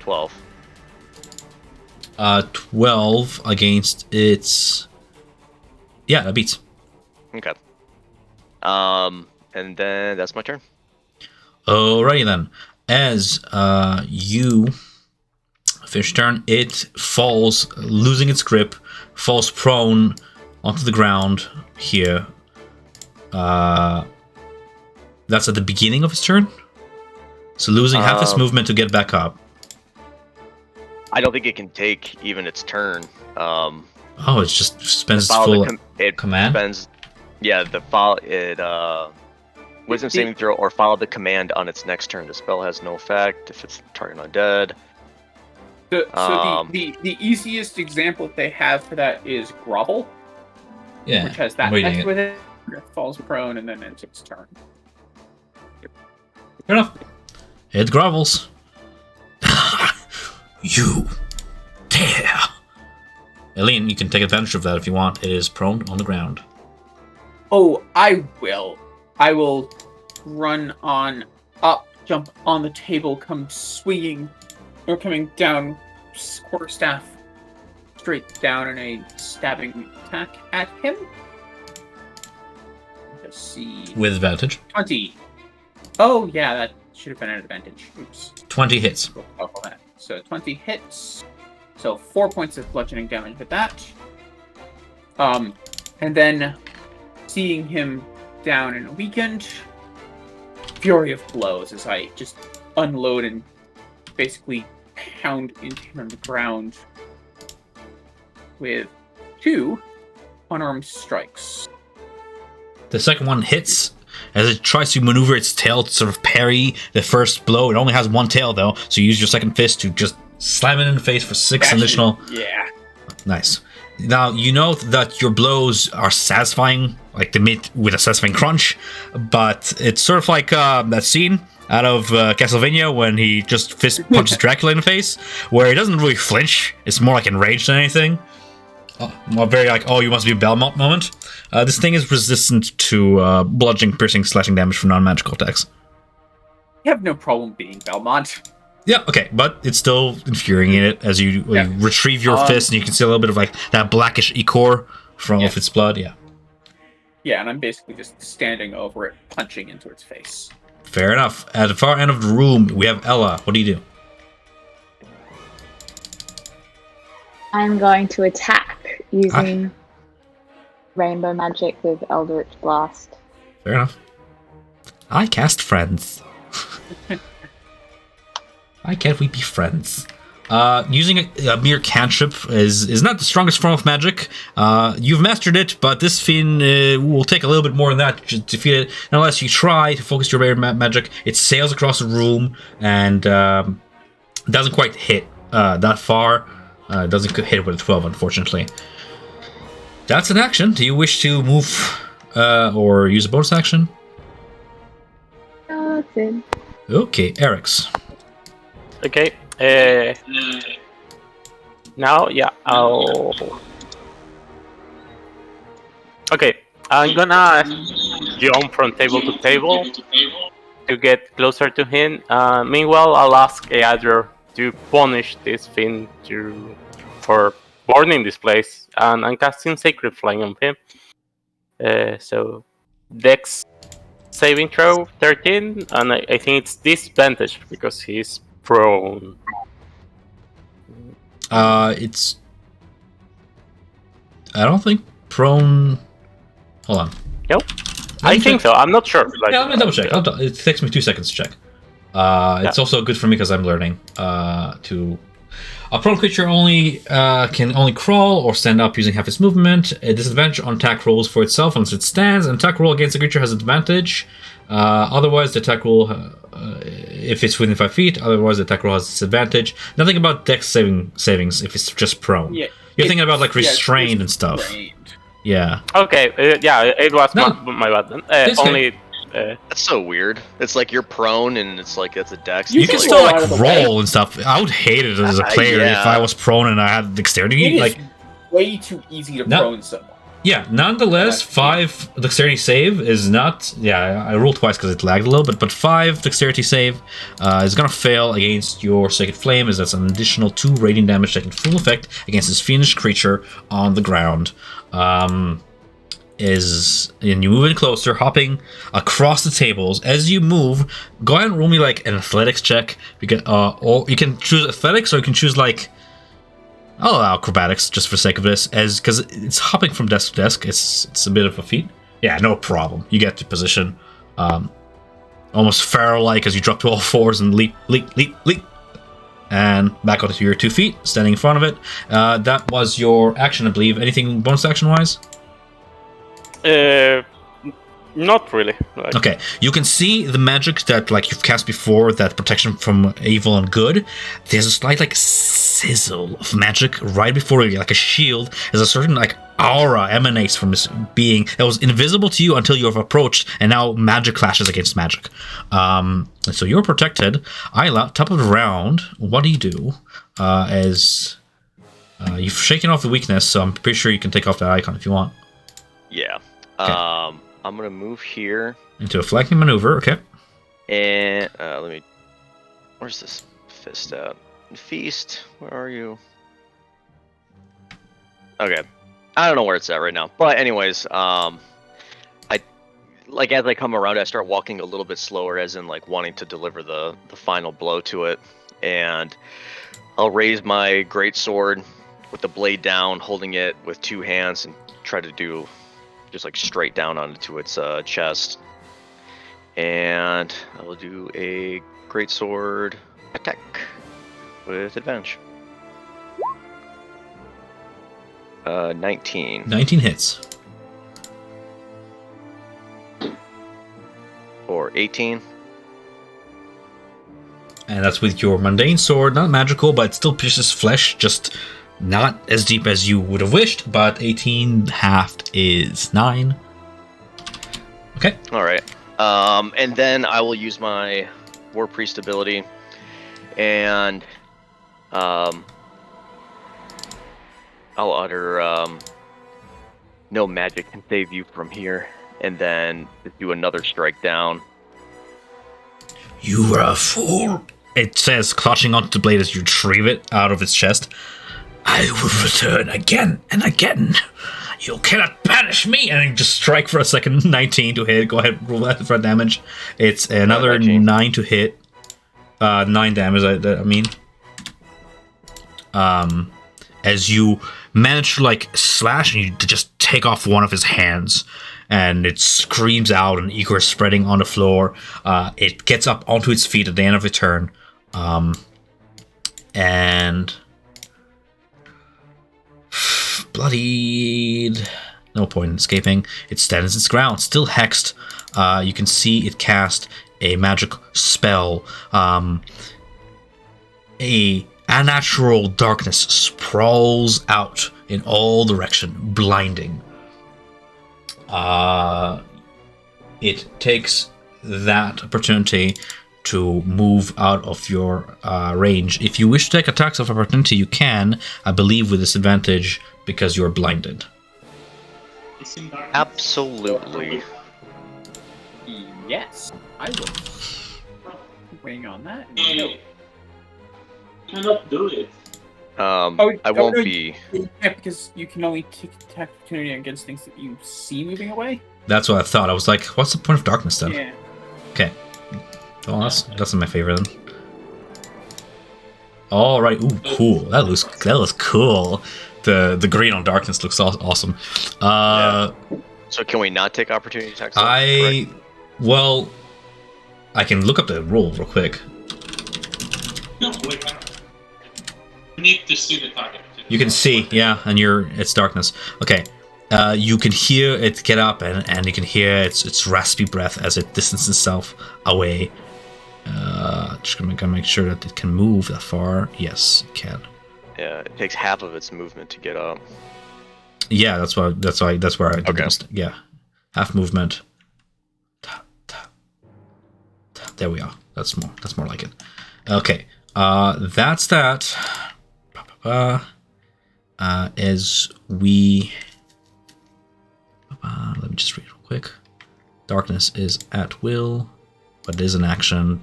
12. 12 against its. Yeah, that beats. Okay. And then that's my turn. Alrighty then. As you finish your turn, it falls, losing its grip, falls prone onto the ground here. That's at the beginning of his turn. So losing half its movement to get back up. I don't think it can take even its turn. Oh, it just spends its Follow full the command? Spends, yeah, the follow it. Wisdom saving throw or follow the command on its next turn. The spell has no effect if it's target undead. The easiest example they have for that is Grovel, Yeah. which has that I'm reading effect it. with it. It falls prone and then it's its turn. Fair enough. It grovels. You dare. Eileen, you can take advantage of that if you want. It is prone on the ground. Oh, I will. I will run on up, jump on the table, come swinging, or coming down, quarterstaff, straight down in a stabbing attack at him. Let's see. With advantage. 20. Oh, yeah, that should have been an advantage. Oops. 20 hits. We'll call that. So 20 hits. So 4 points of bludgeoning damage with that. And then seeing him down and weakened, fury of blows as I just unload and basically pound into him on the ground with 2 unarmed strikes. The second one hits as it tries to maneuver its tail to sort of parry the first blow. It only has one tail though, so you use your second fist to just slam it in the face for 6 additional. Yeah. Nice. Now, you know that your blows are satisfying like the meat with a satisfying crunch, but it's sort of like that scene out of Castlevania when he just fist punches Dracula in the face, where he doesn't really flinch. It's more like enraged than anything. More very like, oh, you must be Belmont moment. This thing is resistant to bludgeoning, piercing, slashing damage from non-magical attacks. You have no problem being Belmont. Yeah, okay, but it's still infuriating as you retrieve your fist, and you can see a little bit of like that blackish ichor from of its blood. Yeah. Yeah, and I'm basically just standing over it, punching into its face. Fair enough. At the far end of the room, we have Ella. What do you do? I'm going to attack using rainbow magic with Eldritch Blast. Fair enough. I cast friends. Why can't we be friends? Using a mere cantrip is not the strongest form of magic. You've mastered it, but this fin will take a little bit more than that to defeat it. Unless you try to focus your magic, it sails across the room and doesn't quite hit that far. It doesn't hit with a 12, unfortunately. That's an action. Do you wish to move or use a bonus action? No, that's it. Okay, Eric's. Okay. Now, yeah, I'll... Okay, I'm gonna jump from table to table to get closer to him. Meanwhile, I'll ask Eadro to punish this thing for burning this place, and I'm casting Sacred Flame on him. So, Dex saving throw 13, and I think it's disadvantage because he's prone. It's... I don't think prone... Hold on. Nope. I think so. I'm not sure. Yeah, let me double check. It takes me 2 seconds to check. It's also good for me because I'm learning to... A prone creature can only crawl or stand up using half its movement. A disadvantage on attack rolls for itself unless it stands. An attack roll against the creature has advantage. Otherwise, the attack roll, if it's within 5 feet, otherwise the attack roll has disadvantage. Nothing about dex savings if it's just prone. Yeah, you're thinking about like restrained and stuff. Yeah. Okay. It was my bad. Only. That's so weird. It's like you're prone, and it's like it's a dex. You can still like roll and stuff. I would hate it as a player if I was prone and I had dexterity. It is way too easy to prone someone. Yeah, nonetheless, 5 dexterity save is not... Yeah, I rolled twice because it lagged a little bit, but 5 dexterity save is going to fail against your Sacred Flame, as that's an additional 2 radiant damage taking full effect against this fiendish creature on the ground. And you move in closer, hopping across the tables. As you move, go ahead and roll me like an athletics check. Or you can choose athletics, or you can choose like... I'll allow acrobatics just for the sake of this, because it's hopping from desk to desk. It's a bit of a feat. Yeah, no problem. You get to position, almost pharaoh-like as you drop to all fours and leap, and back onto your 2 feet, standing in front of it. That was your action, I believe. Anything bonus action-wise? Not really. Okay, you can see the magic that like you've cast before, that protection from evil and good. There's a slight like sizzle of magic right before you, like a shield. There's a certain like aura emanates from this being that was invisible to you until you have approached, and now magic clashes against magic. So you're protected. Isla, top of the round, what do you do? As you've shaken off the weakness, so I'm pretty sure you can take off that icon if you want. Yeah. Okay. I'm gonna move here into a flanking maneuver. Okay. And where's this fist at? Feast, where are you? Okay, I don't know where it's at right now. But anyways, as I come around, I start walking a little bit slower, as in like wanting to deliver the final blow to it, and I'll raise my greatsword with the blade down, holding it with 2 hands, and try to do. Just like straight down onto its chest, and I will do a greatsword attack with advantage. 19. 19 hits. Or 18. And that's with your mundane sword, not magical, but it still pierces flesh, just not as deep as you would have wished, but 18 halved is 9. Okay. All right. And then I will use my War Priest ability, and I'll utter no magic can save you from here, and then just do another strike down. You are a fool. It says, clutching onto the blade as you retrieve it out of its chest. I will return again and again. You cannot banish me. And then just strike for a second. 19 to hit. Go ahead, roll that for damage. It's another 9 to hit. 9 damage, I mean. As you manage to, like, slash and you just take off one of his hands. And it screams out, and ichor is spreading on the floor. It gets up onto its feet at the end of its turn. And bloodied. No point in escaping. It stands its ground, still hexed. You can see it cast a magic spell. A unnatural darkness sprawls out in all direction, blinding. It takes that opportunity to move out of your range. If you wish to take attacks of opportunity, you can, I believe, with disadvantage because you're blinded. Absolutely. Yes, I will. Waiting on that. Hey, cannot do it. I won't be. Yeah, because you can only take attack opportunity against things that you see moving away. That's what I thought. I was like, what's the point of darkness then? Yeah. Okay. Well, that's my favorite then. All right. Ooh, cool. That looks cool. The green on darkness looks awesome. Yeah. So can we not take opportunity attacks? Well, I can look up the rule real quick. No, wait. You need to see the target. You can see, yeah, and it's darkness. Okay. You can hear it get up, and you can hear its raspy breath as it distances itself away. Just gonna make sure that it can move that far. Yes, it can. Yeah, it takes half of its movement to get up. Yeah, that's where I did this. Yeah, half movement. There we are. That's more like it. Okay, that's that. As we. Let me just read real quick. Darkness is at will, but it is an action.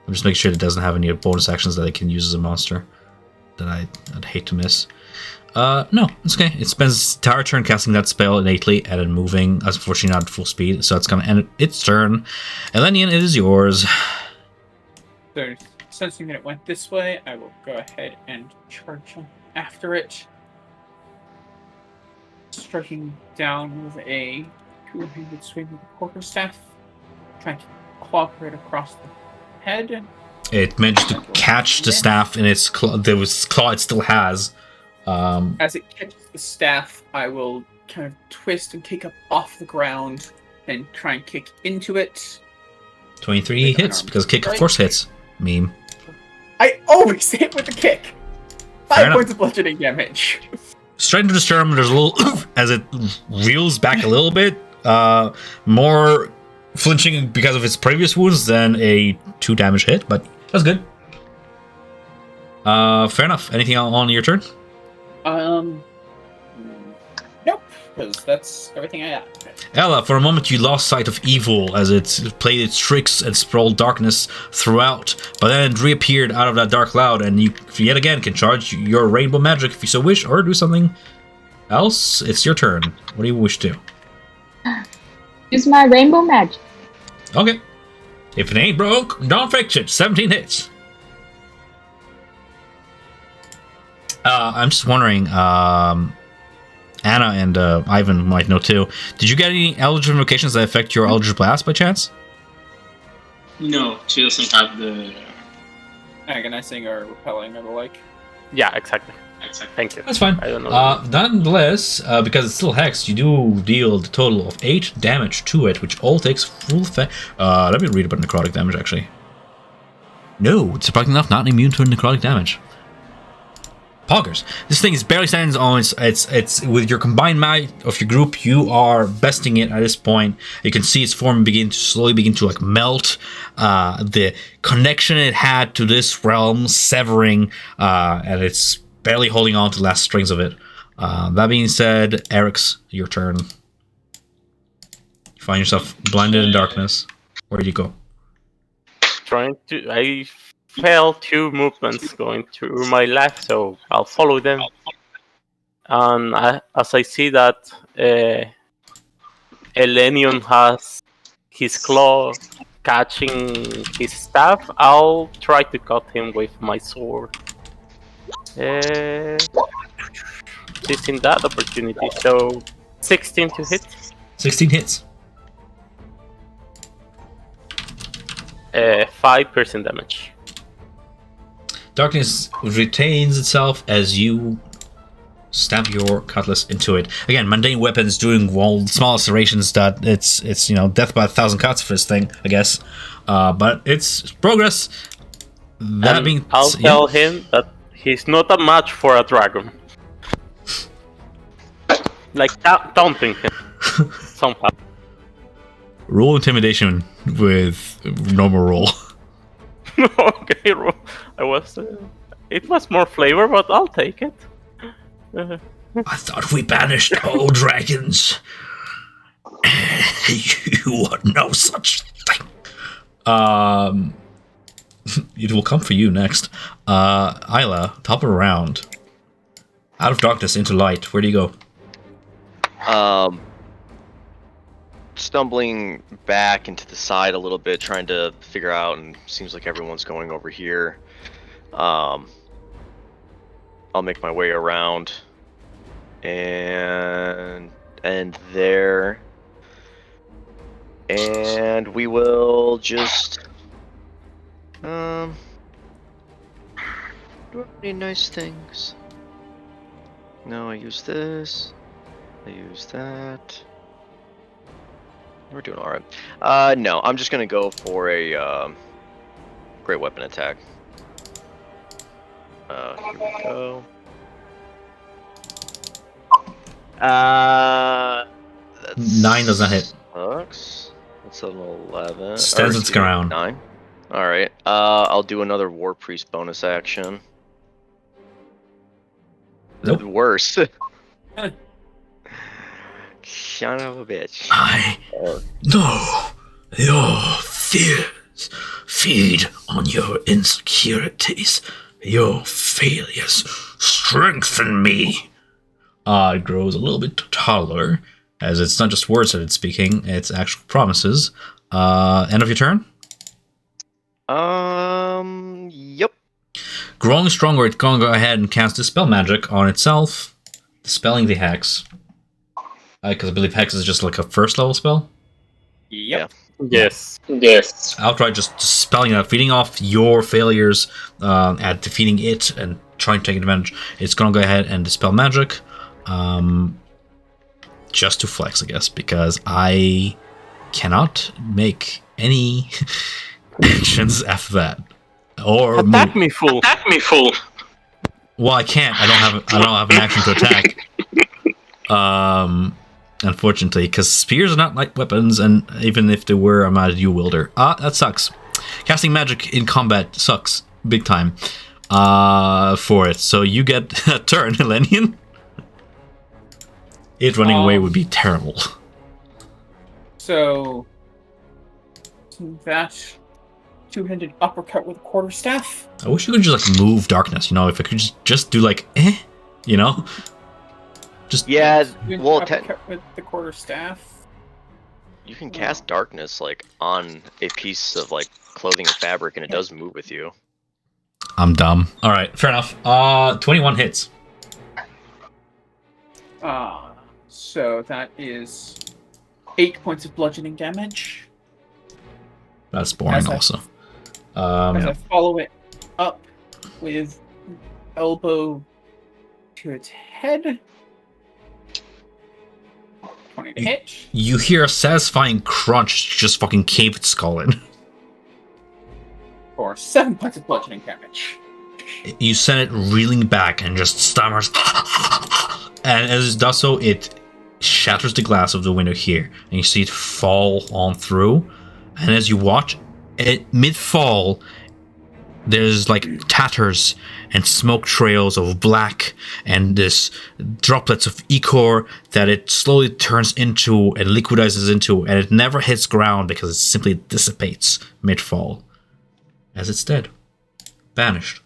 I'm just making sure it doesn't have any bonus actions that it can use as a monster that I'd hate to miss. No, it's okay. It spends its entire turn casting that spell innately and then moving, unfortunately not at full speed, so it's gonna end its turn. Elenian, it is yours. So, sensing that it went this way, I will go ahead and charge after it. Striking down with a two-handed swing with a quarterstaff, trying to clog right across the head. It managed to catch the staff in its claw. There was claw it still has. As it catches the staff, I will kind of twist and kick up off the ground and try and kick into it. 23 hits because kick of course hits. Meme. I always hit with the kick. 5 points of bludgeoning damage. Straight into the sternum, there's a little as it reels back a little bit. More flinching because of its previous wounds than a 2 damage hit, but that's good. Fair enough. Anything on your turn? Nope, because that's everything I got. Ella, for a moment you lost sight of evil as it played its tricks and sprawled darkness throughout, but then it reappeared out of that dark cloud, and you yet again can charge your rainbow magic if you so wish, or do something else. It's your turn. What do you wish to do? Use my rainbow magic. Okay. If it ain't broke, don't fix it. 17 hits. I'm just wondering, Anna and Ivan might know too. Did you get any Eldritch invocations that affect your Eldritch Blast by chance? No, she doesn't have the... Agonizing or repelling or the like. Yeah, exactly. Thank you. That's fine. I don't know. Nonetheless, because it's still hexed, you do deal the total of 8 damage to it, which all takes full effect. Let me read about necrotic damage, actually. No, it's surprisingly enough not immune to necrotic damage. Poggers. This thing is barely standing on it's with your combined might of your group, you are besting it at this point. You can see its form slowly begin to like melt. The connection it had to this realm severing, and it's barely holding on to the last strings of it. That being said, Eric's your turn. You find yourself blinded in darkness. Where do you go? I felt 2 movements going through my left, so I'll follow them. And as I see that Elenion has his claw catching his staff, I'll try to cut him with my sword. Seizing that opportunity, so 16 to hit. 16 hits. 5% damage. Darkness retains itself as you stab your cutlass into it. Again, mundane weapons doing small serrations that it's death by 1,000 cuts for this thing, I guess. But it's progress. I'll tell him that he's not a match for a dragon. Like taunting him somehow. Roll intimidation with normal roll. Okay, it was more flavor, but I'll take it. I thought we banished all dragons. You are no such thing. It will come for you next. Isla, top of the round. Out of darkness into light. Where do you go? Stumbling back into the side a little bit, trying to figure out, and seems like everyone's going over here. I'll make my way around and there, and we will just do I have any nice things? No, I use this. I use that. We're doing alright. No, I'm just gonna go for a great weapon attack. Here we go. That's 9 does not hit. Sucks. That's an 11. Stands its ground. 9. Alright. I'll do another War Priest bonus action. Nope. Worse. Son of a bitch. I know your fears feed on your insecurities. Your failures strengthen me. It grows a little bit taller, as it's not just words that it's speaking, it's actual promises. End of your turn? Yep. Growing stronger, it's going to go ahead and cast Dispel Magic on itself, dispelling the hex. Because I believe hex is just like a first level spell. Yep. Yes. Outright just dispelling that, feeding off your failures at defeating it and trying to take advantage. It's going to go ahead and dispel magic. Just to flex, I guess, because I cannot make any actions after that. Or Attack me, fool! Well, I can't. I don't have an action to attack. Unfortunately, because spears are not like weapons, and even if they were, I'm not a dual wielder. That sucks. Casting magic in combat sucks big time. For it, so you get a turn, Elenian. It running away would be terrible. So that two-handed uppercut with a quarterstaff. I wish you could just like move darkness. If I could just do like, just Yeah, well, uppercut with the quarterstaff. you can cast darkness like on a piece of like clothing or fabric, and it does move with you. I'm dumb. All right, fair enough. 21 hits. So that is 8 points of bludgeoning damage. That's boring. Also, As I follow it up with elbow to its head. 20 to hit. you hear a satisfying crunch just fucking cave its skull in. For 7 points of bludgeoning damage. You send it reeling back and just stammers. And as it does so, it shatters the glass of the window here, and you see it fall on through. And as you watch, mid-fall, there's like tatters and smoke trails of black and this droplets of ichor that it slowly turns into and liquidizes into, and it never hits ground because it simply dissipates mid-fall as it's dead, vanished.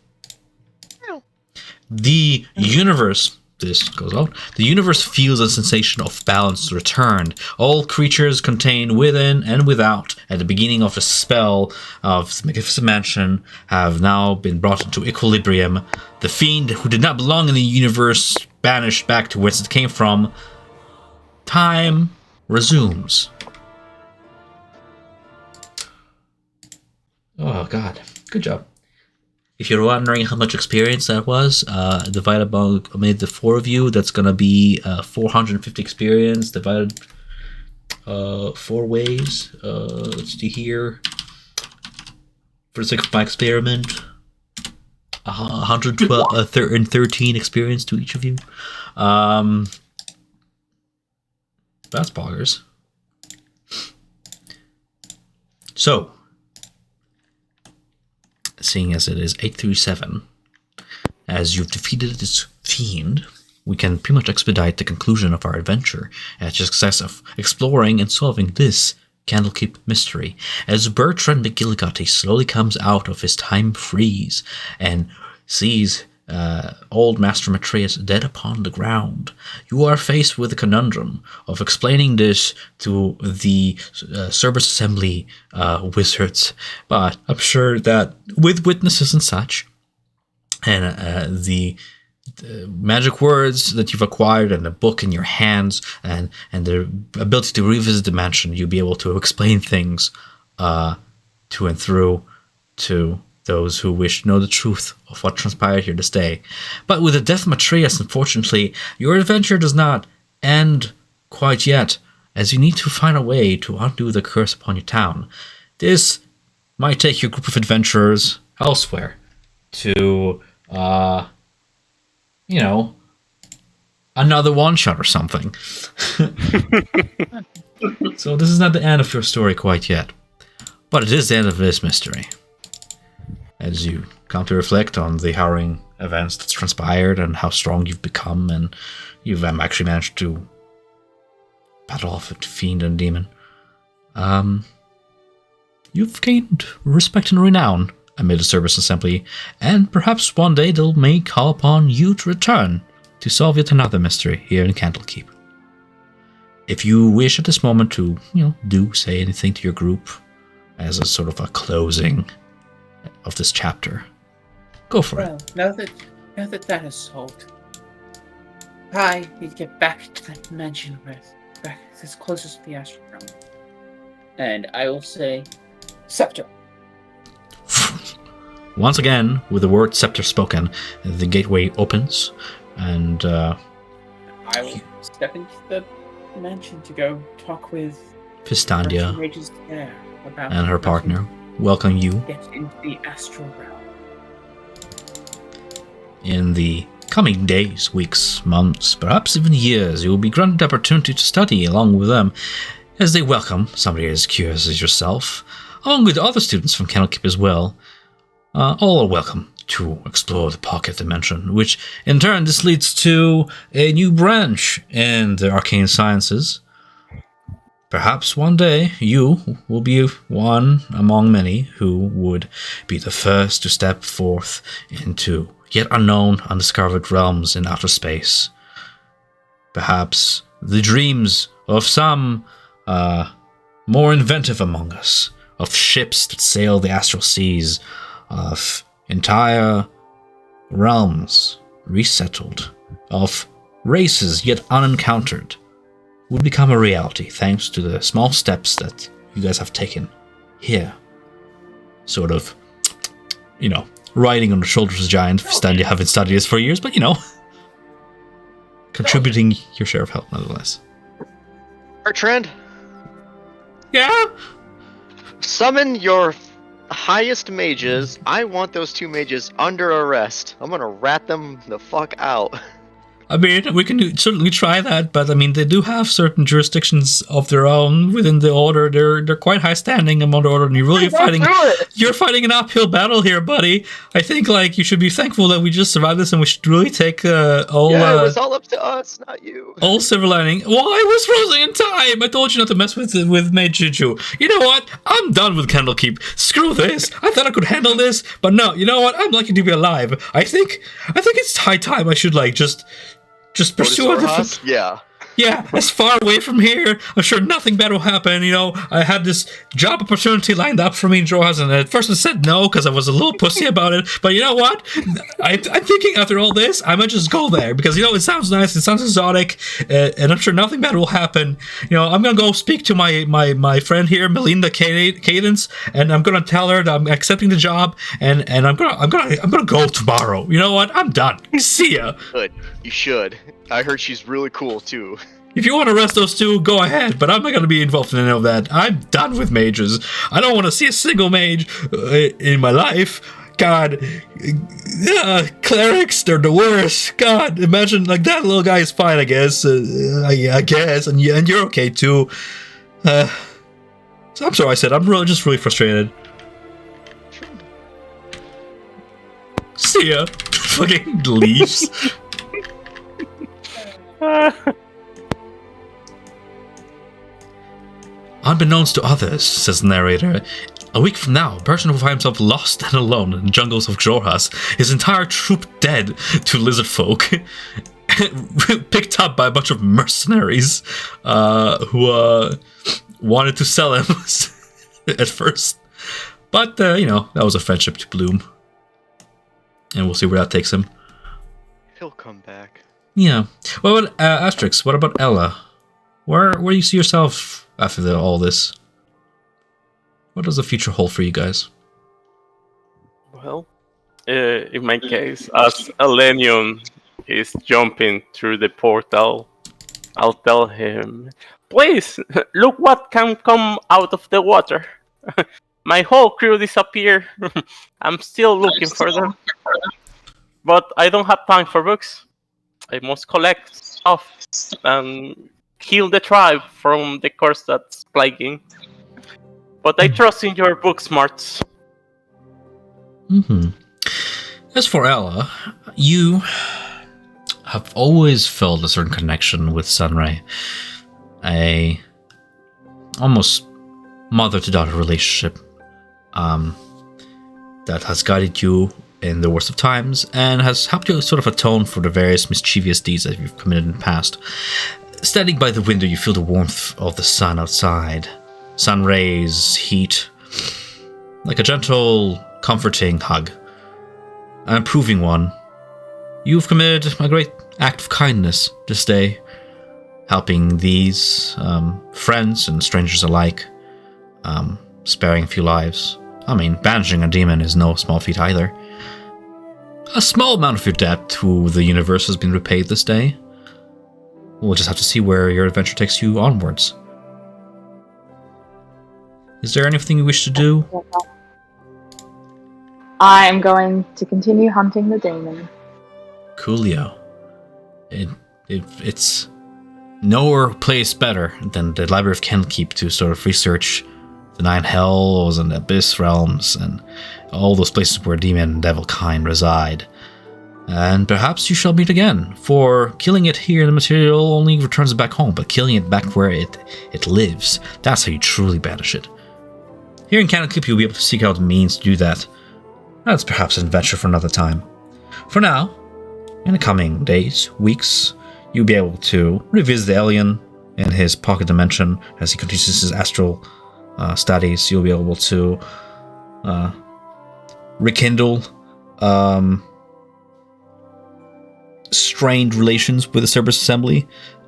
The universe, this goes out, the universe feels a sensation of balance returned. All creatures contained within and without at the beginning of the spell of the Magnificent Mansion have now been brought into equilibrium. The fiend who did not belong in the universe banished back to whence it came from. Time resumes. Oh god, good job. If you're wondering how much experience that was, divided by the four of you, that's going to be 450 experience divided 4 ways. Let's see here. For the sake of my experiment, 113 experience to each of you. That's boggers. So, seeing as it is 8 through 7, as you've defeated this fiend, we can pretty much expedite the conclusion of our adventure at the success of exploring and solving this Candlekeep mystery. As Bertrand McGillicuddy slowly comes out of his time freeze and sees old Master Matreus dead upon the ground, you are faced with the conundrum of explaining this to the Cerberus Assembly wizards. But I'm sure that with witnesses and such, and the magic words that you've acquired and the book in your hands and the ability to revisit the mansion, you'll be able to explain things to and through to those who wish to know the truth of what transpired here this day. But with the death of Matreus, unfortunately, your adventure does not end quite yet, as you need to find a way to undo the curse upon your town. This might take your group of adventurers elsewhere to, another one-shot or something. So this is not the end of your story quite yet, but it is the end of this mystery. As you come to reflect on the harrowing events that's transpired and how strong you've become, and you've actually managed to battle off a fiend and demon, you've gained respect and renown amid the Cerberus Assembly, and perhaps one day they'll may call upon you to return to solve yet another mystery here in Candlekeep. If you wish at this moment to, do say anything to your group as a sort of a closing of this chapter, go for it. Now that that is solved, I need to get back to that mansion back as closest to the astral realm. And I will say, Scepter. Once again, with the word scepter spoken, the gateway opens, and I will step into the mansion to go talk with Fistandia about and her partner welcome you. Get into the astral realm. In the coming days, weeks, months, perhaps even years, you will be granted the opportunity to study along with them, as they welcome somebody as curious as yourself, along with other students from Candlekeep as well. All are welcome to explore the pocket dimension, which in turn this leads to a new branch in the arcane sciences. Perhaps one day you will be one among many who would be the first to step forth into yet unknown, undiscovered realms in outer space. Perhaps the dreams of some more inventive among us, of ships that sail the astral seas, of entire realms resettled, of races yet unencountered, would become a reality thanks to the small steps that you guys have taken here. Sort of, riding on the shoulders of giants. Fistandia haven't studied this for years, but contributing your share of help nonetheless. Bertrand? Yeah? Summon your highest mages. I want those 2 mages under arrest. I'm gonna rat them the fuck out. I mean, we can certainly try that, but I mean, they do have certain jurisdictions of their own within the order. They're quite high standing among the order, and you're fighting an uphill battle here, buddy. I think like you should be thankful that we just survived this, and we should really take all. Yeah, it was all up to us, not you. All silver lining. Well, I was frozen in time. I told you not to mess with Maid Juju. You know what? I'm done with Candlekeep. Screw this. I thought I could handle this, but no. You know what? I'm lucky to be alive. I think it's high time I should like just pursue other. Yeah, as far away from here, I'm sure nothing bad will happen. You know, I had this job opportunity lined up for me in Jorhas, and at first I said no because I was a little pussy about it. But you know what? I'm thinking after all this, I might just go there because, you know, it sounds nice, it sounds exotic, and I'm sure nothing bad will happen. You know, I'm gonna go speak to my friend here, Melinda Cadence, and I'm gonna tell her that I'm accepting the job, and I'm gonna go tomorrow. You know what? I'm done. See ya. Good. You should. I heard she's really cool too. If you want to arrest those 2, go ahead, but I'm not going to be involved in any of that. I'm done with mages. I don't want to see a single mage in my life. God, clerics, they're the worst. God, imagine, like, that little guy is fine, I guess. I guess, and you're okay, too. So I'm sorry I said, I'm just really frustrated. See ya. Fucking leaves. Unbeknownst to others, says the narrator, a week from now, a person will find himself lost and alone in the jungles of Jorhas, his entire troop dead to lizard folk, picked up by a bunch of mercenaries who wanted to sell him at first. But, you know, that was a friendship to bloom. And we'll see where that takes him. He'll come back. Yeah. What about Asterix? What about Ella? Where do you see yourself after all this? What does the future hold for you guys? Well, in my case, as Elenion is jumping through the portal, I'll tell him, please, look what can come out of the water. My whole crew disappeared. I'm still looking for them. But I don't have time for books. I must collect stuff and heal the tribe from the curse that's plaguing. But I trust in your book smarts. Mm-hmm. As for Ella, you have always felt a certain connection with Sunray. A almost mother-to-daughter relationship that has guided you in the worst of times and has helped you sort of atone for the various mischievous deeds that you've committed in the past. Standing by the window, you feel the warmth of the sun outside. Sun rays, heat, like a gentle, comforting hug. An improving one. You've committed a great act of kindness this day, helping these friends and strangers alike, sparing a few lives. I mean, banishing a demon is no small feat either. A small amount of your debt to the universe has been repaid this day. We'll just have to see where your adventure takes you onwards. Is there anything you wish to do? I'm going to continue hunting the demon. Coolio. It's nowhere place better than the Library of Candlekeep to sort of research the Nine Hells and Abyss Realms and all those places where demon and devil kind reside. And perhaps you shall meet again, for killing it here in the material only returns it back home, but killing it back where it lives, that's how you truly banish it. Here in Candlekeep, you'll be able to seek out means to do that. That's perhaps an adventure for another time. For now, in the coming days, weeks, you'll be able to revisit the alien in his pocket dimension as he continues his astral studies. You'll be able to rekindle strained relations with the Cerberus Assembly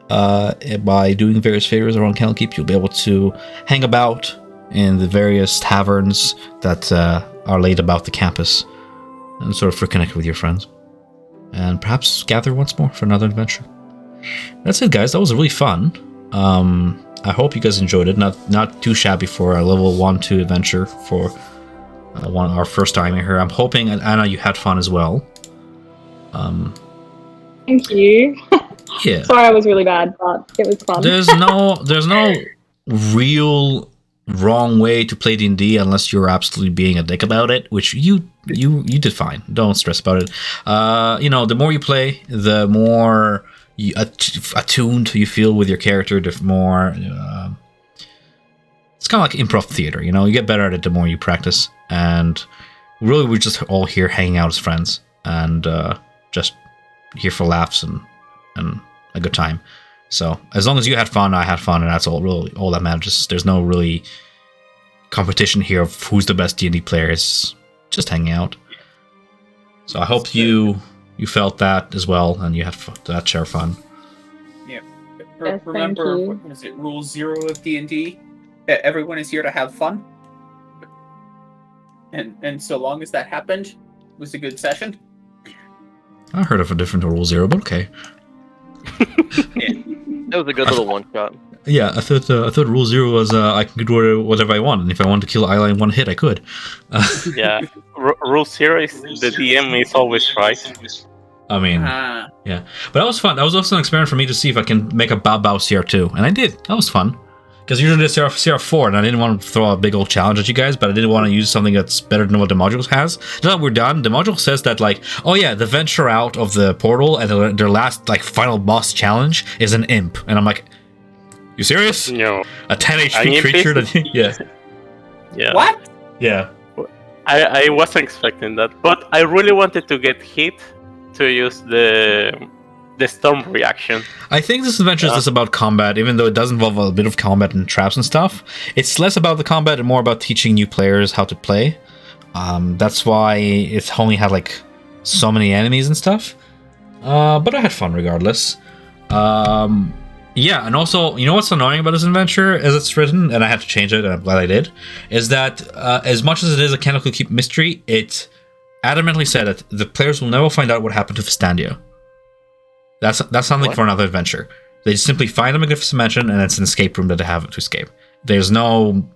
by doing various favors around Candlekeep. You'll be able to hang about in the various taverns that are laid about the campus and sort of reconnect with your friends. And perhaps gather once more for another adventure. That's it, guys. That was really fun. I hope you guys enjoyed it. Not too shabby for a level 1-2 adventure for our first time here. I'm hoping, and Anna, you had fun as well. Thank you. Yeah. Sorry, I was really bad, but it was fun. There's no real wrong way to play D&D unless you're absolutely being a dick about it, which you did fine. Don't stress about it. The more you play, the more attuned you feel with your character, the more it's kind of like improv theater. You get better at it the more you practice. And really, we're just all here hanging out as friends and just here for laughs and a good time. So as long as you had fun, I had fun, and that's all that matters. There's no really competition here of who's the best D&D player. It's just hanging out. So I hope you felt that as well, and you had that share fun. Yeah. Yes, Remember, thank you. what is it? Rule 0 of D&D. That everyone is here to have fun. And so long as that happened, it was a good session. I heard of a different Rule 0, but okay. That was a good little one shot. Yeah, I thought Rule 0 was I can do whatever I want, and if I want to kill Isla in one hit, I could. Yeah, Rule 0 is the DM is always right. I mean, yeah. But that was fun. That was also an experiment for me to see if I can make a Bao CR2, and I did. That was fun. Because usually it's CR4, and I didn't want to throw a big old challenge at you guys, but I didn't want to use something that's better than what the module has. Now that we're done, the module says that, like, oh yeah, the venture out of the portal and their last, like, final boss challenge is an imp. And I'm like, you serious? No. A 10 HP creature? Yeah. Yeah. What? Yeah. I wasn't expecting that, but I really wanted to get hit to use the storm reaction. I think this adventure is less about combat, even though it does involve a bit of combat and traps and stuff. It's less about the combat and more about teaching new players how to play. That's why it's only had like so many enemies and stuff. But I had fun regardless. Yeah, and also, you know what's annoying about this adventure as it's written, and I had to change it, and I'm glad I did, is that as much as it is a Candlekeep mystery, it adamantly said that the players will never find out what happened to Fistandia. That's something for another adventure. They just simply find a magnificent mansion, and it's an escape room that they have to escape. There's no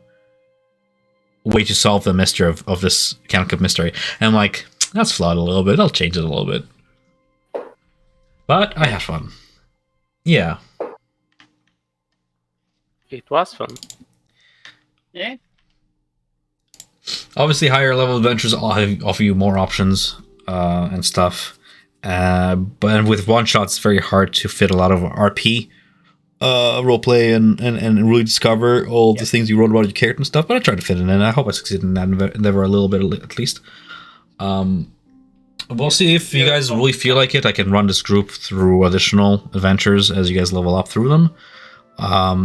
way to solve the mystery of this Candlekeep mystery. And I'm like, that's flawed a little bit. I'll change it a little bit. But I had fun. Yeah. It was fun. Yeah. Obviously, higher level adventures offer you more options and stuff. But with one shot, it's very hard to fit a lot of RP roleplay and really discover all the things you wrote about your character and stuff. But I tried to fit it in. I hope I succeeded in that endeavor a little bit at least. We'll see if you guys really feel like it. I can run this group through additional adventures as you guys level up through them.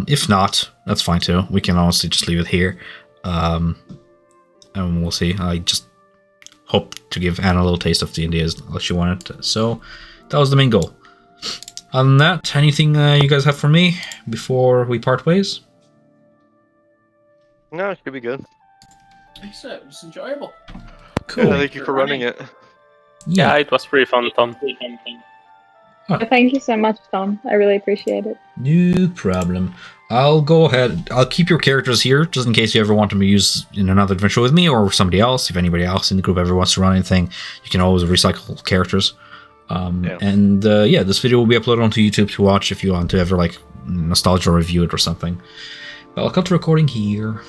If not, that's fine too. We can honestly just leave it here. And we'll see. I just hope to give Anna a little taste of D&D as she wanted. So that was the main goal. Other than that, anything you guys have for me before we part ways? No, it should be good. Like I said, it was enjoyable. Cool. Yeah, thank you for running it. Yeah, it was pretty fun, Tom. Thank you so much, Tom. I really appreciate it. No problem. I'll go ahead. I'll keep your characters here just in case you ever want them to use in another adventure with me or somebody else. If anybody else in the group ever wants to run anything, you can always recycle characters. And this video will be uploaded onto YouTube to watch if you want to ever like nostalgia review it or something. But I'll cut the recording here.